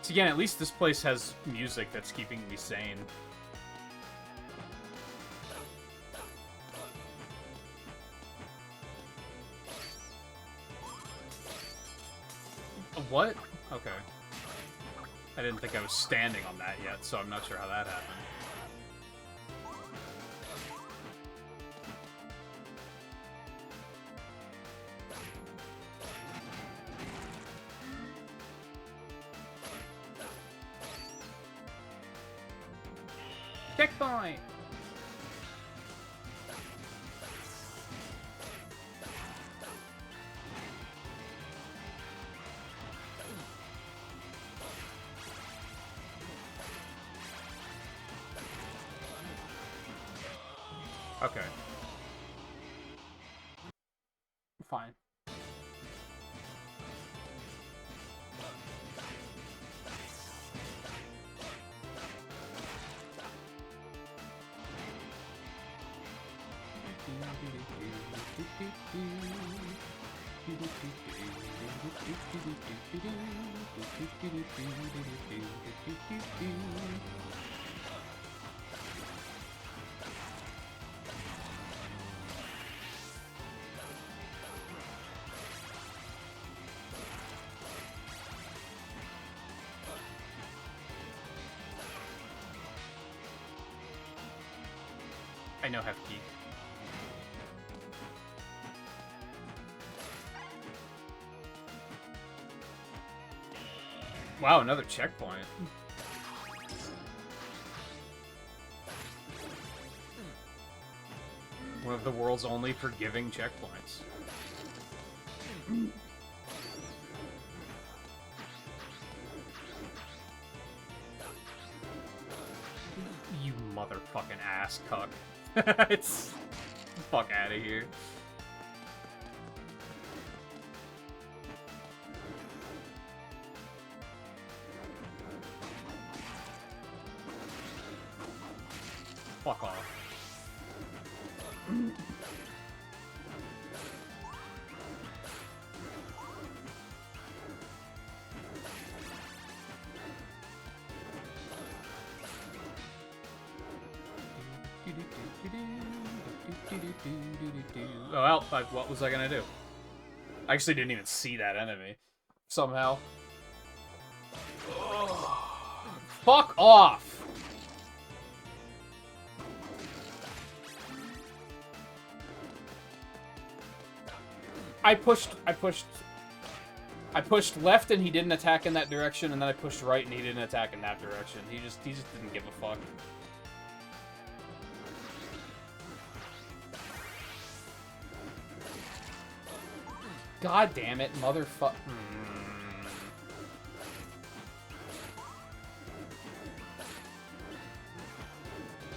So again, at least this place has music that's keeping me sane. What? Okay. I didn't think I was standing on that yet, so I'm not sure how that happened. Checkpoint! Okay. Fine. I know have key. Wow, another checkpoint. One of the world's only forgiving checkpoints. You motherfucking ass cuck. It's... Fuck out of here. Fuck off. Oh, well, what was I gonna do? I actually didn't even see that enemy. Somehow. Fuck off! I pushed left and he didn't attack in that direction, and then I pushed right and he didn't attack in that direction. He just didn't give a fuck. God damn it, motherfucker.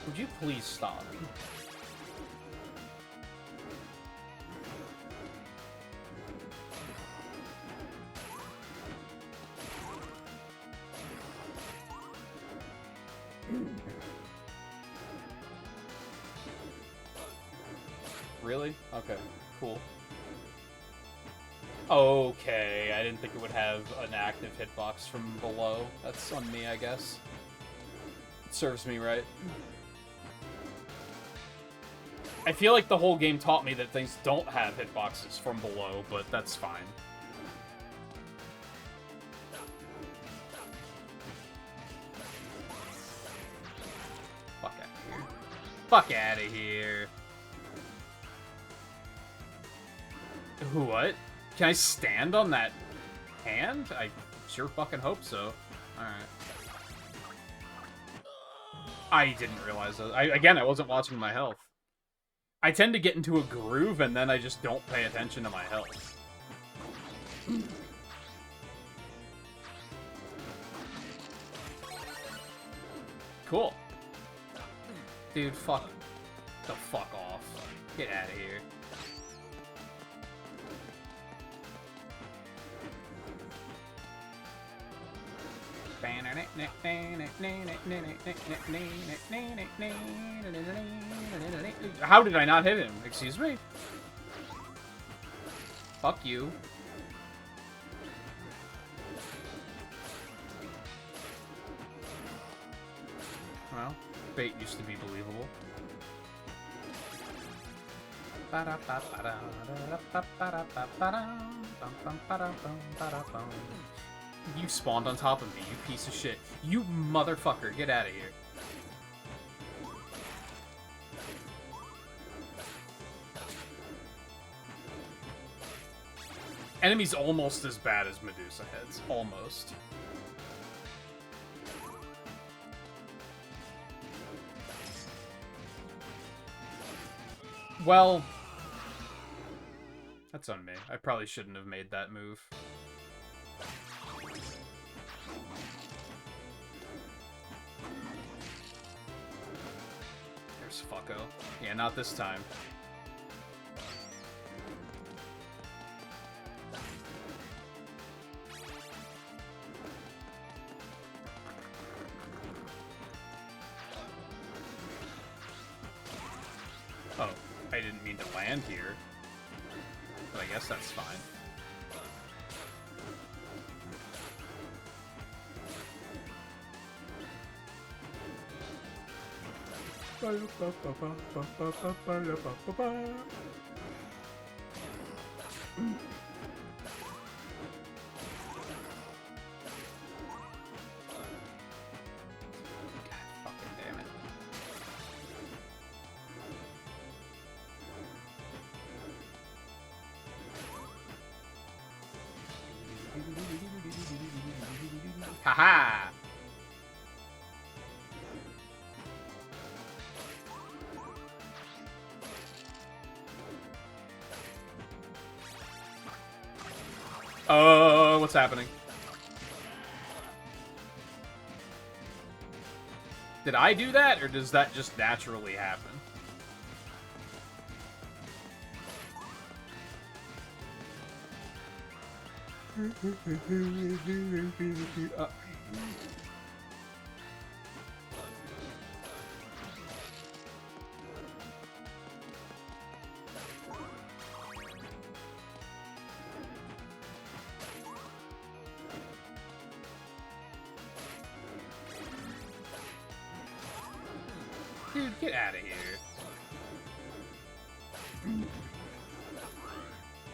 Would you please stop? Really? Okay, cool. Okay, I didn't think it would have an active hitbox from below. That's on me, I guess. It serves me right. I feel like the whole game taught me that things don't have hitboxes from below, but that's fine. Fuck out of here. Fuck out of here. What? Can I stand on that hand? I sure fucking hope so. Alright. I didn't realize that. Again, I wasn't watching my health. I tend to get into a groove and then I just don't pay attention to my health. Cool. Dude, fuck. The fuck off. Get out of here. How did I not hit him? Excuse me? Fuck you. Well, fate used to be believable. You spawned on top of me, you piece of shit. You motherfucker, get out of here. Enemy's almost as bad as Medusa heads. Almost. Well, that's on me. I probably shouldn't have made that move. There's fucko. Yeah, not this time. Oh, I didn't mean to land here. But I guess that's fine. Haha! What's happening? Did I do that, or does that just naturally happen? Dude, get out of here.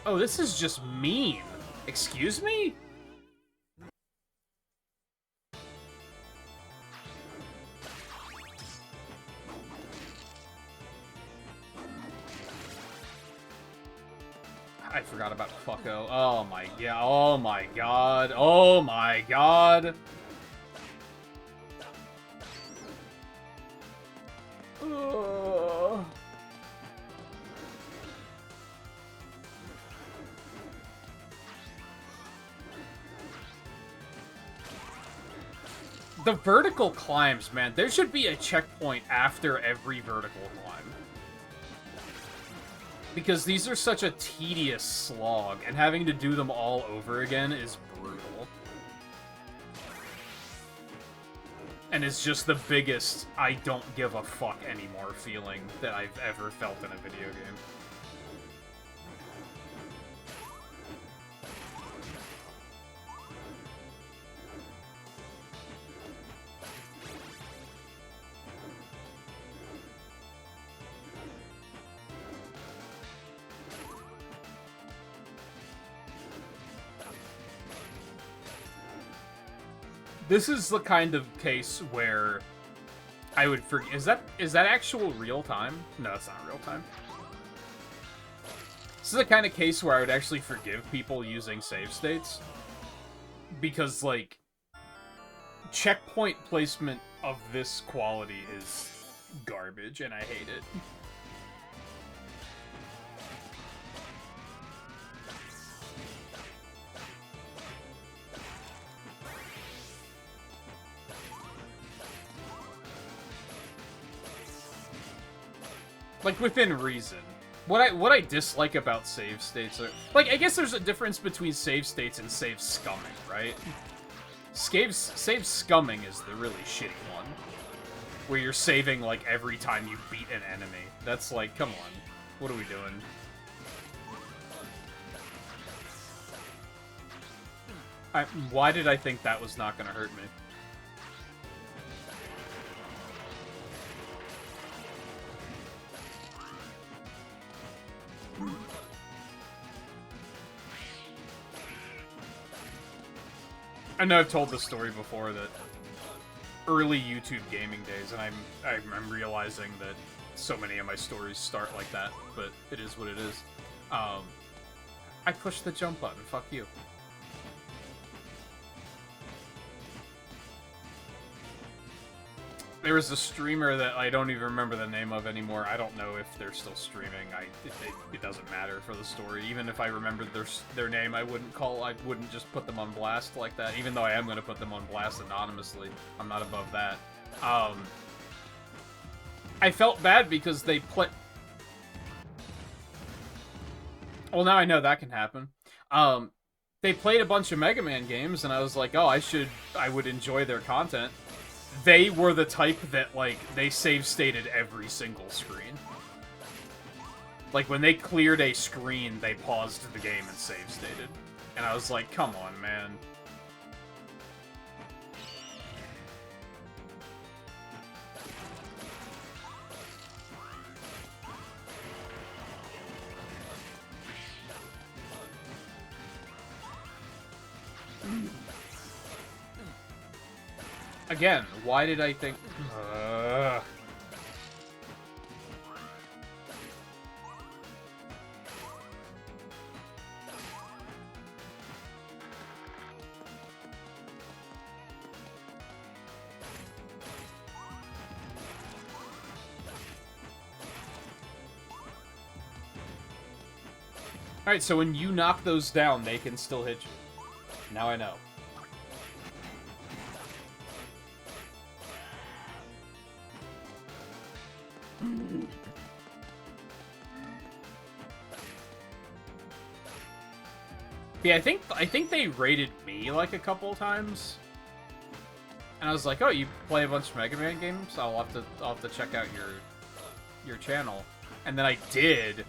Oh, this is just mean. Excuse me? I forgot about fucko. Oh my god. Oh my god. Oh my god. The vertical climbs, man. There should be a checkpoint after every vertical climb. Because these are such a tedious slog, and having to do them all over again is brutal. And it's just the biggest I don't give a fuck anymore feeling that I've ever felt in a video game. This is the kind of case where I would forget. Is that actual real time? No, it's not real time. This is the kind of case where I would actually forgive people using save states. Because, like, checkpoint placement of this quality is garbage, and I hate it. Like, within reason. What I dislike about save states are... Like, I guess there's a difference between save states and save scumming, right? Save scumming is the really shitty one. Where you're saving, like, every time you beat an enemy. That's like, come on. What are we doing? Why did I think that was not gonna hurt me? I know I've told this story before, that early YouTube gaming days, and I'm realizing that so many of my stories start like that, but it is what it is. I pushed the jump button, fuck you. There was a streamer that I don't even remember the name of anymore. I don't know if they're still streaming. It doesn't matter for the story. Even if I remembered their name, I wouldn't just put them on blast like that. Even though I am going to put them on blast anonymously. I'm not above that. I felt bad because they put... Well, now I know that can happen. They played a bunch of Mega Man games, and I was like, oh, I would enjoy their content. They were the type that, like, they save-stated every single screen. Like, when they cleared a screen, they paused the game and save-stated. And I was like, come on, man. Again, why did I think... Alright, so when you knock those down, they can still hit you. Now I know. Yeah, I think they rated me like a couple times, and I was like, "Oh, you play a bunch of Mega Man games? I'll have to check out your channel." And then I did,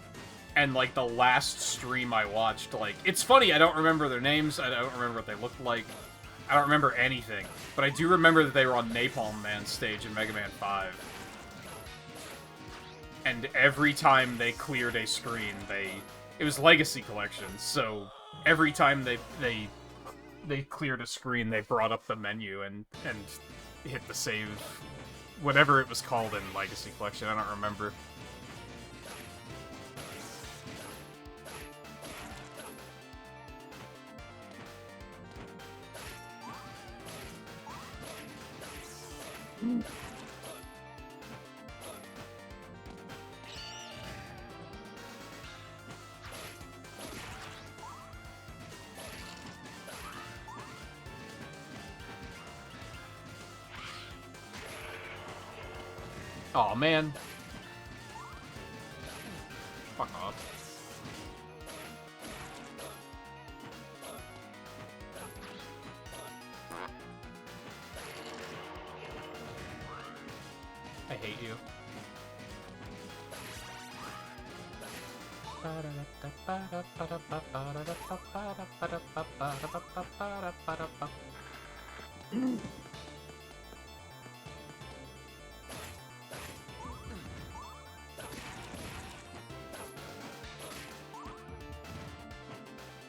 and like the last stream I watched, like it's funny, I don't remember their names, I don't remember what they looked like, I don't remember anything, but I do remember that they were on Napalm Man's stage in Mega Man 5. And every time they cleared a screen, it was Legacy Collections, so every time they cleared a screen, they brought up the menu and hit the save, whatever it was called in Legacy Collection, I don't remember. Aw, man. Fuck off. I hate you.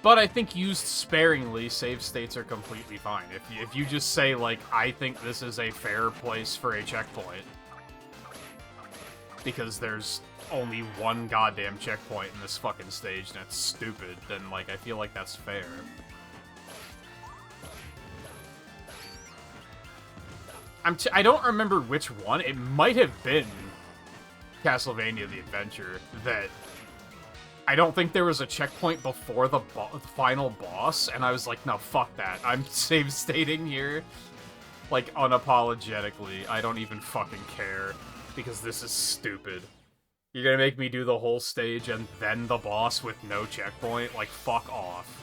But I think used sparingly, save states are completely fine. If you just say, like, I think this is a fair place for a checkpoint, because there's only one goddamn checkpoint in this fucking stage and it's stupid, then, like, I feel like that's fair. I don't remember which one. It might have been Castlevania the Adventure that... I don't think there was a checkpoint before the final boss, and I was like, no, fuck that. I'm save-stating here, like, unapologetically. I don't even fucking care, because this is stupid. You're gonna make me do the whole stage and then the boss with no checkpoint? Like, fuck off.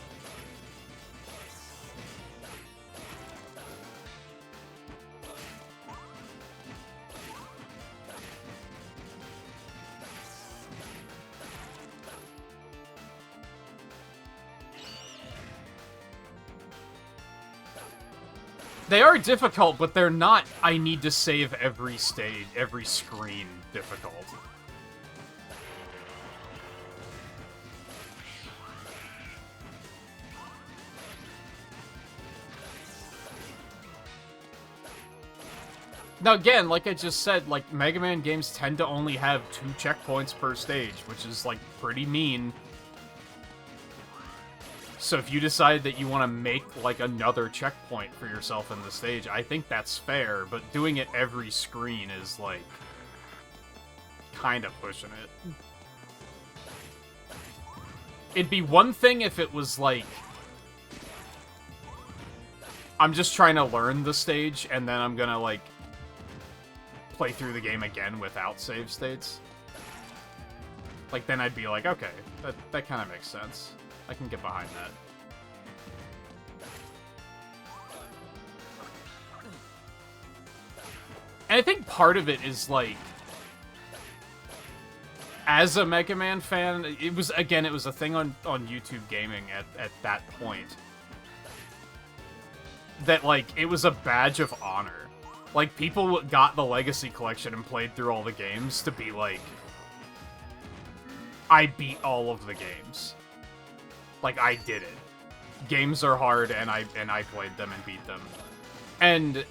They are difficult, but they're not, I need to save every stage, every screen difficult. Now, again, like I just said, like, Mega Man games tend to only have 2 checkpoints per stage, which is, like, pretty mean. So if you decide that you want to make, like, another checkpoint for yourself in the stage, I think that's fair, but doing it every screen is, like, kind of pushing it. It'd be one thing if it was, like, I'm just trying to learn the stage, and then I'm gonna, like, play through the game again without save states. Like, then I'd be like, okay, that kind of makes sense. I can get behind that. And I think part of it is, like, as a Mega Man fan, it was a thing on YouTube Gaming at that point. That, like, it was a badge of honor. Like, people got the Legacy Collection and played through all the games to be like, I beat all of the games. Like, I did it. Games are hard, and I played them and beat them. And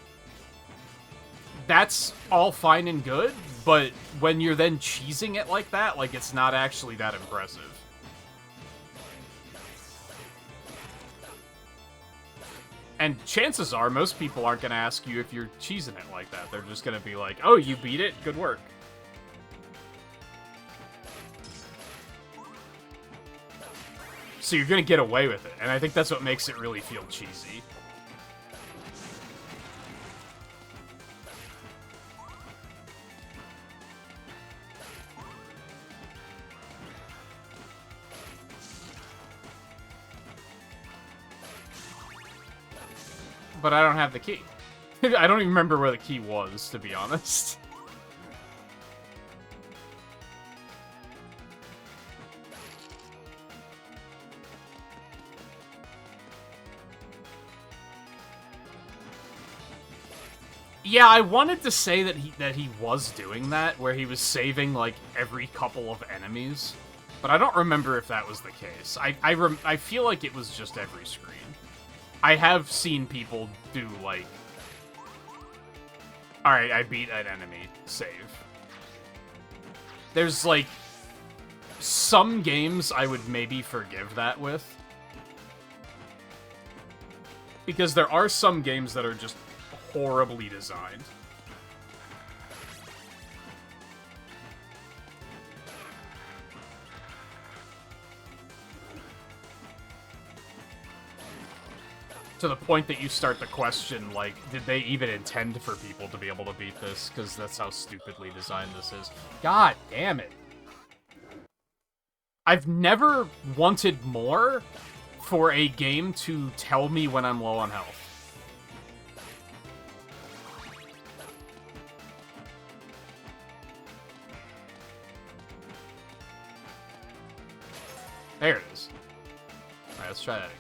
that's all fine and good, but when you're then cheesing it like that, like, it's not actually that impressive. And chances are, most people aren't going to ask you if you're cheesing it like that. They're just going to be like, oh, you beat it? Good work. So you're going to get away with it, and I think that's what makes it really feel cheesy. But I don't have the key. I don't even remember where the key was, to be honest. Yeah, I wanted to say that he was doing that, where he was saving, like, every couple of enemies. But I don't remember if that was the case. I feel like it was just every screen. I have seen people do, like, alright, I beat an enemy, save. There's, like, some games I would maybe forgive that with. Because there are some games that are just horribly designed. To the point that you start to question, like, did they even intend for people to be able to beat this? Because that's how stupidly designed this is. God damn it. I've never wanted more for a game to tell me when I'm low on health. There it is. Alright, let's try that again.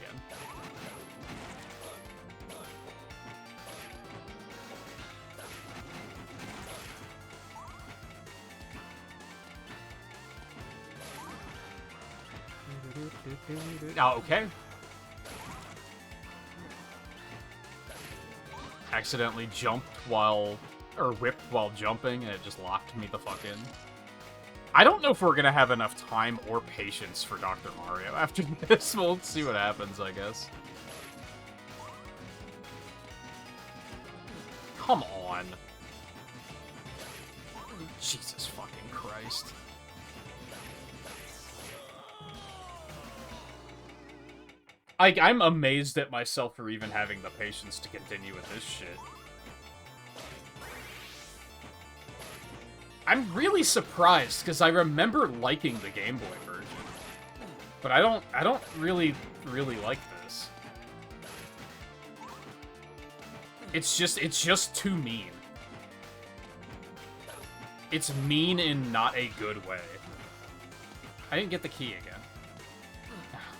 Oh, okay. Accidentally jumped while... or whipped while jumping, and it just locked me the fuck in. I don't know if we're gonna have enough time or patience for Dr. Mario after this. We'll see what happens, I guess. Come on. Jesus fucking Christ. I'm amazed at myself for even having the patience to continue with this shit. I'm really surprised, because I remember liking the Game Boy version. But I don't really like this. It's just too mean. It's mean in not a good way. I didn't get the key again.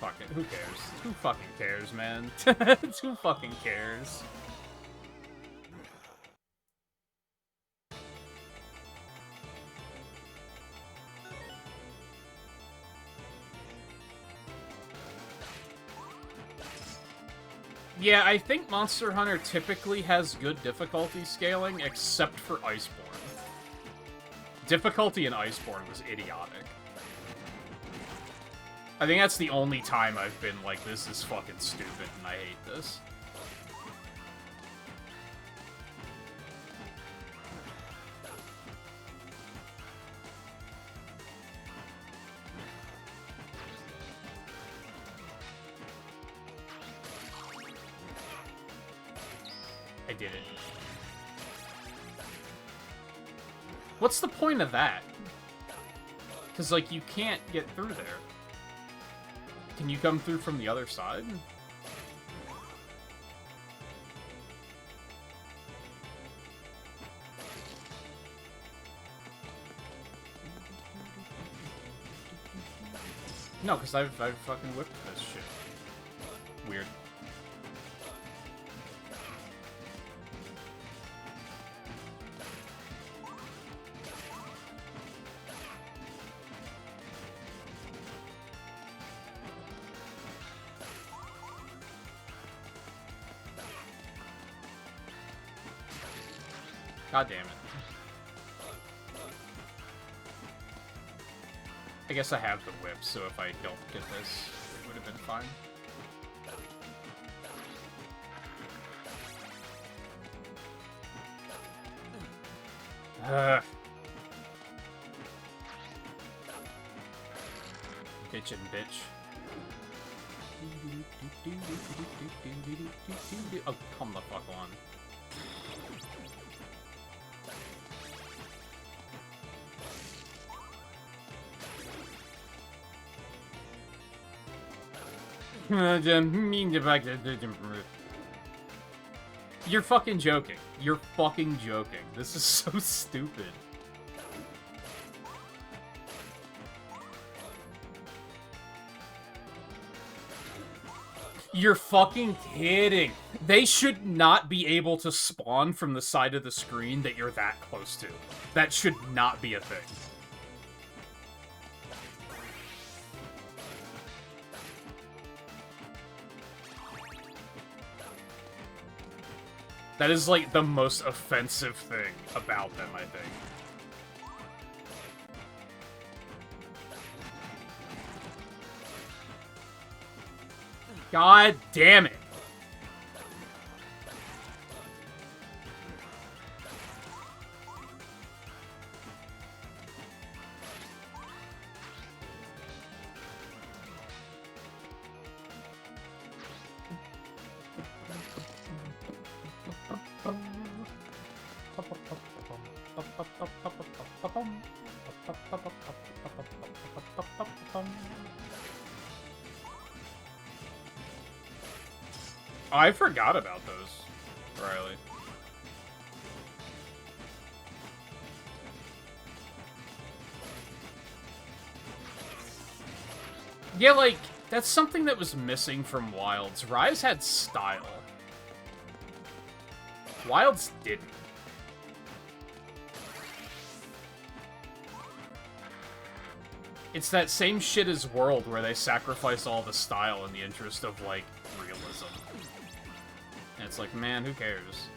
Fuck it, who cares? Who fucking cares, man? Who fucking cares? Yeah, I think Monster Hunter typically has good difficulty scaling, except for Iceborne. Difficulty in Iceborne was idiotic. I think that's the only time I've been like, this is fucking stupid and I hate this. I did it. What's the point of that? Because, like, you can't get through there. Can you come through from the other side? No, because I've fucking whipped this shit. Weird. God damn it. I guess I have the whip, so if I don't get this, it would have been fine. Bitchin' bitch. Oh, come the fuck on. You're fucking joking. You're fucking joking. This is so stupid. You're fucking kidding. They should not be able to spawn from the side of the screen that you're that close to. That should not be a thing. That is, like, the most offensive thing about them, I think. God damn it. I forgot about those, Riley. Yeah, like, that's something that was missing from Wilds. Rise had style. Wilds didn't. It's that same shit as World, where they sacrifice all the style in the interest of, like, realism. And it's like, man, who cares?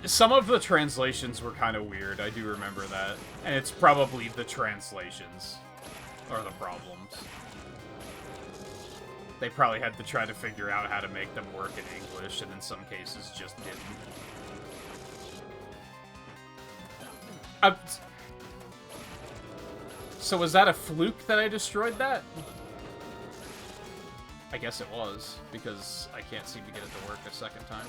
Some of the translations were kind of weird, I do remember that. And it's probably the translations are the problems. They probably had to try to figure out how to make them work in English, and in some cases just didn't. So was that a fluke that I destroyed that? I guess it was, because I can't seem to get it to work a second time.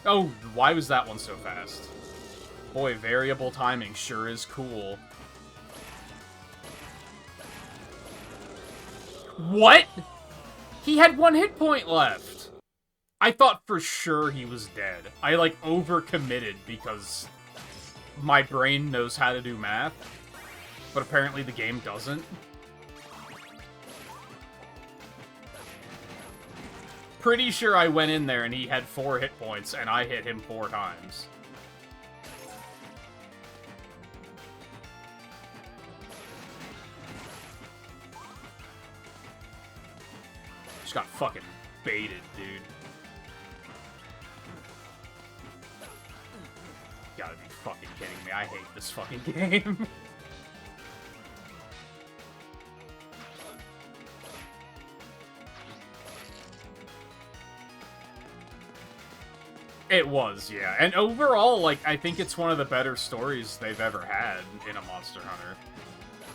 Oh, why was that one so fast? Boy, variable timing sure is cool. What? He had 1 hit point left! I thought for sure he was dead. I, like, overcommitted because my brain knows how to do math. But apparently the game doesn't. Pretty sure I went in there and he had 4 hit points, and I hit him 4 times. Just got fucking baited, dude. Gotta be fucking kidding me. I hate this fucking game. It was, yeah. And overall, like, I think it's one of the better stories they've ever had in a Monster Hunter.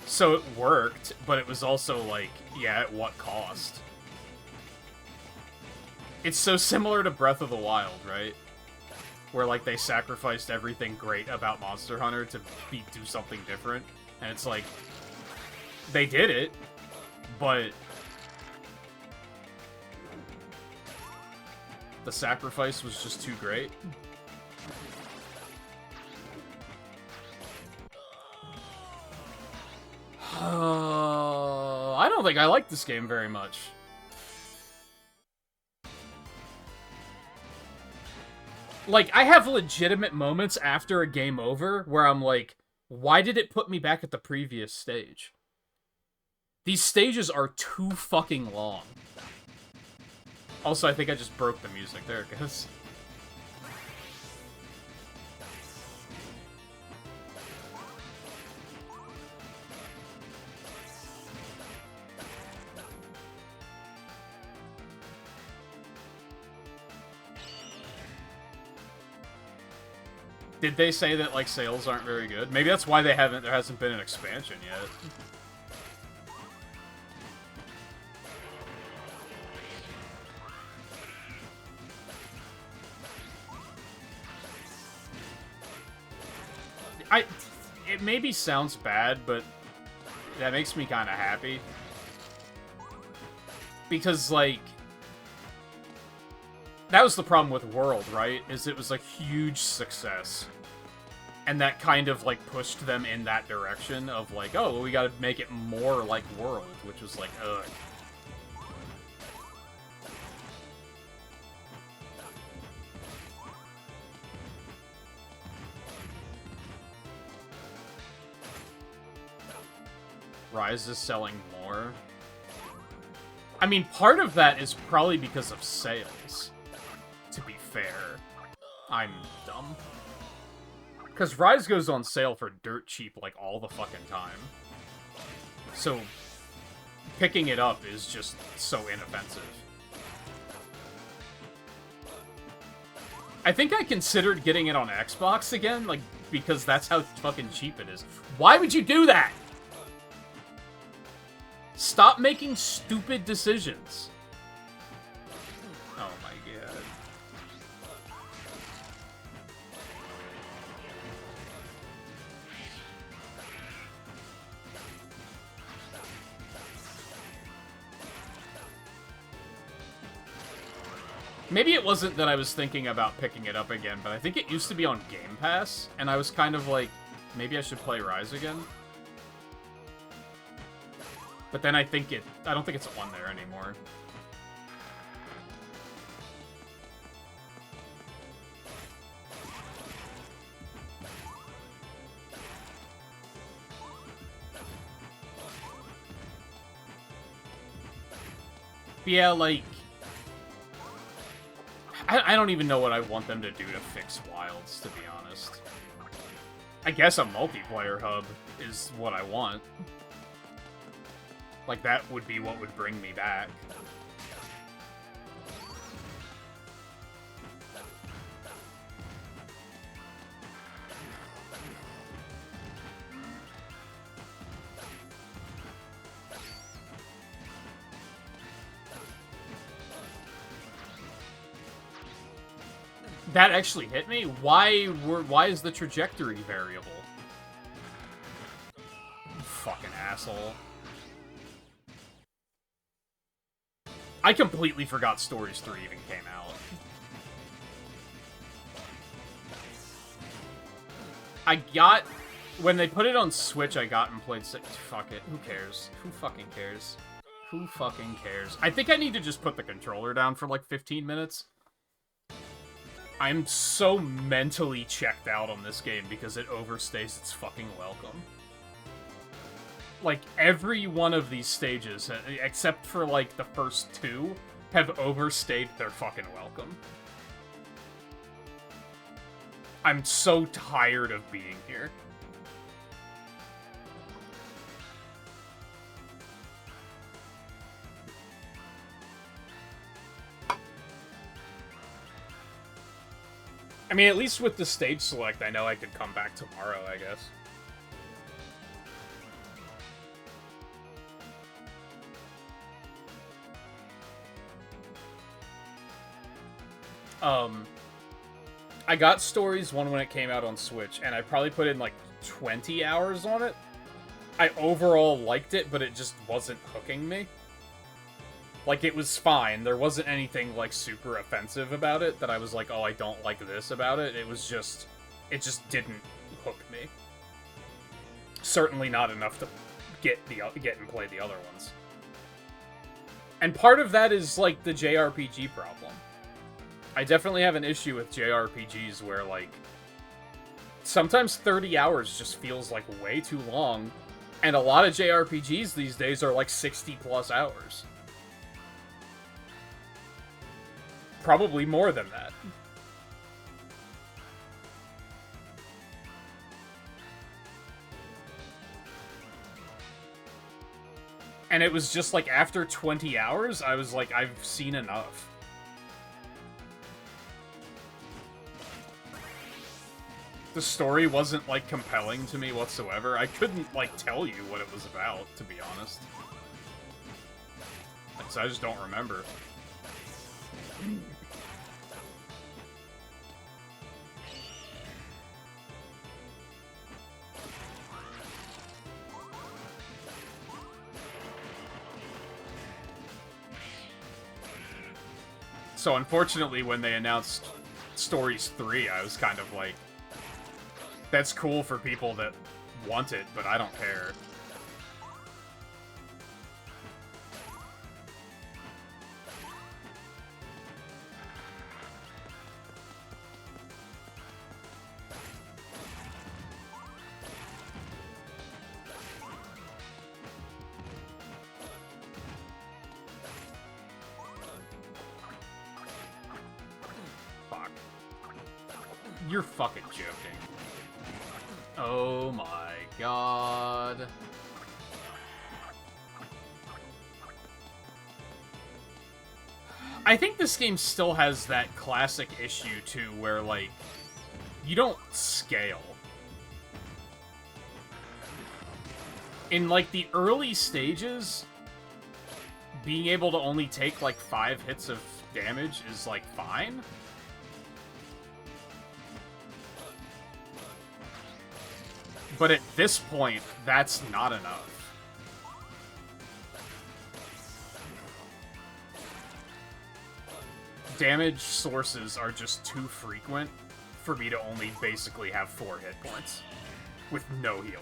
So it worked, but it was also, like, yeah, at what cost? It's so similar to Breath of the Wild, right? Where, like, they sacrificed everything great about Monster Hunter to do something different. And it's like, they did it, but the sacrifice was just too great. I don't think I like this game very much. Like, I have legitimate moments after a game over where I'm like, why did it put me back at the previous stage? These stages are too fucking long. Also, I think I just broke the music. There it goes. Did they say that, like, sales aren't very good? Maybe that's why there hasn't been an expansion yet. It maybe sounds bad, but that makes me kind of happy. Because, like, that was the problem with World, right? Is it was a huge success. And that kind of, like, pushed them in that direction of, like, oh, well, we gotta make it more like World, which was like, ugh. Rise is selling more. I mean, part of that is probably because of sales. To be fair. I'm dumb. Because Rise goes on sale for dirt cheap, like, all the fucking time. So, picking it up is just so inoffensive. I think I considered getting it on Xbox again, like, because that's how fucking cheap it is. Why would you do that? Stop making stupid decisions. Oh my god. Maybe it wasn't that I was thinking about picking it up again, but I think it used to be on Game Pass, and I was kind of like, maybe I should play Rise again. But then I don't think it's on there anymore. But yeah, like, I don't even know what I want them to do to fix Wilds, to be honest. I guess a multiplayer hub is what I want. Like, that would be what would bring me back. That actually hit me? Why is the trajectory variable? Fucking asshole. I completely forgot Stories 3 even came out. I got When they put it on Switch, I got and played... Fuck it. Who cares? Who fucking cares? Who fucking cares? I think I need to just put the controller down for like 15 minutes. I'm so mentally checked out on this game because it overstays its fucking welcome. Like, every one of these stages, except for like the first two, have overstayed their fucking welcome. I'm so tired of being here. I mean, at least with the stage select, I know I could come back tomorrow, I guess. I got Stories 1 when it came out on Switch, and I probably put in like 20 hours on it. I overall liked it, but it just wasn't hooking me. Like, it was fine. There wasn't anything, like, super offensive about it that I was like, oh, I don't like this about it. It was just... It just didn't hook me. Certainly not enough to get and play the other ones. And part of that is, like, the JRPG problem. I definitely have an issue with JRPGs where, like... Sometimes 30 hours just feels, like, way too long. And a lot of JRPGs these days are, like, 60+ hours. Probably more than that. And it was just like, after 20 hours, I was like, I've seen enough. The story wasn't, like, compelling to me whatsoever. I couldn't, like, tell you what it was about, to be honest. So I just don't remember. So unfortunately, when they announced Stories 3, I was kind of like, that's cool for people that want it, but I don't care. You're fucking joking. Oh my god. I think this game still has that classic issue, too, where, like, you don't scale. In, like, the early stages, being able to only take, like, 5 hits of damage is, like, fine. But at this point, that's not enough. Damage sources are just too frequent for me to only basically have 4 hit points with no healing.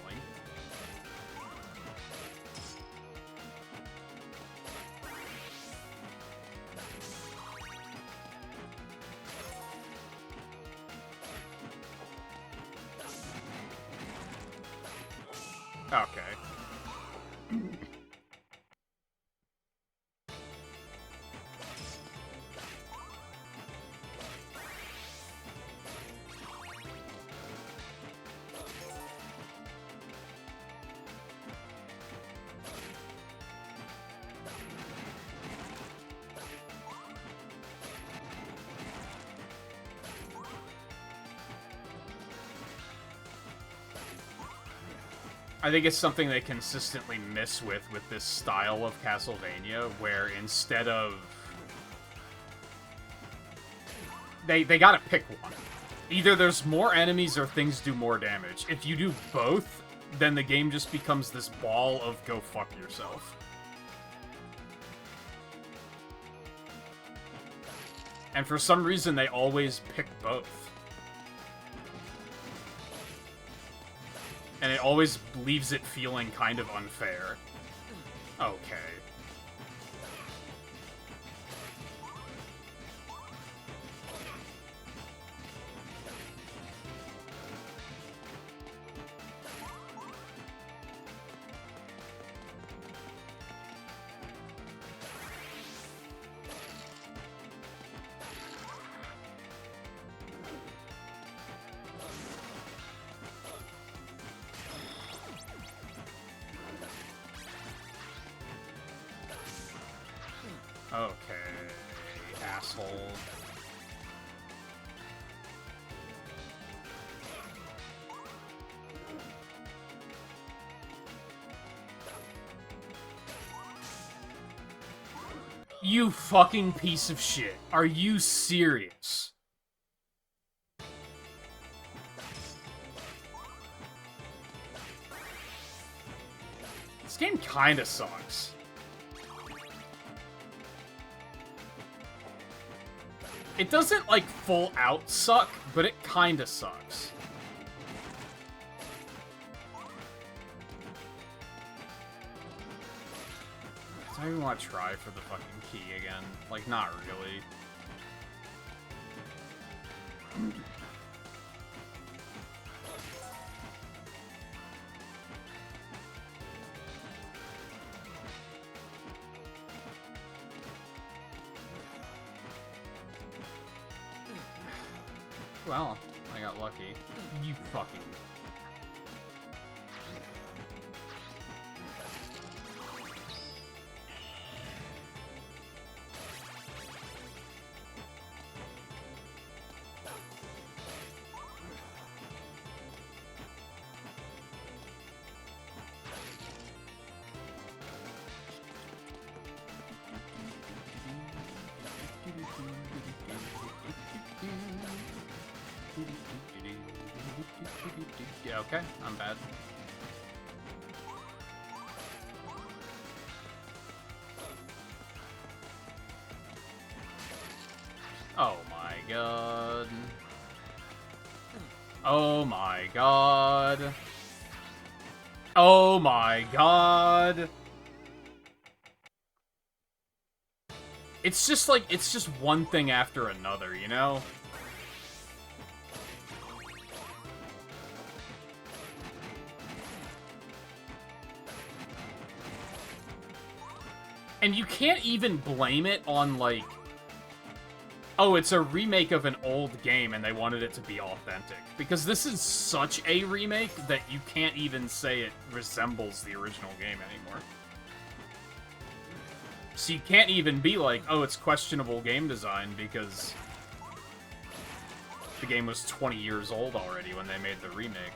Okay. I think it's something they consistently miss with this style of Castlevania, where instead of... They gotta pick one. Either there's more enemies or things do more damage. If you do both, then the game just becomes this ball of go fuck yourself. And for some reason, they always pick both. And it always leaves it feeling kind of unfair. Okay. Okay, asshole. You fucking piece of shit. Are you serious? This game kinda sucks. It doesn't, like, full out suck, but it kinda sucks. Do I even want to try for the fucking key again? Like, not really. Well, I got lucky. You fucking... Yeah, okay, I'm bad. Oh my god. Oh my god. Oh my god. It's just like, it's just one thing after another, you know? And you can't even blame it on, like, oh, it's a remake of an old game and they wanted it to be authentic. Because this is such a remake that you can't even say it resembles the original game anymore. So you can't even be like, oh, it's questionable game design because the game was 20 years old already when they made the remake.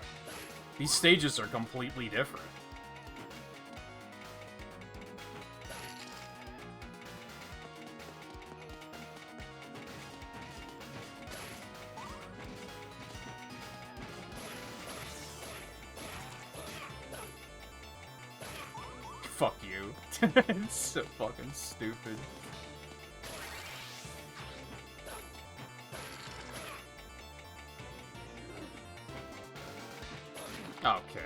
These stages are completely different. Fuck you. It's so fucking stupid. Okay.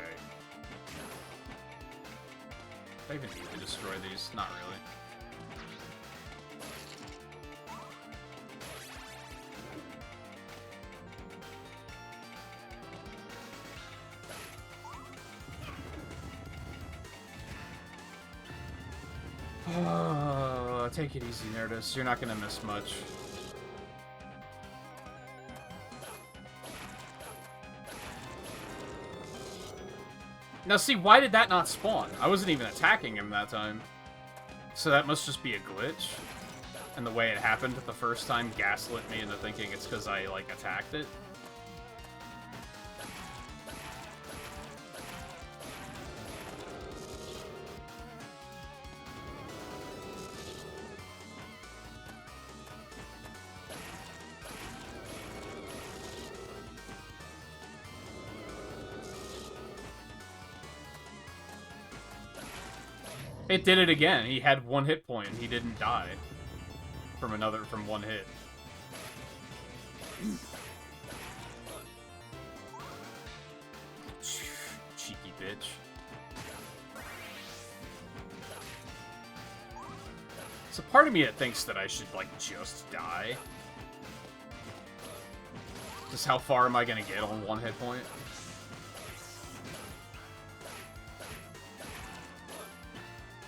Do I even need to destroy these? Not really. Take it easy, Nerdist. You're not gonna miss much. Now see, why did that not spawn? I wasn't even attacking him that time. So that must just be a glitch. And the way it happened the first time gaslit me into thinking it's because I, like, attacked it. It did it again. He had one hit point and he didn't die from one hit. bitch. So part of me that thinks that I should, like, just die. Just how far am I gonna get on 1 hit point?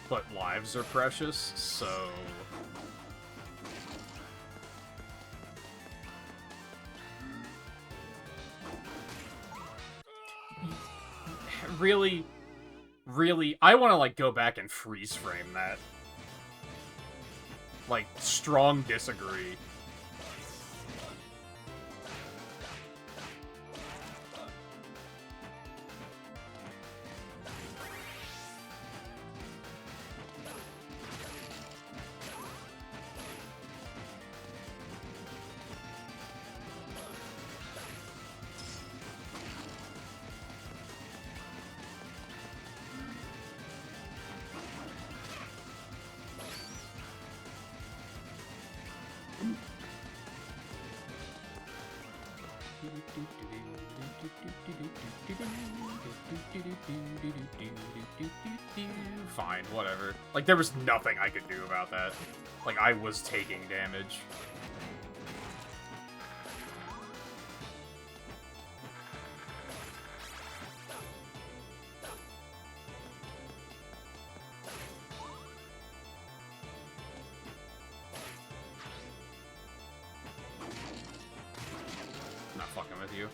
But lives are precious, so... Really? Really? I want to, like, go back and freeze frame that. Like, strong disagree. Fine, whatever. Like, there was nothing I could do about that. Like, I was taking damage. Not fucking with you.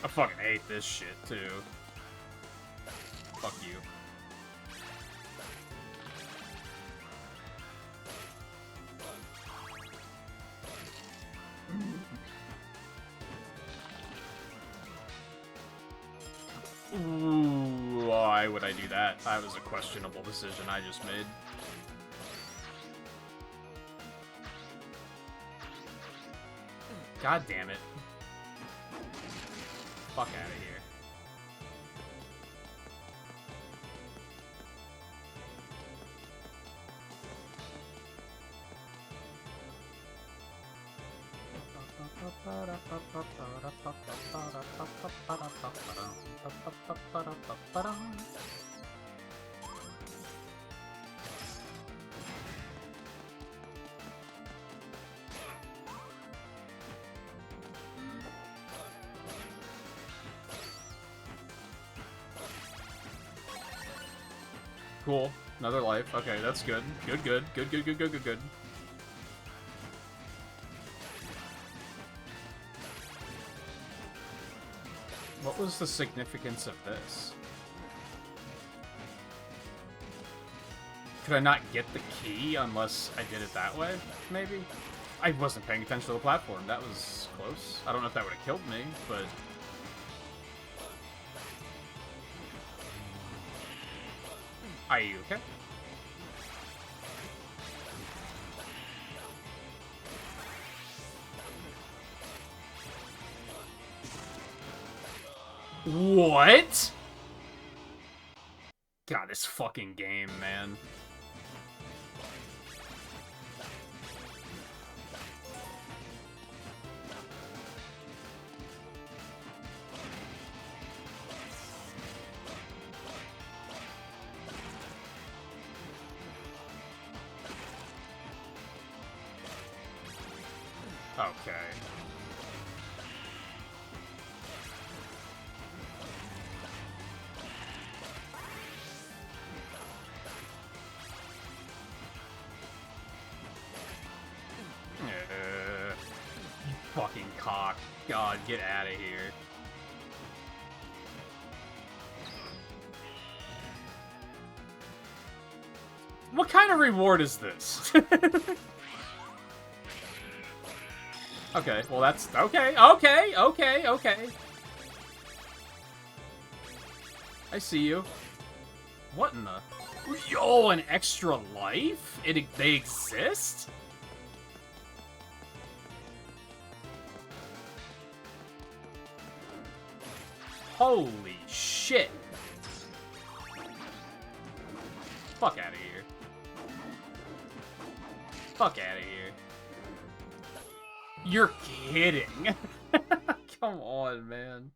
I fucking hate this shit, too. Fuck you. Ooh, why would I do that? That was a questionable decision I just made. God damn it. Fuck out of here. Cool. Another life. Okay, that's good. Good, good. Good, good, good, good, good, good. What was the significance of this? Could I not get the key unless I did it that way? Maybe? I wasn't paying attention to the platform. That was close. I don't know if that would have killed me, but... Are you okay? What? God, this fucking game, man. Okay. You fucking cock. God, get out of here. What kind of reward is this? Okay, well that's... Okay, okay, okay, okay. I see you. What in the... Yo, an extra life? They exist? Holy shit. Fuck out of here. Fuck out of here. You're kidding. Come on, man.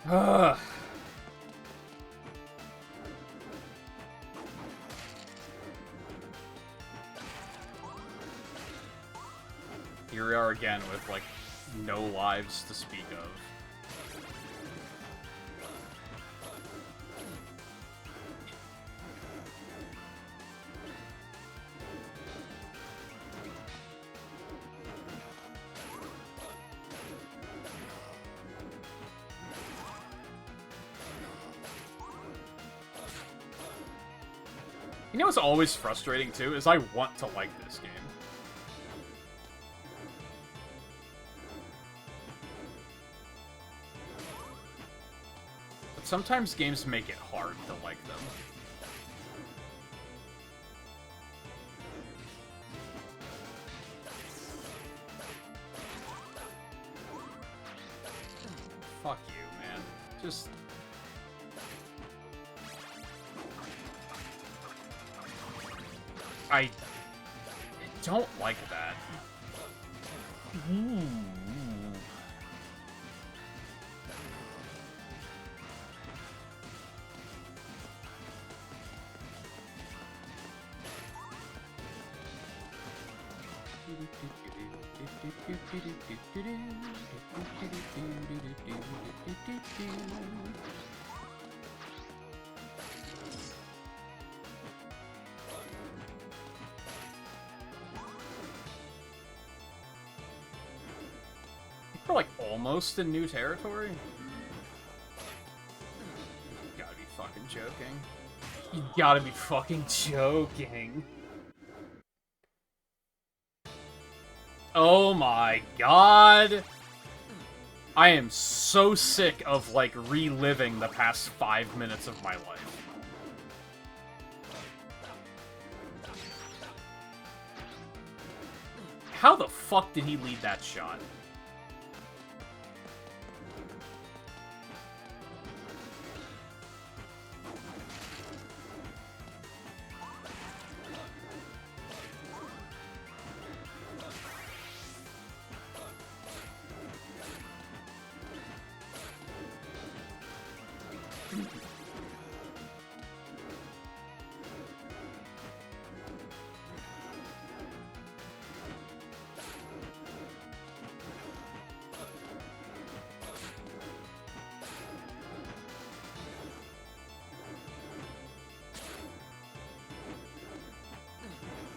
Ugh. Here we are again with, like, no lives to speak of. You know what's always frustrating, too, is I want to like this game. But sometimes games make it hard to like them. Fuck you, man. Just... I don't like that. Ooh. We're like almost in new territory. You gotta be fucking joking. You gotta be fucking joking. Oh my god. I am so sick of, like, reliving the past 5 minutes of my life. How the fuck did he lead that shot?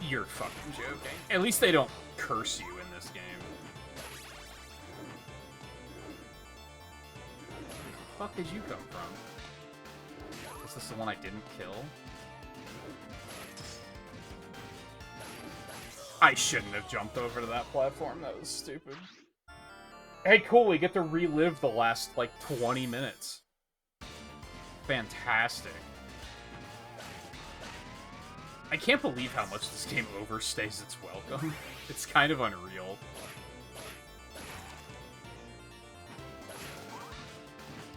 You're fucking joking. At least they don't curse you in this game. Where the fuck did you come from? Is this the one I didn't kill? I shouldn't have jumped over to that platform. That was stupid. Hey, cool. We get to relive the last, like, 20 minutes. Fantastic. I can't believe how much this game overstays its welcome. It's kind of unreal.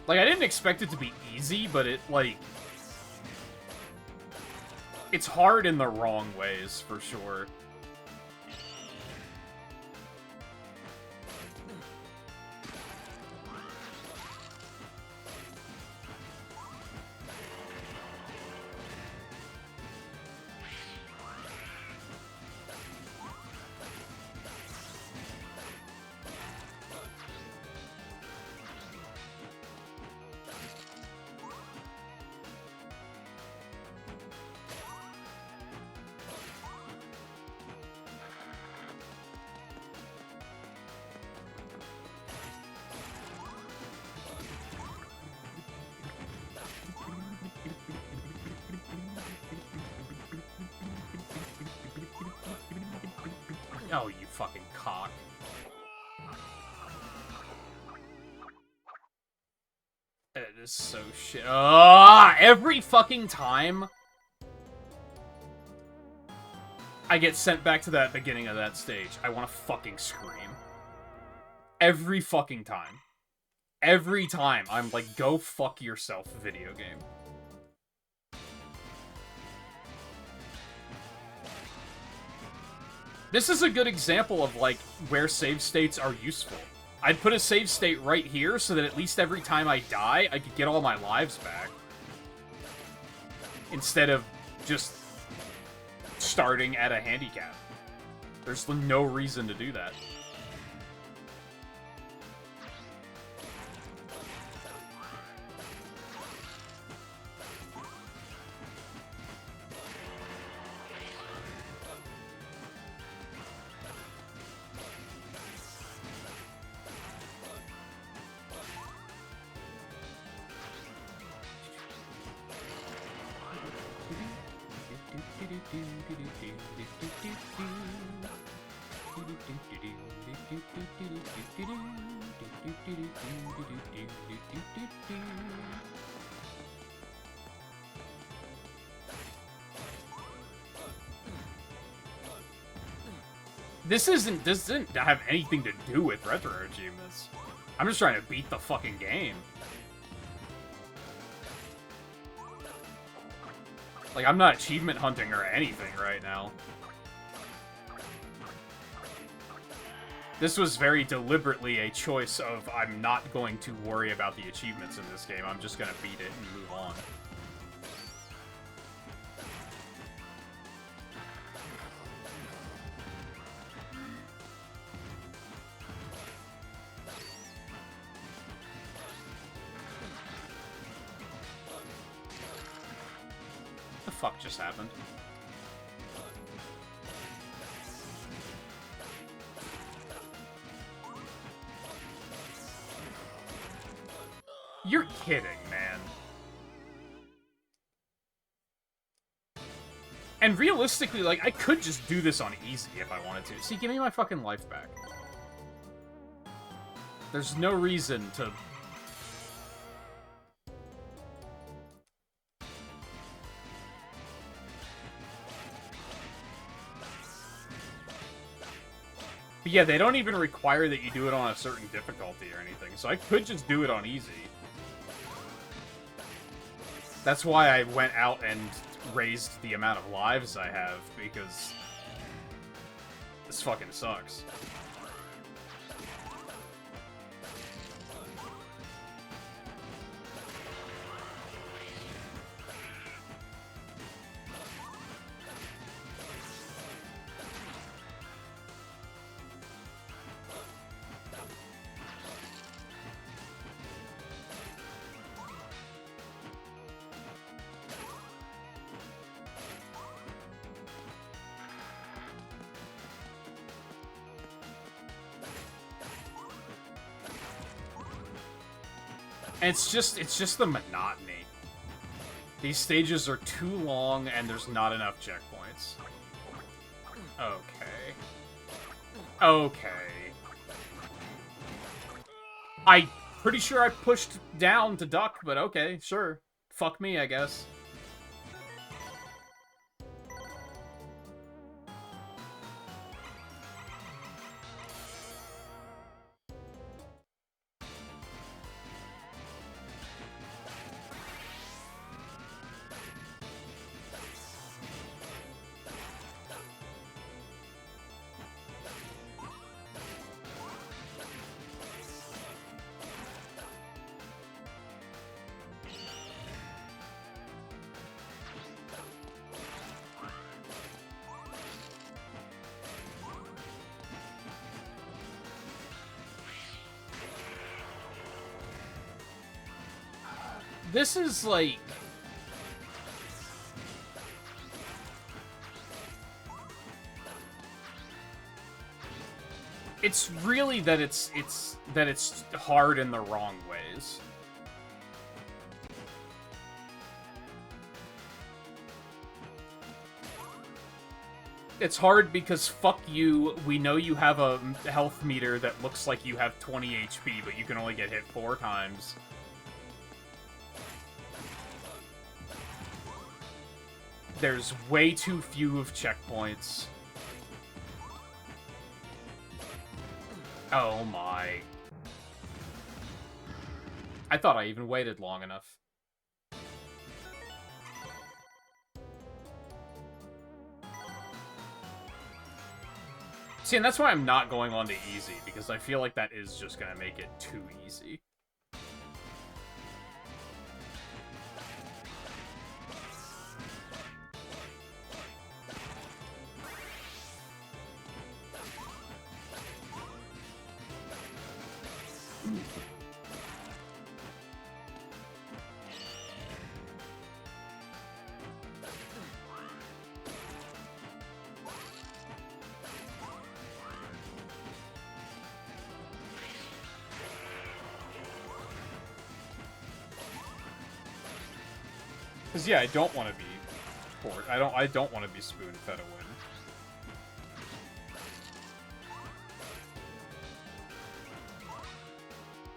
Like, I didn't expect it to be easy, but it, like... It's hard in the wrong ways, for sure. Oh, you fucking cock. It is so shit. Every fucking time. I get sent back to that beginning of that stage. I want to fucking scream. Every fucking time. Every time, I'm like, go fuck yourself, video game. This is a good example of, like, where save states are useful. I'd put a save state right here so that at least every time I die, I could get all my lives back. Instead of just starting at a handicap. There's no reason to do that. This doesn't have anything to do with RetroAchievements. I'm just trying to beat the fucking game. Like, I'm not achievement hunting or anything right now. This was very deliberately a choice of, I'm not going to worry about the achievements in this game, I'm just gonna beat it and move on. The fuck just happened? You're kidding, man. And realistically, like, I could just do this on easy if I wanted to. See, give me my fucking life back. There's no reason to... But yeah, they don't even require that you do it on a certain difficulty or anything, so I could just do it on easy. That's why I went out and raised the amount of lives I have, because this fucking sucks. And it's just the monotony. These stages are too long and there's not enough checkpoints. Okay. Okay. I'm pretty sure I pushed down to duck, but okay, sure. Fuck me, I guess. This is like... It's really that it's hard in the wrong ways. It's hard because, fuck you, we know you have a health meter that looks like you have 20 HP, but you can only get hit 4 times. There's way too few of checkpoints. Oh my. I thought I even waited long enough. See, and that's why I'm not going on to easy, because I feel like that is just gonna make it too easy. Because yeah, I don't want to be bored. I don't want to be spoon-fed a win.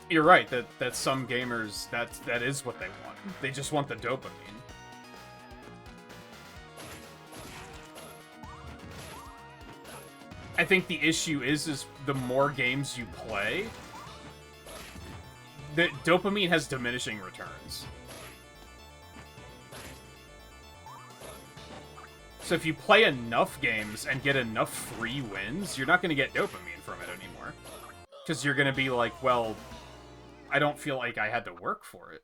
You're right that some gamers that is what they want. They just want the dopamine. I think the issue is the more games you play, the dopamine has diminishing returns. So if you play enough games and get enough free wins, you're not going to get dopamine from it anymore. Because you're going to be like, well, I don't feel like I had to work for it.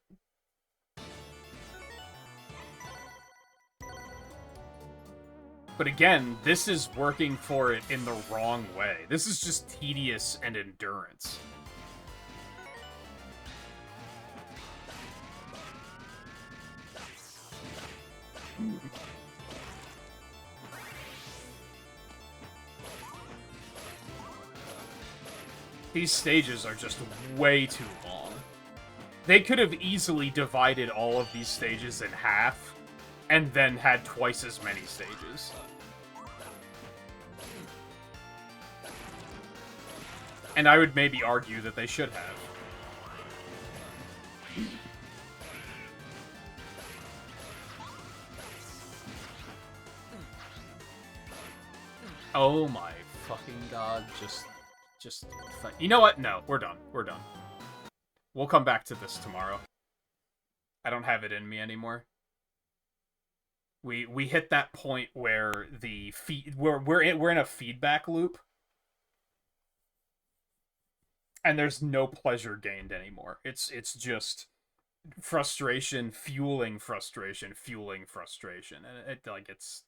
But again, this is working for it in the wrong way. This is just tedious and endurance. These stages are just way too long. They could have easily divided all of these stages in half, and then had twice as many stages. And I would maybe argue that they should have. Oh my fucking god, you know what? No, we're done. We're done. We'll come back to this tomorrow. I don't have it in me anymore. We hit that point where we're in a feedback loop. And there's no pleasure gained anymore. It's just frustration fueling frustration fueling frustration, and it's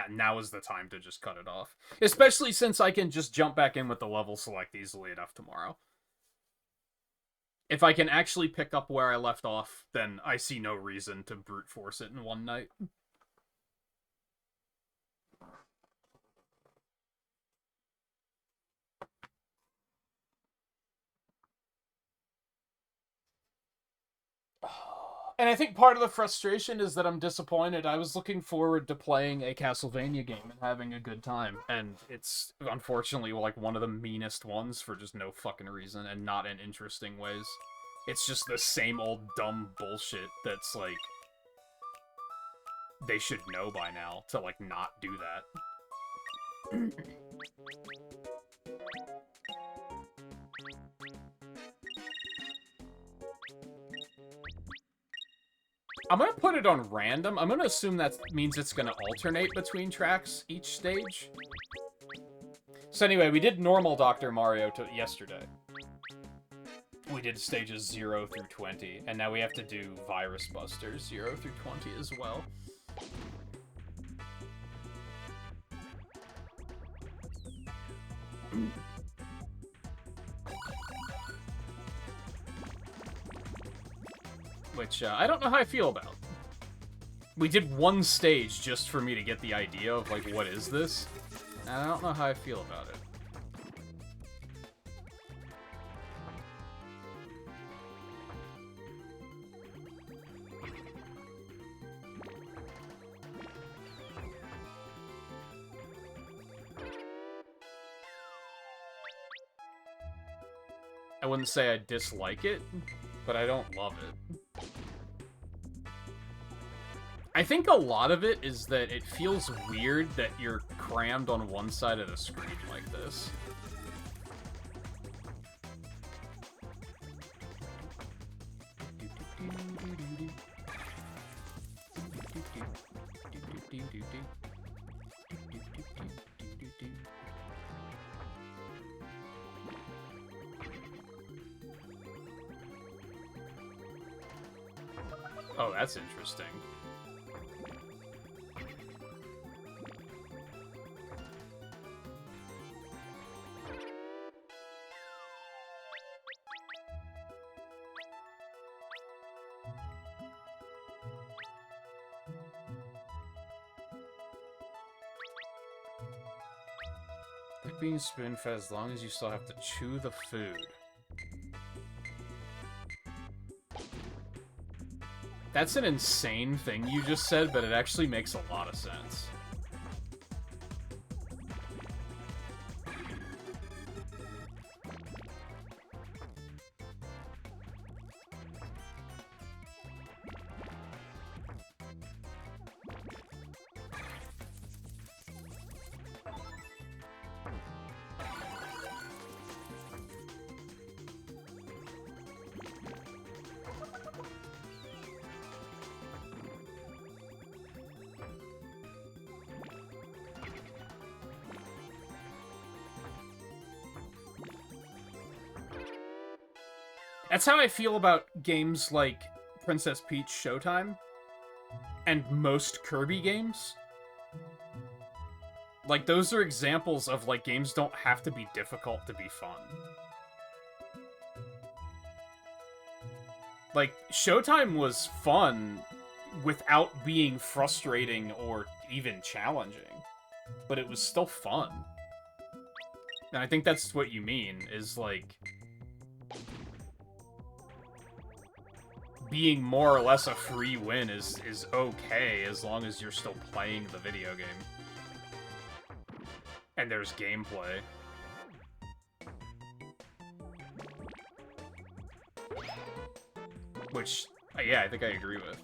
now is the time to just cut it off. Especially since I can just jump back in with the level select easily enough tomorrow. If I can actually pick up where I left off, then I see no reason to brute force it in one night. And I think part of the frustration is that I'm disappointed. I was looking forward to playing a Castlevania game and having a good time, and it's unfortunately like one of the meanest ones for just no fucking reason and not in interesting ways. It's just the same old dumb bullshit that's like they should know by now to like not do that. I'm gonna put it on random. I'm gonna assume that means it's gonna alternate between tracks each stage. So anyway, we did normal Dr. Mario yesterday. We did stages 0 through 20, and now we have to do Virus Busters 0 through 20 as well. Which, I don't know how I feel about. We did one stage just for me to get the idea of, like, what is this? And I don't know how I feel about it. I wouldn't say I dislike it, but I don't love it. I think a lot of it is that it feels weird that you're crammed on one side of the screen like this. Oh, that's interesting. Like being spoon-fed as long as you still have to chew the food. That's an insane thing you just said, but it actually makes a lot of sense. That's how I feel about games like Princess Peach Showtime and most Kirby games. Like, those are examples of, like, games don't have to be difficult to be fun. Like, Showtime was fun without being frustrating or even challenging, but it was still fun. And I think that's what you mean, is, like, being more or less a free win is okay as long as you're still playing the video game. And there's gameplay. Which, yeah, I think I agree with.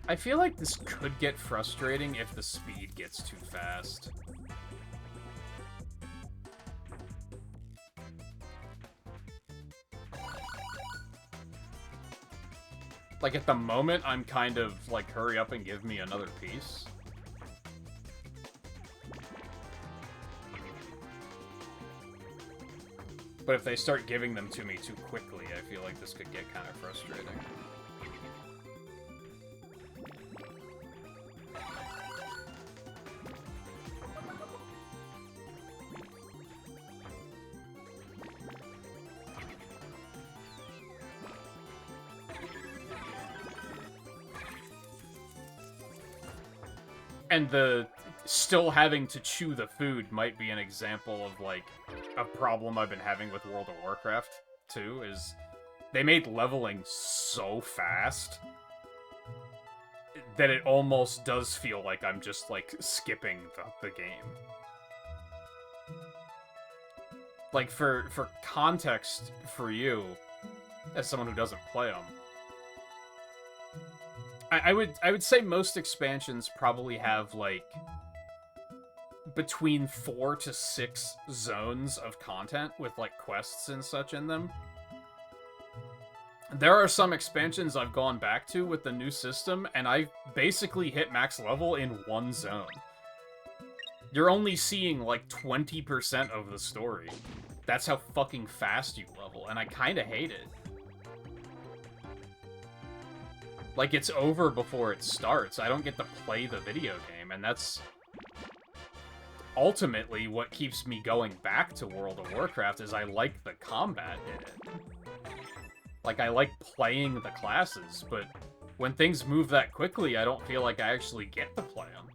I feel like this could get frustrating if the speed gets too fast. Like, at the moment, I'm kind of like, hurry up and give me another piece. But if they start giving them to me too quickly, I feel like this could get kind of frustrating. And the still having to chew the food might be an example of, like, a problem I've been having with World of Warcraft, too, is they made leveling so fast that it almost does feel like I'm just, like, skipping the game. Like, for context for you, as someone who doesn't play them, I would say most expansions probably have, like, between 4 to 6 zones of content with, like, quests and such in them. There are some expansions I've gone back to with the new system, and I've basically hit max level in one zone. You're only seeing, like, 20% of the story. That's how fucking fast you level, and I kinda hate it. Like, it's over before it starts. I don't get to play the video game, and that's ultimately what keeps me going back to World of Warcraft, is I like the combat in it. Like, I like playing the classes, but when things move that quickly, I don't feel like I actually get to play them.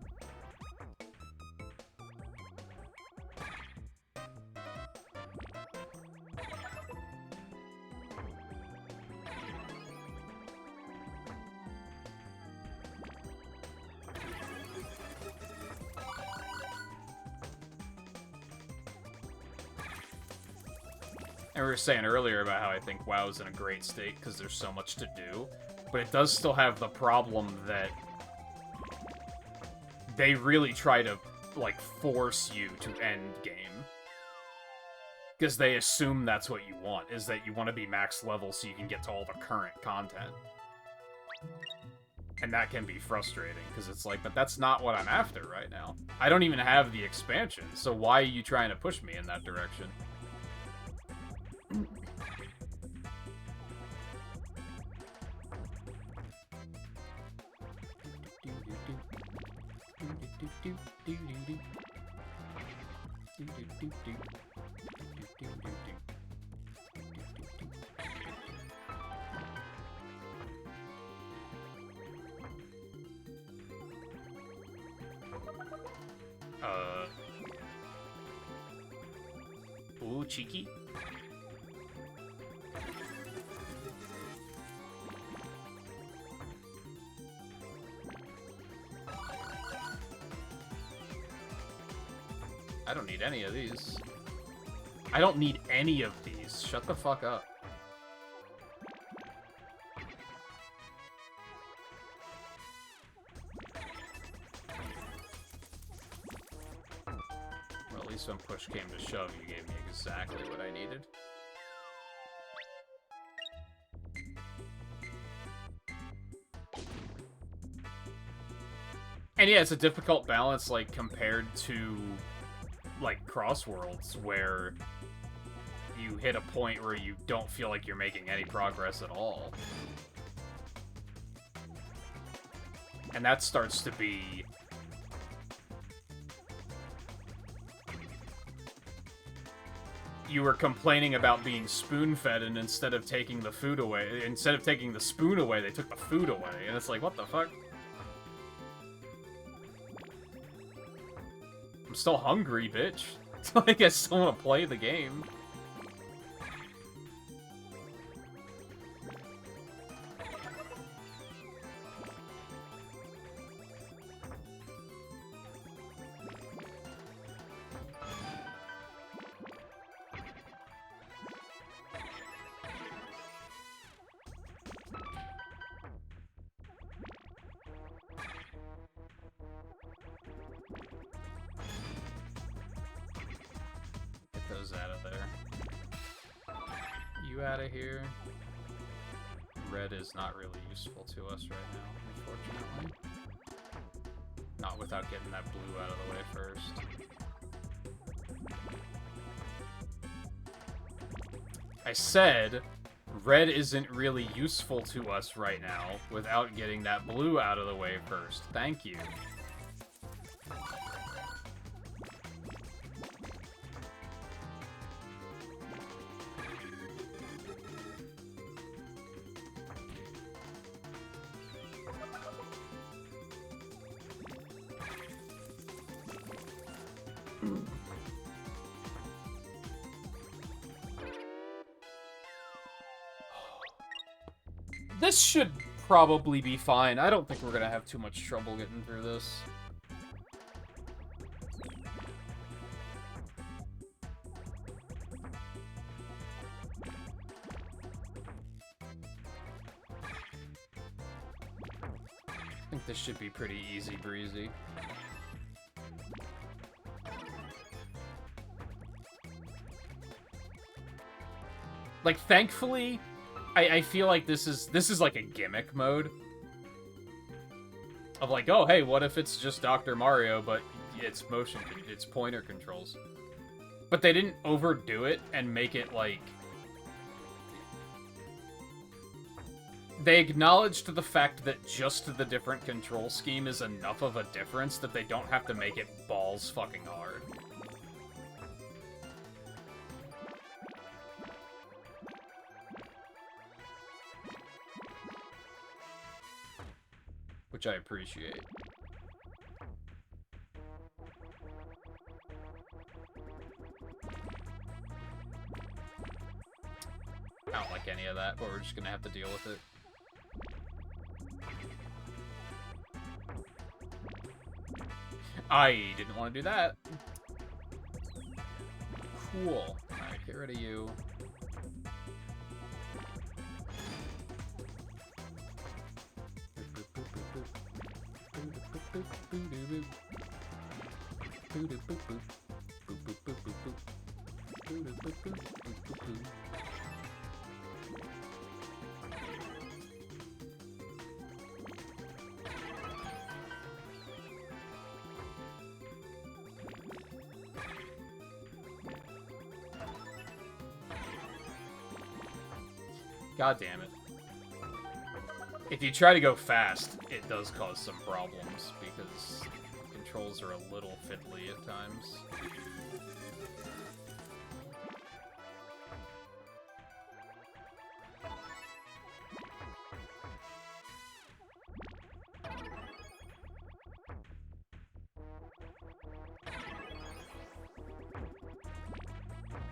And we were saying earlier about how I think WoW is in a great state because there's so much to do, but it does still have the problem that they really try to, like, force you to end game. Because they assume that's what you want, is that you want to be max level so you can get to all the current content. And that can be frustrating, because it's like, but that's not what I'm after right now. I don't even have the expansion, so why are you trying to push me in that direction? Ooh, cheeky. I don't need any of these. I don't need any of these. Shut the fuck up. Well, at least when push came to shove, you gave me exactly what I needed. And yeah, it's a difficult balance, like, compared to, like, Crossworlds, where you hit a point where you don't feel like you're making any progress at all. And that starts to be... You were complaining about being spoon-fed, and instead of taking the food away, instead of taking the spoon away, they took the food away. And it's like, what the fuck? I'm still hungry, bitch. Like, I still want to play the game. Out of there. You out of here. Red is not really useful to us right now, unfortunately. Not without getting that blue out of the way first. I said red isn't really useful to us right now without getting that blue out of the way first. Thank you. This should probably be fine. I don't think we're gonna have too much trouble getting through this. I think this should be pretty easy breezy. Like, thankfully, I feel like this is like a gimmick mode. Of like, oh, hey, what if it's just Dr. Mario, but it's it's pointer controls. But they didn't overdo it and make it like... They acknowledged the fact that just the different control scheme is enough of a difference that they don't have to make it balls fucking hard. Which I appreciate. I don't like any of that, but we're just gonna have to deal with it. I didn't want to do that. Cool. Alright, get rid of you. God damn it. If you try to go fast, it does cause some problems, because the controls are a little fiddly at times.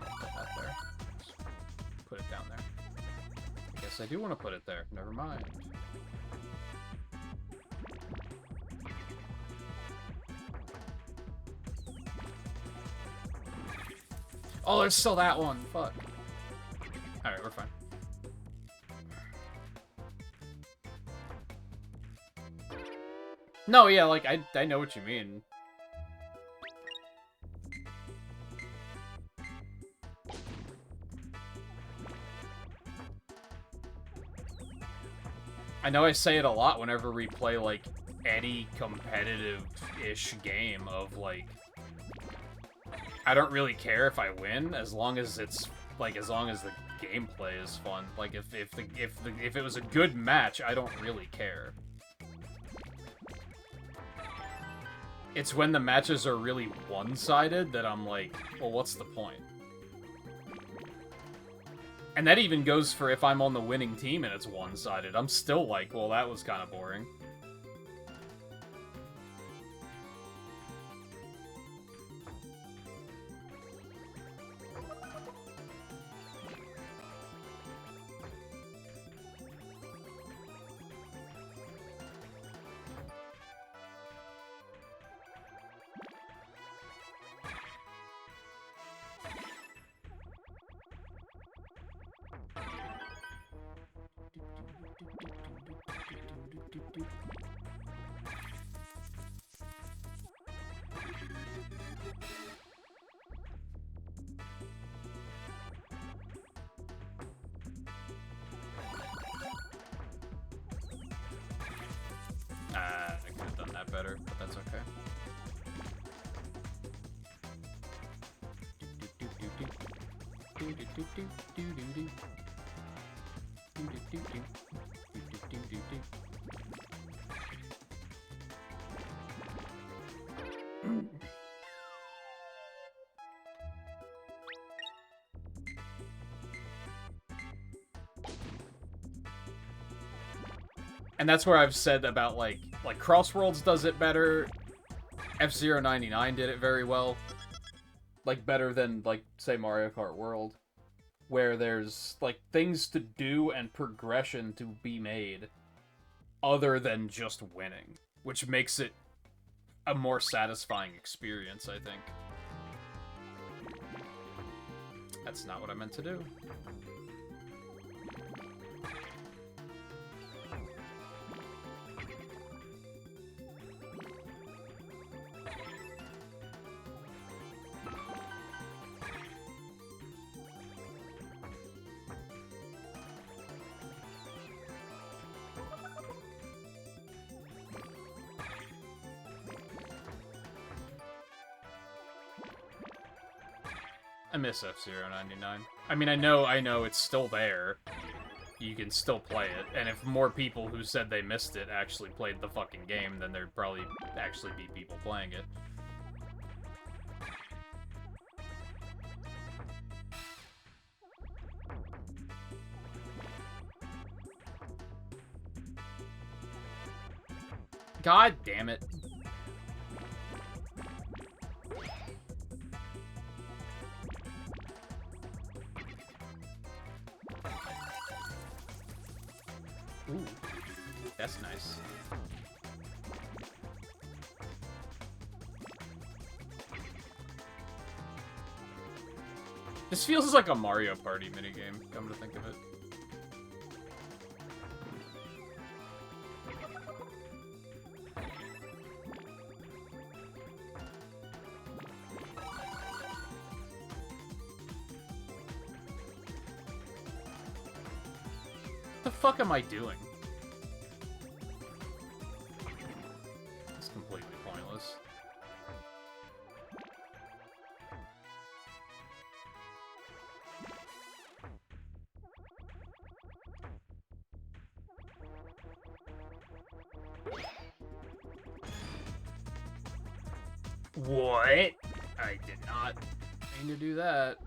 Put that there. Just put it down there. I guess I do want to put it there. Never mind. Oh, there's still that one. Fuck. Alright, we're fine. No, yeah, like, I know what you mean. I know I say it a lot whenever we play, like, any competitive-ish game of, like, I don't really care if I win, as long as it's, like, as long as the gameplay is fun. Like, if it was a good match, I don't really care. It's when the matches are really one-sided that I'm like, well, what's the point? And that even goes for if I'm on the winning team and it's one-sided. I'm still like, well, that was kind of boring. I could have done that better, but that's okay. And that's where I've said about, like Crossworlds does it better. F-Zero 99 did it very well. Like, better than, like, say, Mario Kart World. Where there's, like, things to do and progression to be made other than just winning. Which makes it a more satisfying experience, I think. That's not what I meant to do. I miss F-Zero 99. I mean, I know it's still there. You can still play it, and if more people who said they missed it actually played the fucking game, then there'd probably actually be people playing it. God damn it. Ooh, that's nice. This feels like a Mario Party minigame, come to think of it. fuck am I doing? It's completely pointless. What? I did not mean to do that.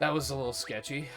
That was a little sketchy.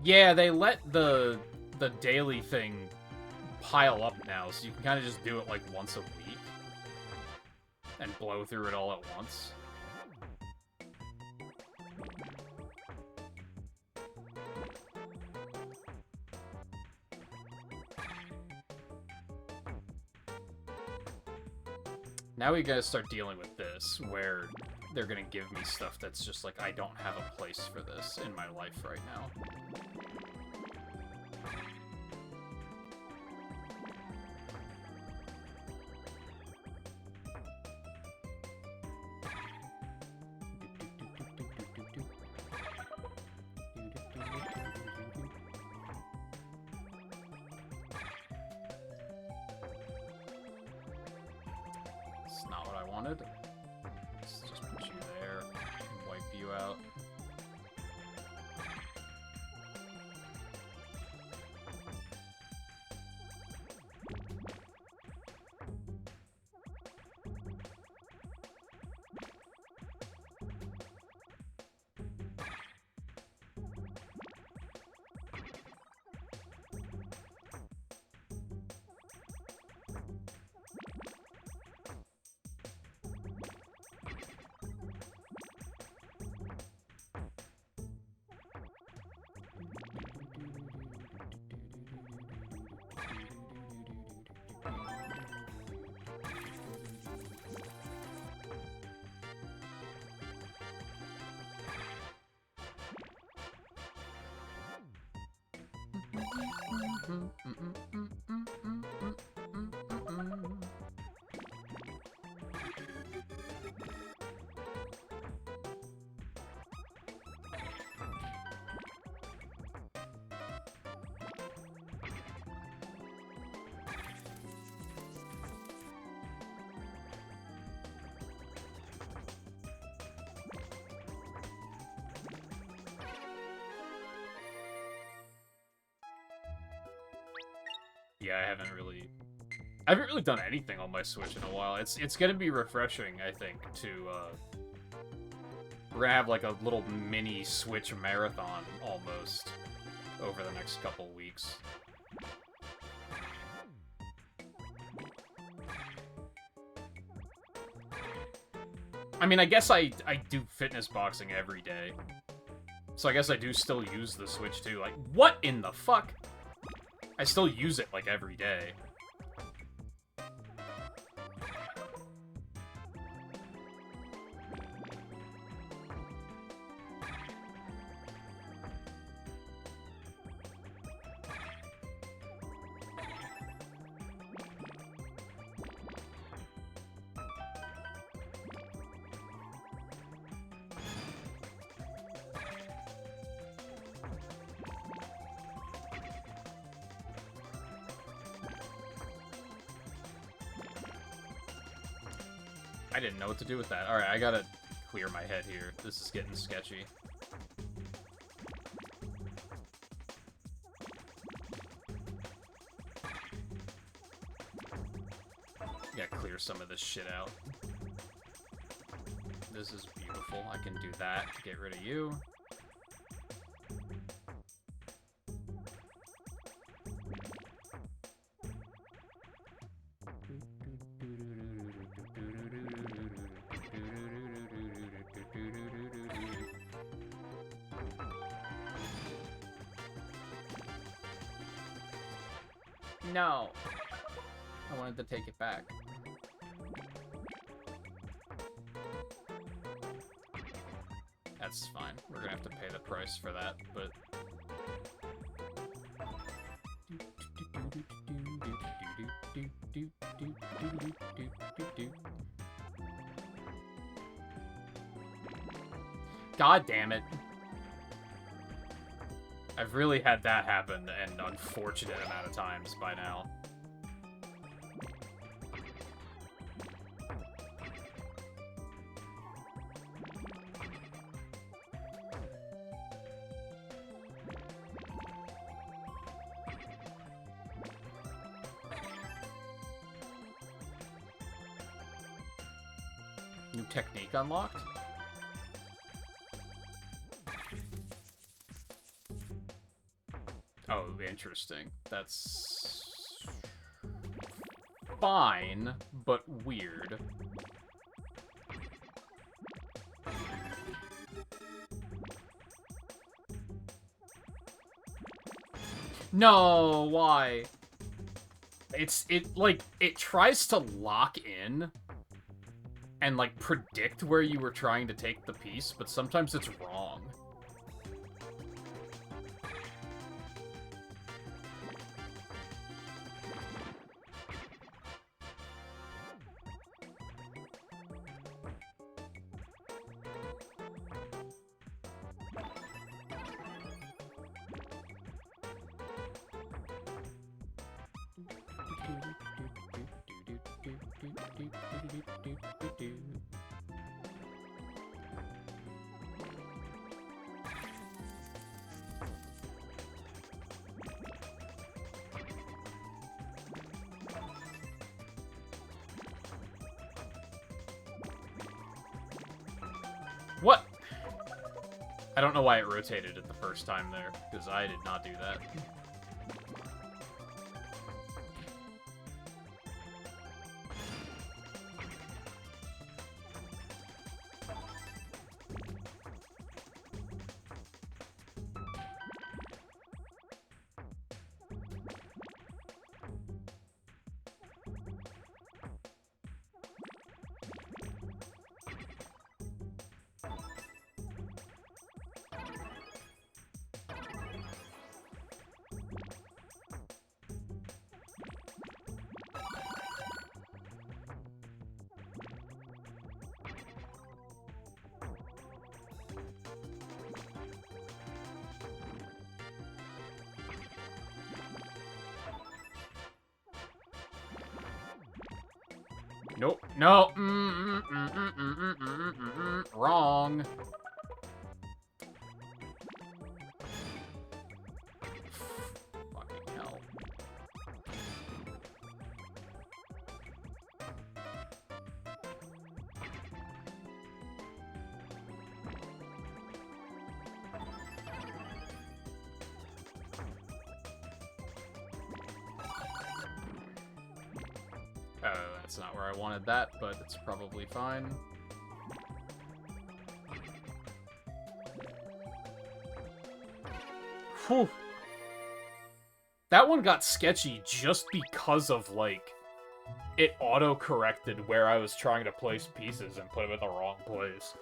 Yeah, they let the daily thing pile up now, so you can kind of just do it like once a week and blow through it all at once. Now we gotta start dealing with this, where they're gonna give me stuff that's just like, I don't have a place for this in my life right now. It's not what I wanted. Let's just put you there and wipe you out. Yeah, I haven't really done anything on my Switch in a while. It's gonna be refreshing, I think, to we're gonna have like a little mini Switch marathon almost over the next couple weeks. I mean, I guess I do fitness boxing every day. So I guess I do still use the Switch too. Like, what in the fuck? I still use it, like, every day. I didn't know what to do with that. Alright, I gotta clear my head here. This is getting sketchy. Gotta clear some of this shit out. This is beautiful. I can do that to get rid of you. No. I wanted to take it back. That's fine. We're gonna have to pay the price for that, but... God damn it. I've really had that happen an unfortunate amount of times by now. New technique unlocked? Oh, interesting. That's fine, but weird. No, why? It tries to lock in and, like, predict where you were trying to take the piece, but sometimes it's wrong. What? I don't know why it rotated it the first time there, because I did not do that. Nope. No. Wrong. Fucking hell. That's not where I wanted that, but it's probably fine. Whew. That one got sketchy just because of, like, it auto-corrected where I was trying to place pieces and put them in the wrong place.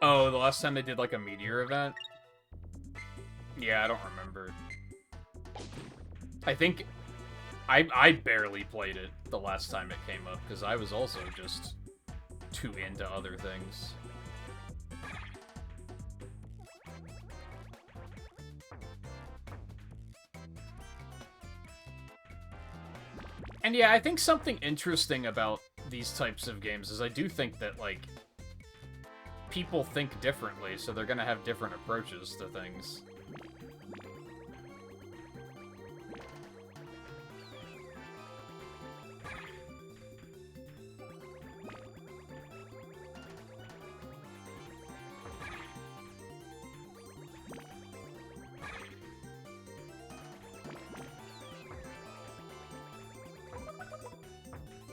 Oh, the last time they did, like, a meteor event? Yeah, I don't remember. I think... I barely played it the last time it came up, because I was also just too into other things. And yeah, I think something interesting about these types of games is I do think that, like, people think differently, so they're gonna have different approaches to things.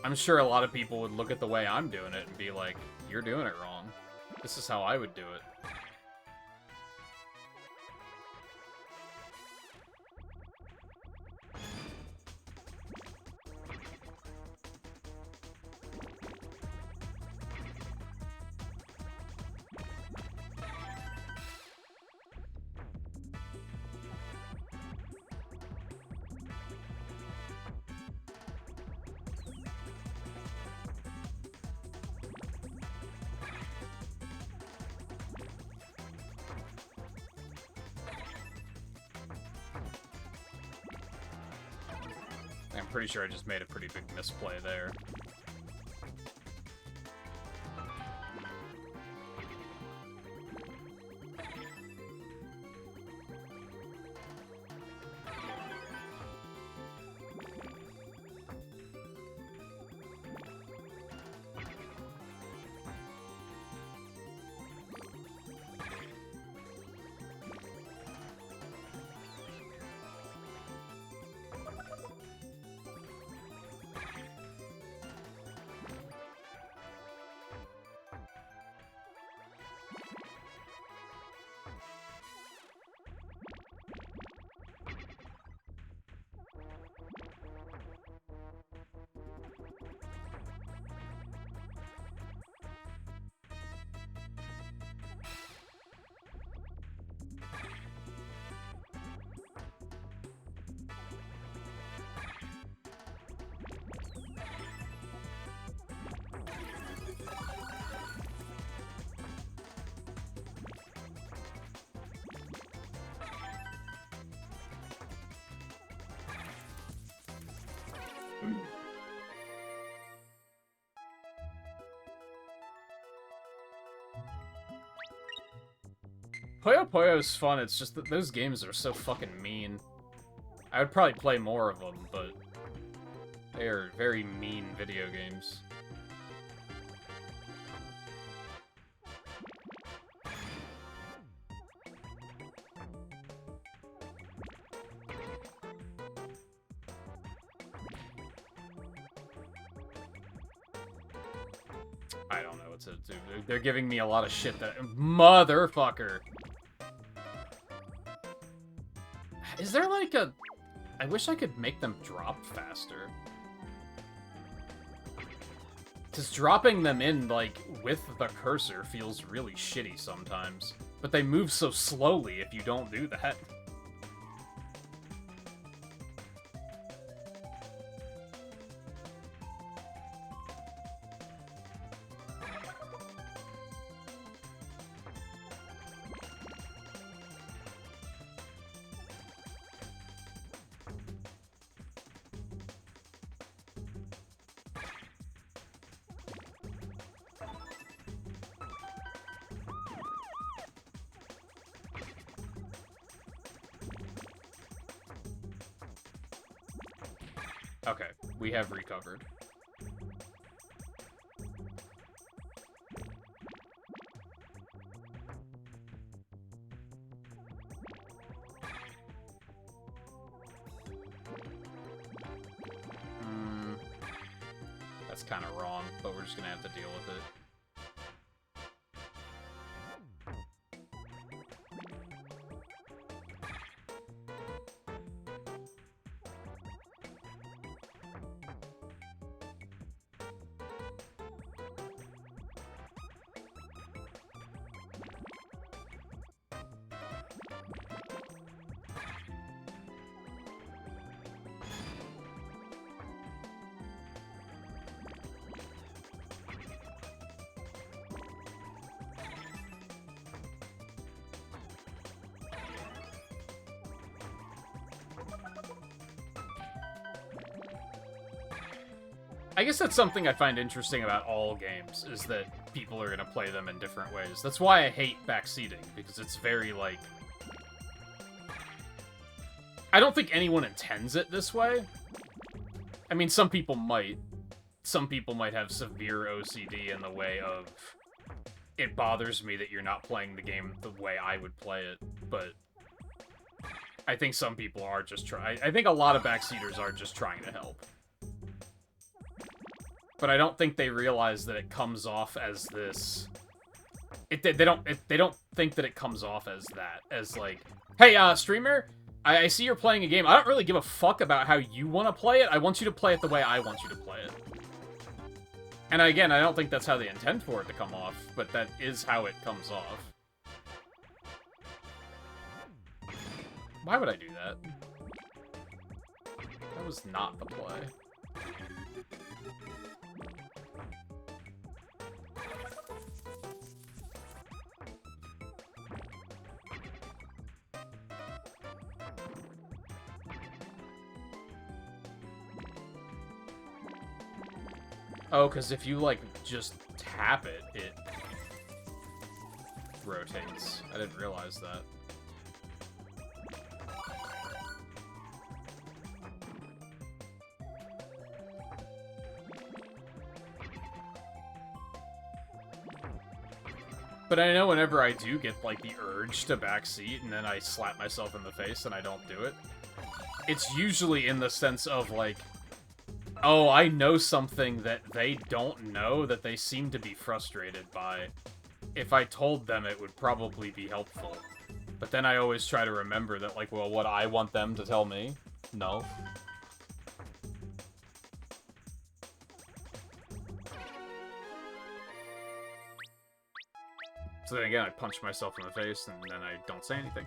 I'm sure a lot of people would look at the way I'm doing it and be like, you're doing it wrong. This is how I would do it. I'm pretty sure I just made a pretty big misplay there. Puyo Puyo is fun, it's just that those games are so fucking mean. I would probably play more of them, but they are very mean video games. I don't know what to do. They're giving me a lot of shit that... Motherfucker! Is there like a... I wish I could make them drop faster. Because dropping them in, like, with the cursor feels really shitty sometimes. But they move so slowly if you don't do that. Okay, we have recovered. That's kind of wrong, but we're just gonna have to deal with it. I guess that's something I find interesting about all games, is that people are going to play them in different ways. That's why I hate backseating, because it's very, like... I don't think anyone intends it this way. I mean, some people might. Some people might have severe OCD in the way of... It bothers me that you're not playing the game the way I would play it, but... I think some people are just trying... I think a lot of backseaters are just trying to help. But I don't think they realize that it comes off as this... They don't think that it comes off as that. As like, hey, streamer, I see you're playing a game. I don't really give a fuck about how you want to play it. I want you to play it the way I want you to play it. And again, I don't think that's how they intend for it to come off, but that is how it comes off. Why would I do that? That was not the play. Oh, because if you, like, just tap it, it rotates. I didn't realize that. But I know whenever I do get, like, the urge to backseat, and then I slap myself in the face and I don't do it, it's usually in the sense of, like, oh, I know something that they don't know that they seem to be frustrated by. If I told them, it would probably be helpful. But then I always try to remember that, like, well, what I want them to tell me? No. So then again, I punch myself in the face, and then I don't say anything.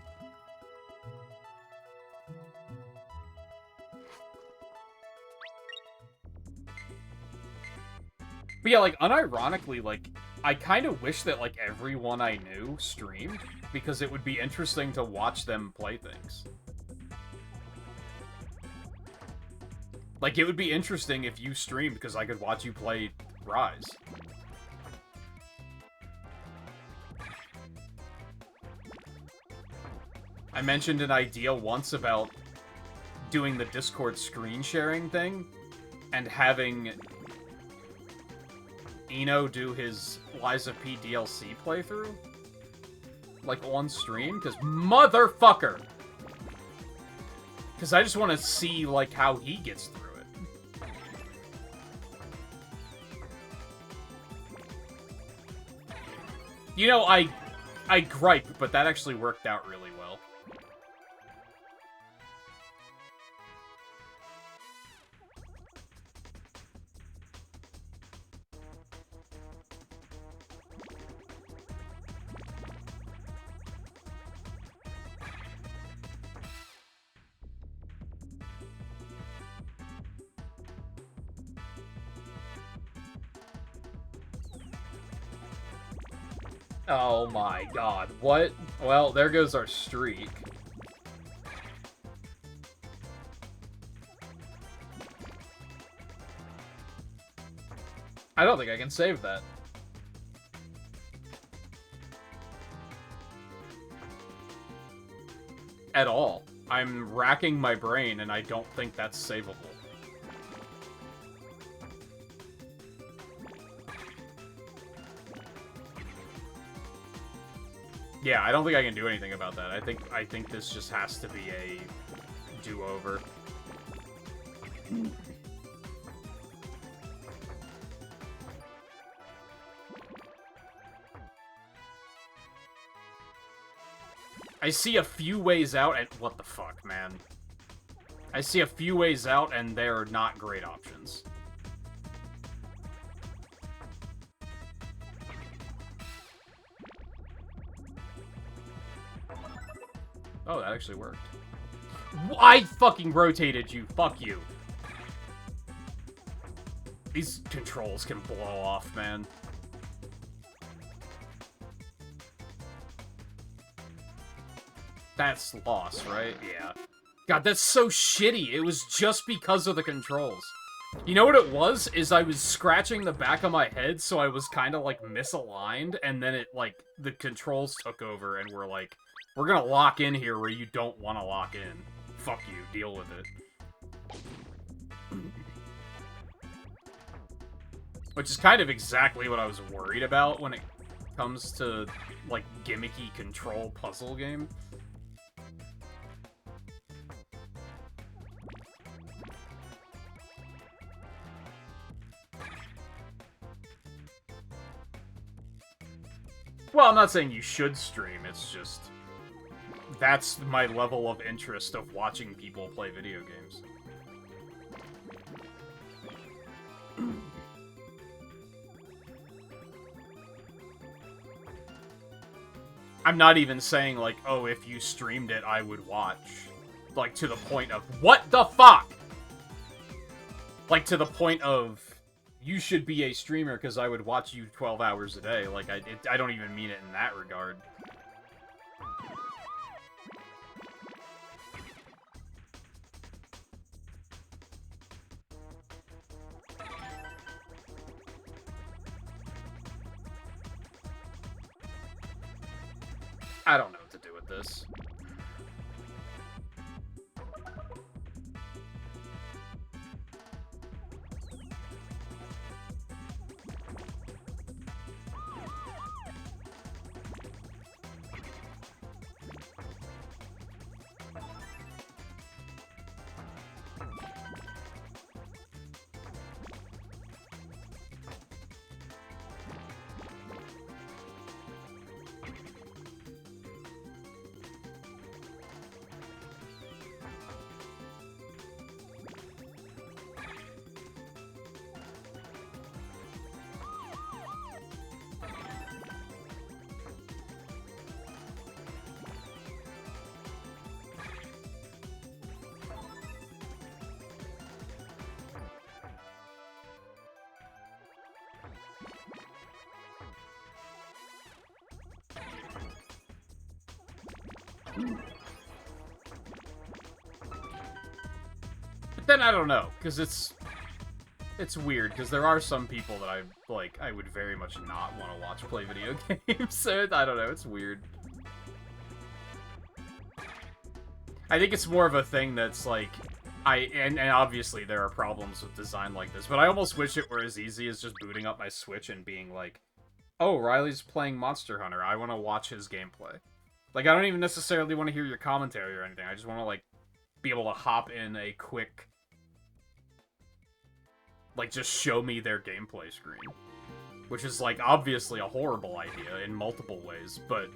But yeah, like, unironically, like, I kind of wish that, like, everyone I knew streamed, because it would be interesting to watch them play things. Like, it would be interesting if you streamed, because I could watch you play Rise. I mentioned an idea once about doing the Discord screen sharing thing, and having Eno do his Liza P DLC playthrough, like, on stream, because motherfucker! Because I just want to see, like, how he gets through it. You know, I gripe, but that actually worked out really well. Oh my god, what? Well, there goes our streak. I don't think I can save that. At all. I'm racking my brain and I don't think that's savable. Yeah, I don't think I can do anything about that. I think this just has to be a do-over. I see a few ways out, and what the fuck, man? I see a few ways out, and they're not great options. Oh, that actually worked. I fucking rotated you. Fuck you. These controls can blow off, man. That's loss, right? Yeah. God, that's so shitty. It was just because of the controls. You know what it was? Is I was scratching the back of my head, so I was kind of, like, misaligned, and then it, like, the controls took over and were like, we're gonna lock in here where you don't want to lock in. Fuck you. Deal with it. Which is kind of exactly what I was worried about when it comes to, like, gimmicky control puzzle game. Well, I'm not saying you should stream, it's just... that's my level of interest of watching people play video games. I'm not even saying, like, oh, if you streamed it, I would watch. Like, to the point of, what the fuck?! Like, to the point of, you should be a streamer because I would watch you 12 hours a day. Like, I don't even mean it in that regard. I don't know what to do with this. But then I don't know, because it's weird, because there are some people that I would very much not want to watch play video games, so I don't know, it's weird. I think it's more of a thing that's like, and obviously there are problems with design like this, but I almost wish it were as easy as just booting up my Switch and being like, oh, Riley's playing Monster Hunter, I want to watch his gameplay. Like, I don't even necessarily want to hear your commentary or anything, I just want to, like, be able to hop in a quick... like, just show me their gameplay screen. Which is, like, obviously a horrible idea in multiple ways, but...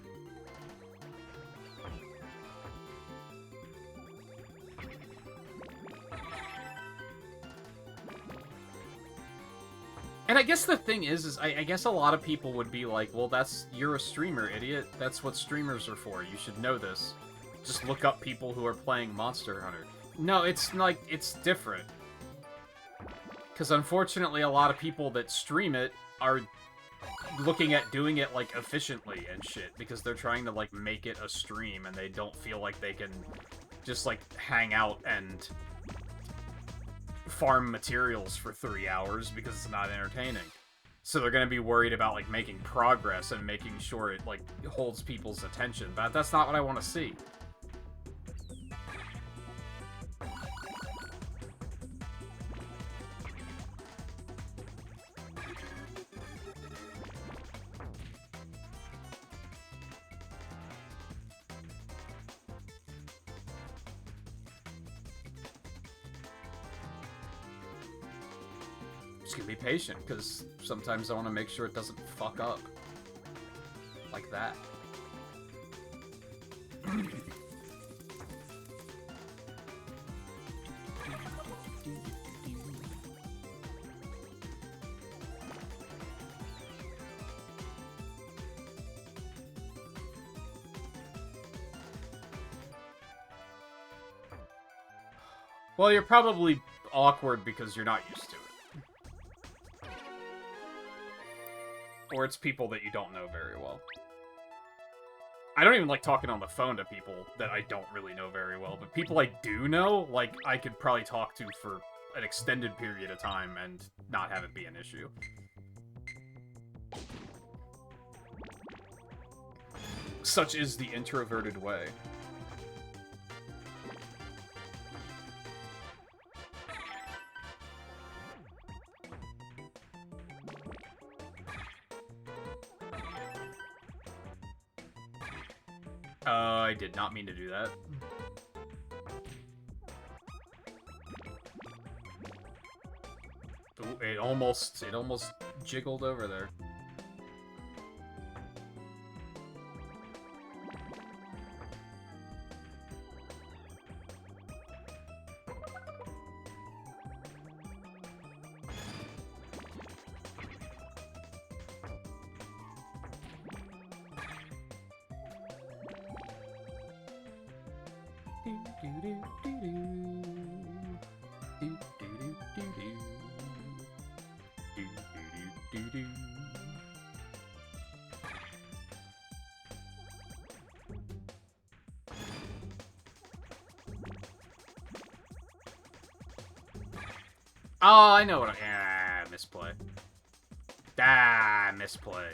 And I guess the thing is I guess a lot of people would be like, well, you're a streamer, idiot. That's what streamers are for. You should know this. Just look up people who are playing Monster Hunter. No, it's like, it's different. Because unfortunately, a lot of people that stream it are looking at doing it, like, efficiently and shit. Because they're trying to, like, make it a stream and they don't feel like they can just, like, hang out and farm materials for 3 hours because it's not entertaining. So they're gonna be worried about, like, making progress and making sure it, like, holds people's attention. But that's not what I want to see. Just gonna be patient, because sometimes I want to make sure it doesn't fuck up. Like that. Well, you're probably awkward because you're not used to it. Or it's people that you don't know very well. I don't even like talking on the phone to people that I don't really know very well, but people I do know, like, I could probably talk to for an extended period of time and not have it be an issue. Such is the introverted way. I did not mean to do that. Ooh, it almost jiggled over there. Oh, I know what misplay. Misplay.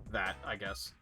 That, I guess.